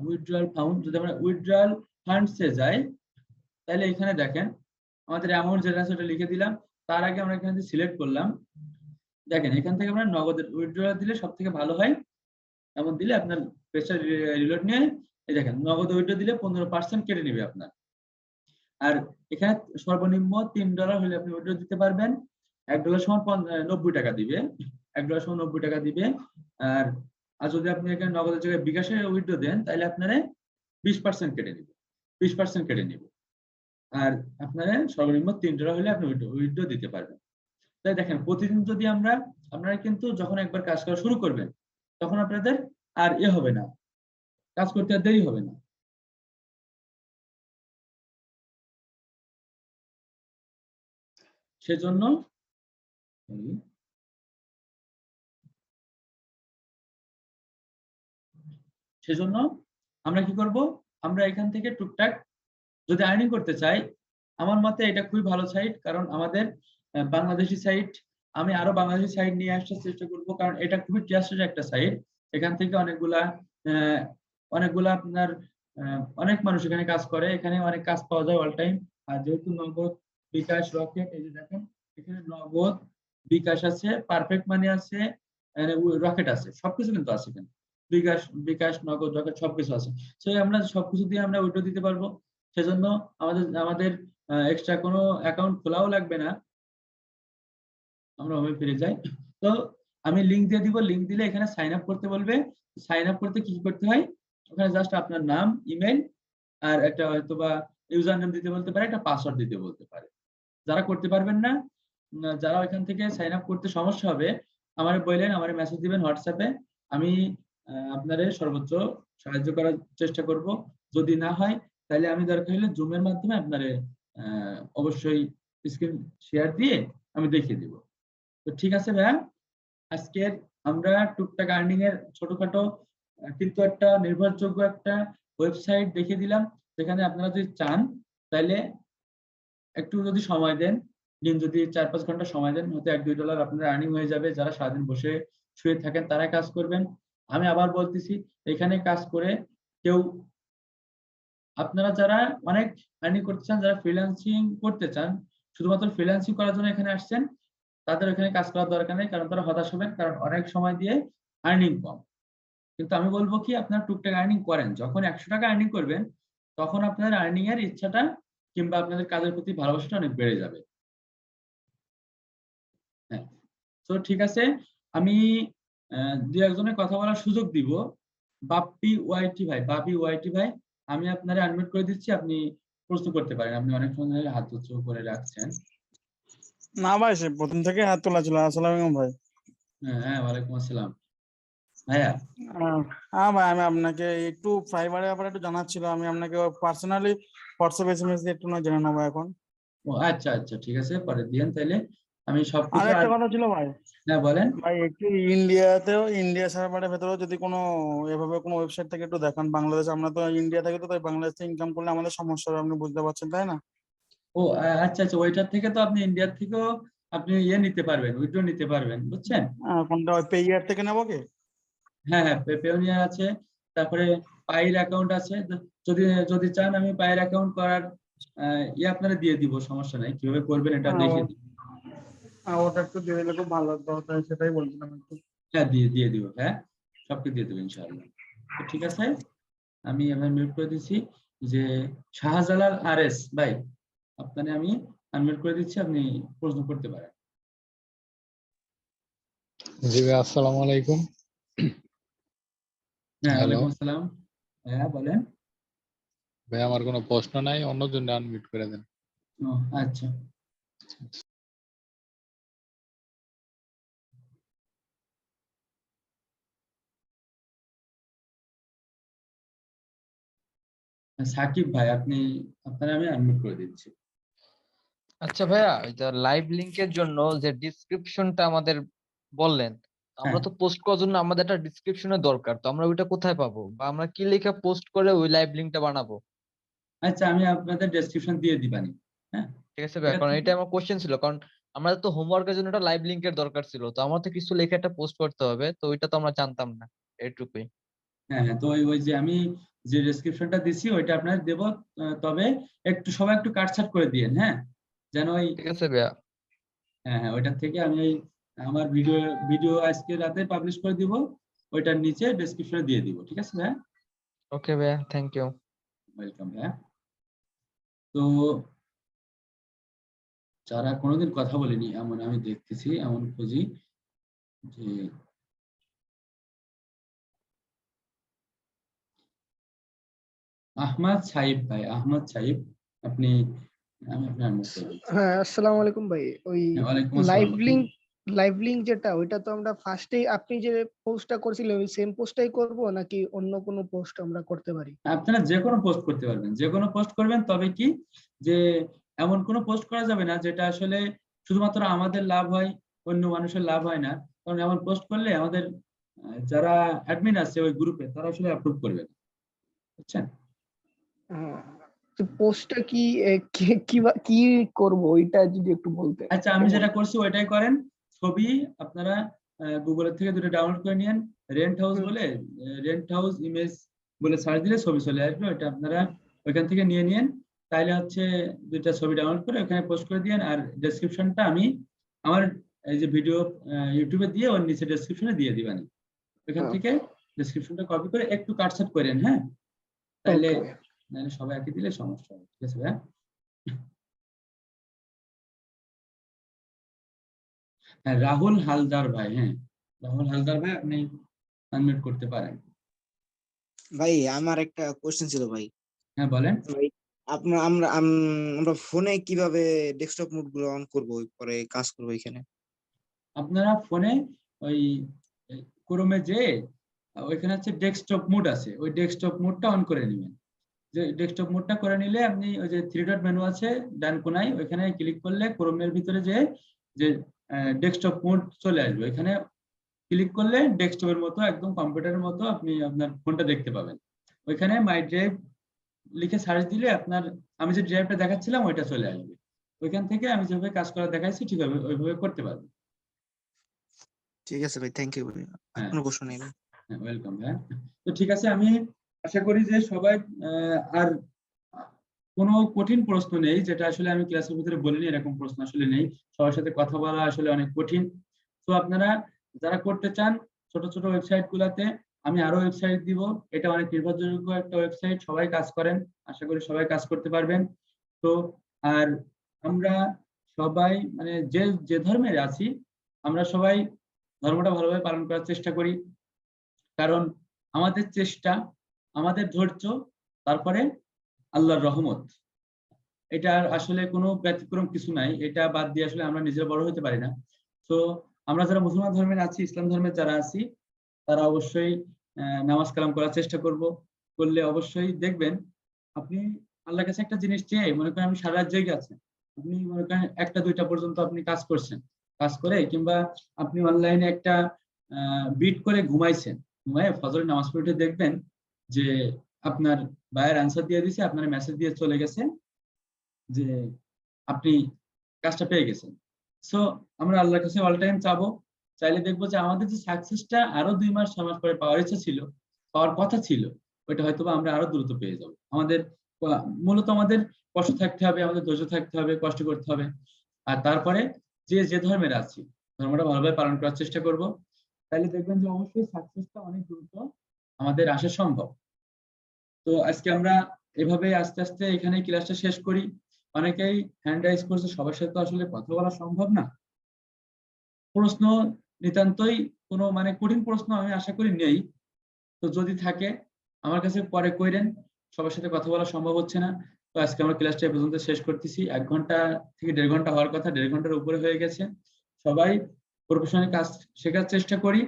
উইথড্রয়াল ফান্ড, যদি আমরা উইথড্রয়াল ফান্ডসে যাই, তাহলে এখানে দেখেন আমাদের অ্যামাউন্ট যেটা আছে ওটা লিখে দিলাম। তার আগে আমরা এখানে সিলেক্ট করলাম। দেখেন এখান থেকে আমরা নগদের উইথড্রয়াল দিলে সব থেকে ভালো হয়। এমন দিলে আপনার পেজটা রিলোড নিয়ে এই দেখেন নগদ উইথড্র দিলে 15% কেটে নেবে আপনার। আর এখানে সর্বনিম্ন $3 হলে আপনি উইথড্র দিতে পারবেন। $1 সমান 90 টাকা দিবে। $1 সমান 90 টাকা দিবে। আর যদি আপনি এখানে নগদের জায়গায় বিকাশে উইথড্র দেন, তাহলে আপনারা 20% কেটে নেবে। 20% কেটে নেবে। আর আপনারা সর্বনিম্ন $3 হলে আপনি উইথড্র দিতে পারবেন। তাই দেখেন প্রতিদিন যদি আপনারা কিন্তু যখন একবার কাজ করা শুরু করবেন, তখন আপনাদের আর হবে না, কাজ করতে আর দেরি হবে না। সেজন্য আমরা কি করব, আমরা এখান থেকে টুকটাক যদি আর্নিং করতে চাই, আমার মতে এটা খুবই ভালো সাইট। কারণ আমাদের বাংলাদেশি সাইট, আমি আরো বাংলাদেশি সাইট নিয়ে আসার চেষ্টা করব, কারণ এটা খুবই ট্রাস্টেড একটা সাইট। এখান থেকে অনেকগুলা আপনার অনেক মানুষ এখানে কাজ করে, এখানে অনেক কাজ পাওয়া যায় অল টাইম। আর যেহেতু নগদ, বিকাশ, রকেট, এই যে দেখেন এখানে নগদ, বিকাশ আছে, পারফেক্ট মানি আছে, রকেট আছে, সবকিছু কিন্তু আছে এখানে। বিকাশ, নগদ, রকেট সবকিছু আছে। সেই আমরা সবকিছু দিয়ে আমরা উইথড্র দিতে পারবো। সেজন্য আমাদের এক্সট্রা কোনো অ্যাকাউন্ট খোলাও লাগবে না। আমরা হোমে ফিরে যাই। তো আমি লিংক দিয়ে দিব, লিংক দিলে এখানে সাইন আপ করতে বলবে। সাইন আপ করতে কি করতে হয়, ওখানে জাস্ট আপনার নাম, ইমেল আর একটা হয়তোবা ইউজার নেম দিতে বলতে পারে, একটা পাসওয়ার্ড দিতে বলতে পারে। যারা করতে পারবেন না, যারা ওইখান থেকে সাইন আপ করতে সমস্যা হবে, আমারে বললেন, আমারে মেসেজ দিবেন হোয়াটসঅ্যাপে। আমি আপনাদের সর্বোচ্চ সাহায্য করার চেষ্টা করব। যদি না হয়, তাহলে আমি দরকার হলে জুমের মাধ্যমে আপনারে অবশ্যই স্ক্রিন শেয়ার দিয়ে আমি দেখিয়ে দিব। তো ঠিক আছে ভাইয়া, আজকের আমরা টুকটাক আর্নিং এর ছোটখাটো কিন্তু একটা নির্ভরযোগ্য একটা ওয়েবসাইট দেখিয়ে দিলাম, যেখানে আপনারা যদি চান তাহলে একটু যদি সময় দেন, দিন যদি 4-5 ঘন্টা সময় দেন, হয়তো $1-2 আপনার আর্নিং হয়ে যাবে। যারা সারাদিন বসে শুয়ে থাকেন তারা কাজ করবেন। আমি আবার বলতেছি, এখানে কাজ করে কেউ, আপনারা যারা অনেক আর্নিং করতে চান, যারা ফ্রিল্যান্সিং করতে চান, শুধুমাত্র ফ্রিল্যান্সিং করার জন্য এখানে আসছেন, তাদের এখানে কাজ করার দরকার নেই, কারণ তারা হতাশ হবেন, কারণ অনেক সময় দিয়ে আর্নিং কম। কিন্তু আমি বলবো কি, আপনারা টুকটাক আর্নিং করেন। যখন 100 টাকা আর্নিং করবেন, তখন আপনাদের আর্নিং এর ইচ্ছাটা কিংবা আপনাদের কাজের প্রতি ভালোবাসাটা অনেক বেড়ে যাবে। হ্যাঁ, তো ঠিক আছে, আমি দুই একজনের কথা বলার সুযোগ দিব। বাপি ওয়াইটি ভাই, আমি আপনারে আনমিউট করে দিচ্ছি, আপনি প্রশ্ন করতে পারেন। আপনি অনেক সময় হাত উঁচু করে রাখছেন। না ভাই, সে প্রথম থেকে হাত তোলা ছিল। আসসালামু আলাইকুম ভাই। হ্যাঁ, ওয়ালাইকুম আসসালাম ভাইয়া। হ্যাঁ ভাই, আমি আপনাকে একটু ফাইবারের ব্যাপারে একটু জানার ছিল। আমি আপনাকে পার্সোনালি হোয়াটসঅ্যাপ এসএমএস দিয়ে একটু জেনে নেবো এখন। ও আচ্ছা, ঠিক আছে, পরে দিয়েন তাইলে আমি আর সবকিছু। একটা কথা ছিল ভাই। হ্যাঁ বলেন ভাই, একটু ইন্ডিয়া সার্ভারের ভেতরেও যদি কোনো এভাবে কোনো ওয়েবসাইট থেকে একটু দেখান। বাংলাদেশ, আমরা তো ইন্ডিয়া থেকে, তো তাই বাংলাদেশ থেকে ইনকাম করলে আমাদের সমস্যা হবে, আপনি বুঝতে পারছেন তাই না? ও আচ্ছা, ওইটার থেকে তো আপনি ইন্ডিয়ার থেকেও আপনি নিতে পারবেন, উইথড্র নিতে পারবেন, বুঝছেন? কোনটা, ওই পেইয়ার থেকে নেবো কি? হ্যাঁ, পেওনিয়ার আছে, তারপরে পায়ের অ্যাকাউন্ট আছে, যদি যদি চান আমি পায়ের অ্যাকাউন্ট করার আপনারা দিয়ে দিব, সমস্যা নাই, কিভাবে করবেন এটা দেখিয়ে দিব। ওটা একটু দিয়ে দিলে খুব ভালো হতো, তাই সেটাই বলছিলাম একটু। হ্যাঁ দিয়ে দিব, হ্যাঁ সবকে দিয়ে দেবো ইনশাআল্লাহ। তো ঠিক আছে, আমি এবার মিউট করে দিচ্ছি। যে শাহজালাল আরএস ভাই, আপনাকে আমি আনমিউট করে দিচ্ছি, আপনি প্রশ্ন করতে পারেন। জি ভাই, আসসালামু আলাইকুম। হ্যাঁ, হ্যালো ওয়ালাইকুম আসসালাম। হ্যাঁ বলেন। ভাই, আমার কোনো প্রশ্ন নাই, অন্যজন আনমিউট করে দেন। ও আচ্ছা, সাকিব ভাই আপনি, আপনারা আমি আনমিউট করে দিচ্ছি। আচ্ছা ভাইয়া, এটা লাইভ লিংকের জন্য যে ডিসক্রিপশনটা আমাদের বললেন, আমরা হ্যাঁ তো পোস্ট করার জন্য আমাদের একটা ডিসক্রিপশনের দরকার, তো আমরা ওইটা কোথায় পাবো, বা আমরা কি লেখা পোস্ট করে ওই লাইভ লিংকটা বানাবো? আচ্ছা, আমি আপনাদের ডেসক্রিপশন দিয়ে দিবানি। হ্যাঁ, ঠিক আছে ভাইয়া, এটা কারণ থেকে এটা আমার কোশ্চেন ছিল, কারণ আমাদের তো হোমওয়ার্কের জন্য একটা লাইভ লিংকের দরকার ছিল, তো আমার তো কিছু লেখা একটা পোস্ট করতে হবে, তো ওইটা তো আমরা জানতাম না, এটুকুই। হ্যাঁ হ্যাঁ, তো ওই যে আমি যে ডেসক্রিপশনটা দিছি ওইটা আপনাদের দেব, তবে একটু সবাই একটু কাটছাট করে দিয়েন, হ্যাঁ যেন ওই, ঠিক আছে ভাইয়া। হ্যাঁ হ্যাঁ ওইটার থেকে আমি এই আমার ভিডিও ভিডিও আজকে রাতে পাবলিশ করে দিব, ওইটার নিচে ডেসক্রিপশনে দিয়ে দিব, ঠিক আছে ভাইয়া? ওকে ভাইয়া, থ্যাংক ইউ। ওয়েলকাম ভাইয়া। তো যারা কোনোদিন কথা বলেনি এমন আমি দেখতেছি, এমন খুঁজি যে আহমদ সাইব ভাই, আহমদ সাইব আপনি, আমি আপনার আনমিউট করে দিচ্ছি। হ্যাঁ, আসসালামু আলাইকুম ভাই। ওই হ্যাঁ, ওয়ালাইকুম লাইভ আসসালাম। লিংক লাইভ লিংক যেটা, ওইটা তো আমরা ফার্স্টেই আপনি যে পোস্টটা করেছিলেন ওই সেম পোস্টটাই করব, নাকি অন্য কোনো পোস্ট আমরা করতে পারি? আপনারা যে কোনো পোস্ট করতে পারবেন, যে কোনো পোস্ট করবেন, তবে কি যে এমন কোনো পোস্ট করা যাবে না যেটা আসলে শুধুমাত্র আমাদের লাভ হয়, অন্য মানুষের লাভ হয় না। কারণ এমন পোস্ট করলে আমাদের যারা অ্যাডমিন আছে ওই গ্রুপে তারা আসলে অ্যাপ্রুভ করবে না, বুঝছেন? হ্যাঁ, তো পোস্টটা কি কি করব ওইটা যদি একটু বলতেন। আচ্ছা, আমি যেটা করছি ওইটাই করেন। ছবি আপনারা গুগলের থেকে দুটো ডাউনলোড করে নিয়েন, রেন্ট হাউস হুম। বলে, রেন্ট হাউস ইমেজ বলে সার্চ দিলে ছবি চলে আসবে, ওইটা আপনারা ওইখান থেকে নিয়ে নিয়েন। তাইলে হচ্ছে দুইটা ছবি ডাউনলোড করে ওখানে পোস্ট করে দিয়েন, আর ডেসক্রিপশনটা আমি আমার এই যে ভিডিও ইউটিউবে দিয়ে ওর নিচে ডেসক্রিপশনে দিয়ে দিবেন। ওইখান থেকে ডেসক্রিপশনটা কপি করে একটু কাটছাট করেন, হ্যাঁ তাইলে ওকে। নাহলে সবাই একই দিলে সমস্যা হবে, ঠিক আছে ভাইয়া? হ্যাঁ, রাহুল হালদার ভাই, হ্যাঁ রাহুল হালদার ভাই আপনি আনমিউট করতে পারেন। ভাই আমার একটা কোশ্চেন ছিল ভাই। হ্যাঁ বলেন। ভাই আমরা ফোনে কিভাবে ডেস্কটপ মোড গুলো অন করব, পরে কাজ করবো এখানে? আপনারা ফোনে ওই ক্রোমে যে ওইখানে হচ্ছে ডেস্কটপ মোড আছে, ওই ডেস্কটপ মোডটা অন করে নেবেন। যে ডেস্কটপ মোডটা করে নিলে আপনি ওই যে থ্রি ডট মেনু আছে ডান কোনায়, ওইখানে ক্লিক করলে ক্রোমের ভিতরে যে ডেস্কটপ মোড চলে আসবে, ওইখানে ক্লিক করলে ডেস্কটপের মতো একদম কম্পিউটারের মতো আপনি আপনার ফোনটা দেখতে পাবেন। ওইখানে মাই ড্রাইভ লিখে সার্চ দিলে আপনার আমি যে ড্রাইভটা দেখাচ্ছিলাম ওইটা চলে আসবে। ওইখান থেকে আমি যেভাবে কাজ করা দেখাইছি ঠিক হবে ওইভাবে করতে পারবেন। ঠিক আছে ভাই, থ্যাংক ইউ ভাই। আর হ্যাঁ কোনো প্রশ্ন নেই ভাই। হ্যাঁ, ওয়েলকাম হ্যাঁ। তো ঠিক আছে, আমি আশা করি যে সবাই আর কোনো কঠিন প্রশ্ন নেই, যেটা আসলে আমি ক্লাসের ভিতরে বলিনি এরকম প্রশ্ন আসলে নেই। সবার সাথে কথা বলা আসলে অনেক কঠিন। তো আপনারা যারা করতে চান ছোট ছোট ওয়েবসাইট গুলাতে আমি আরো ওয়েবসাইট দিব, এটা অনেক নির্ভরযোগ্য একটা ওয়েবসাইট, সবাই কাজ করেন, আশা করি সবাই কাজ করতে পারবেন। তো আর আমরা সবাই মানে যে যে ধর্মের আছি আমরা সবাই ধর্মটা ভালোভাবে পালন করার চেষ্টা করি, কারণ আমাদের চেষ্টা, আমাদের ধৈর্য, তারপরে আল্লাহর রহমত, এটা আসলে কোনো ব্যতিক্রম কিছু নাই, এটা বাদ দিয়ে আসলে আমরা নিজেরা বড় হতে পারি না। তো আমরা যারা মুসলমান ধর্মের আছি, ইসলাম ধর্মের যারা আছি, তারা অবশ্যই নামাজ কালাম করার চেষ্টা করলে অবশ্যই দেখবেন আপনি আল্লাহর কাছে একটা জিনিস চেয়ে, মনে করেন আপনি সারা রাত জেগে আছেন, আপনি মনে করেন 1টা 2টা পর্যন্ত আপনি কাজ করছেন, কাজ করে কিংবা আপনি অনলাইনে একটা বিট করে ঘুমাইছেন, ঘুমায় ফজরের নামাজ পড়ে উঠে দেখবেন যে আপনার ভাইয়ের অ্যান্সার দিয়ে দিছে, আপনার মেসেজ দিয়ে চলে গেছে যে আপনি কাজটা পেয়ে গেছেন। সো আমরা আল্লাহর কাছে অল টাইম চাবো, চাইলে দেখবো যে আমাদের যে সাকসেসটা আরো 2 মাস 6 মাস পরে পাওয়ার ইচ্ছা ছিল, পাওয়ার কথা ছিল, ওইটা হয়তো বা আমরা আরো দ্রুত পেয়ে যাবো। আমাদের মূলত আমাদের কষ্ট থাকতে হবে, আমাদের ধৈর্য থাকতে হবে, কষ্ট করতে হবে। আর তারপরে যে ধর্মের আছি ধর্মটা ভালোভাবে পালন করার চেষ্টা করব, তাহলে দেখবেন যে অবশ্যই সাকসেসটা অনেক দ্রুত আমাদের আসা সম্ভব। তো আজকে আমরা এভাবে আস্তে আস্তে এখানে ক্লাসটা শেষ করি। অনেকেই হ্যান্ড রাইজ করছে, সবার সাথে আসলে কথা বলা সম্ভব না। প্রশ্ন নিতান্তই কোনো মানে কঠিন প্রশ্ন আমি আশা করি নেই, তো যদি থাকে আমার কাছে পরে কইরেন, সবার সাথে কথা বলা সম্ভব হচ্ছে না। তো আজকে আমরা ক্লাসটা এই পর্যন্ত শেষ করতেছি। 1 ঘন্টা থেকে 1.5 ঘন্টা হওয়ার কথা, 1.5 ঘন্টার উপরে হয়ে গেছে। সবাই প্রফেশনাল কাজ শেখার চেষ্টা করি,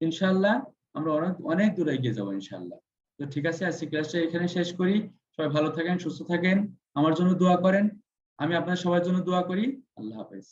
ইনশাআল্লাহ আমরা অনেক অনেক দূর এগিয়ে যাবো ইনশাআল্লাহ। তো ঠিক আছে, আজকে ক্লাসটা এখানে শেষ করি। সবাই ভালো থাকেন, সুস্থ থাকেন, আমার জন্য দোয়া করেন, আমি আপনার সবার জন্য দোয়া করি। আল্লাহ হাফেজ।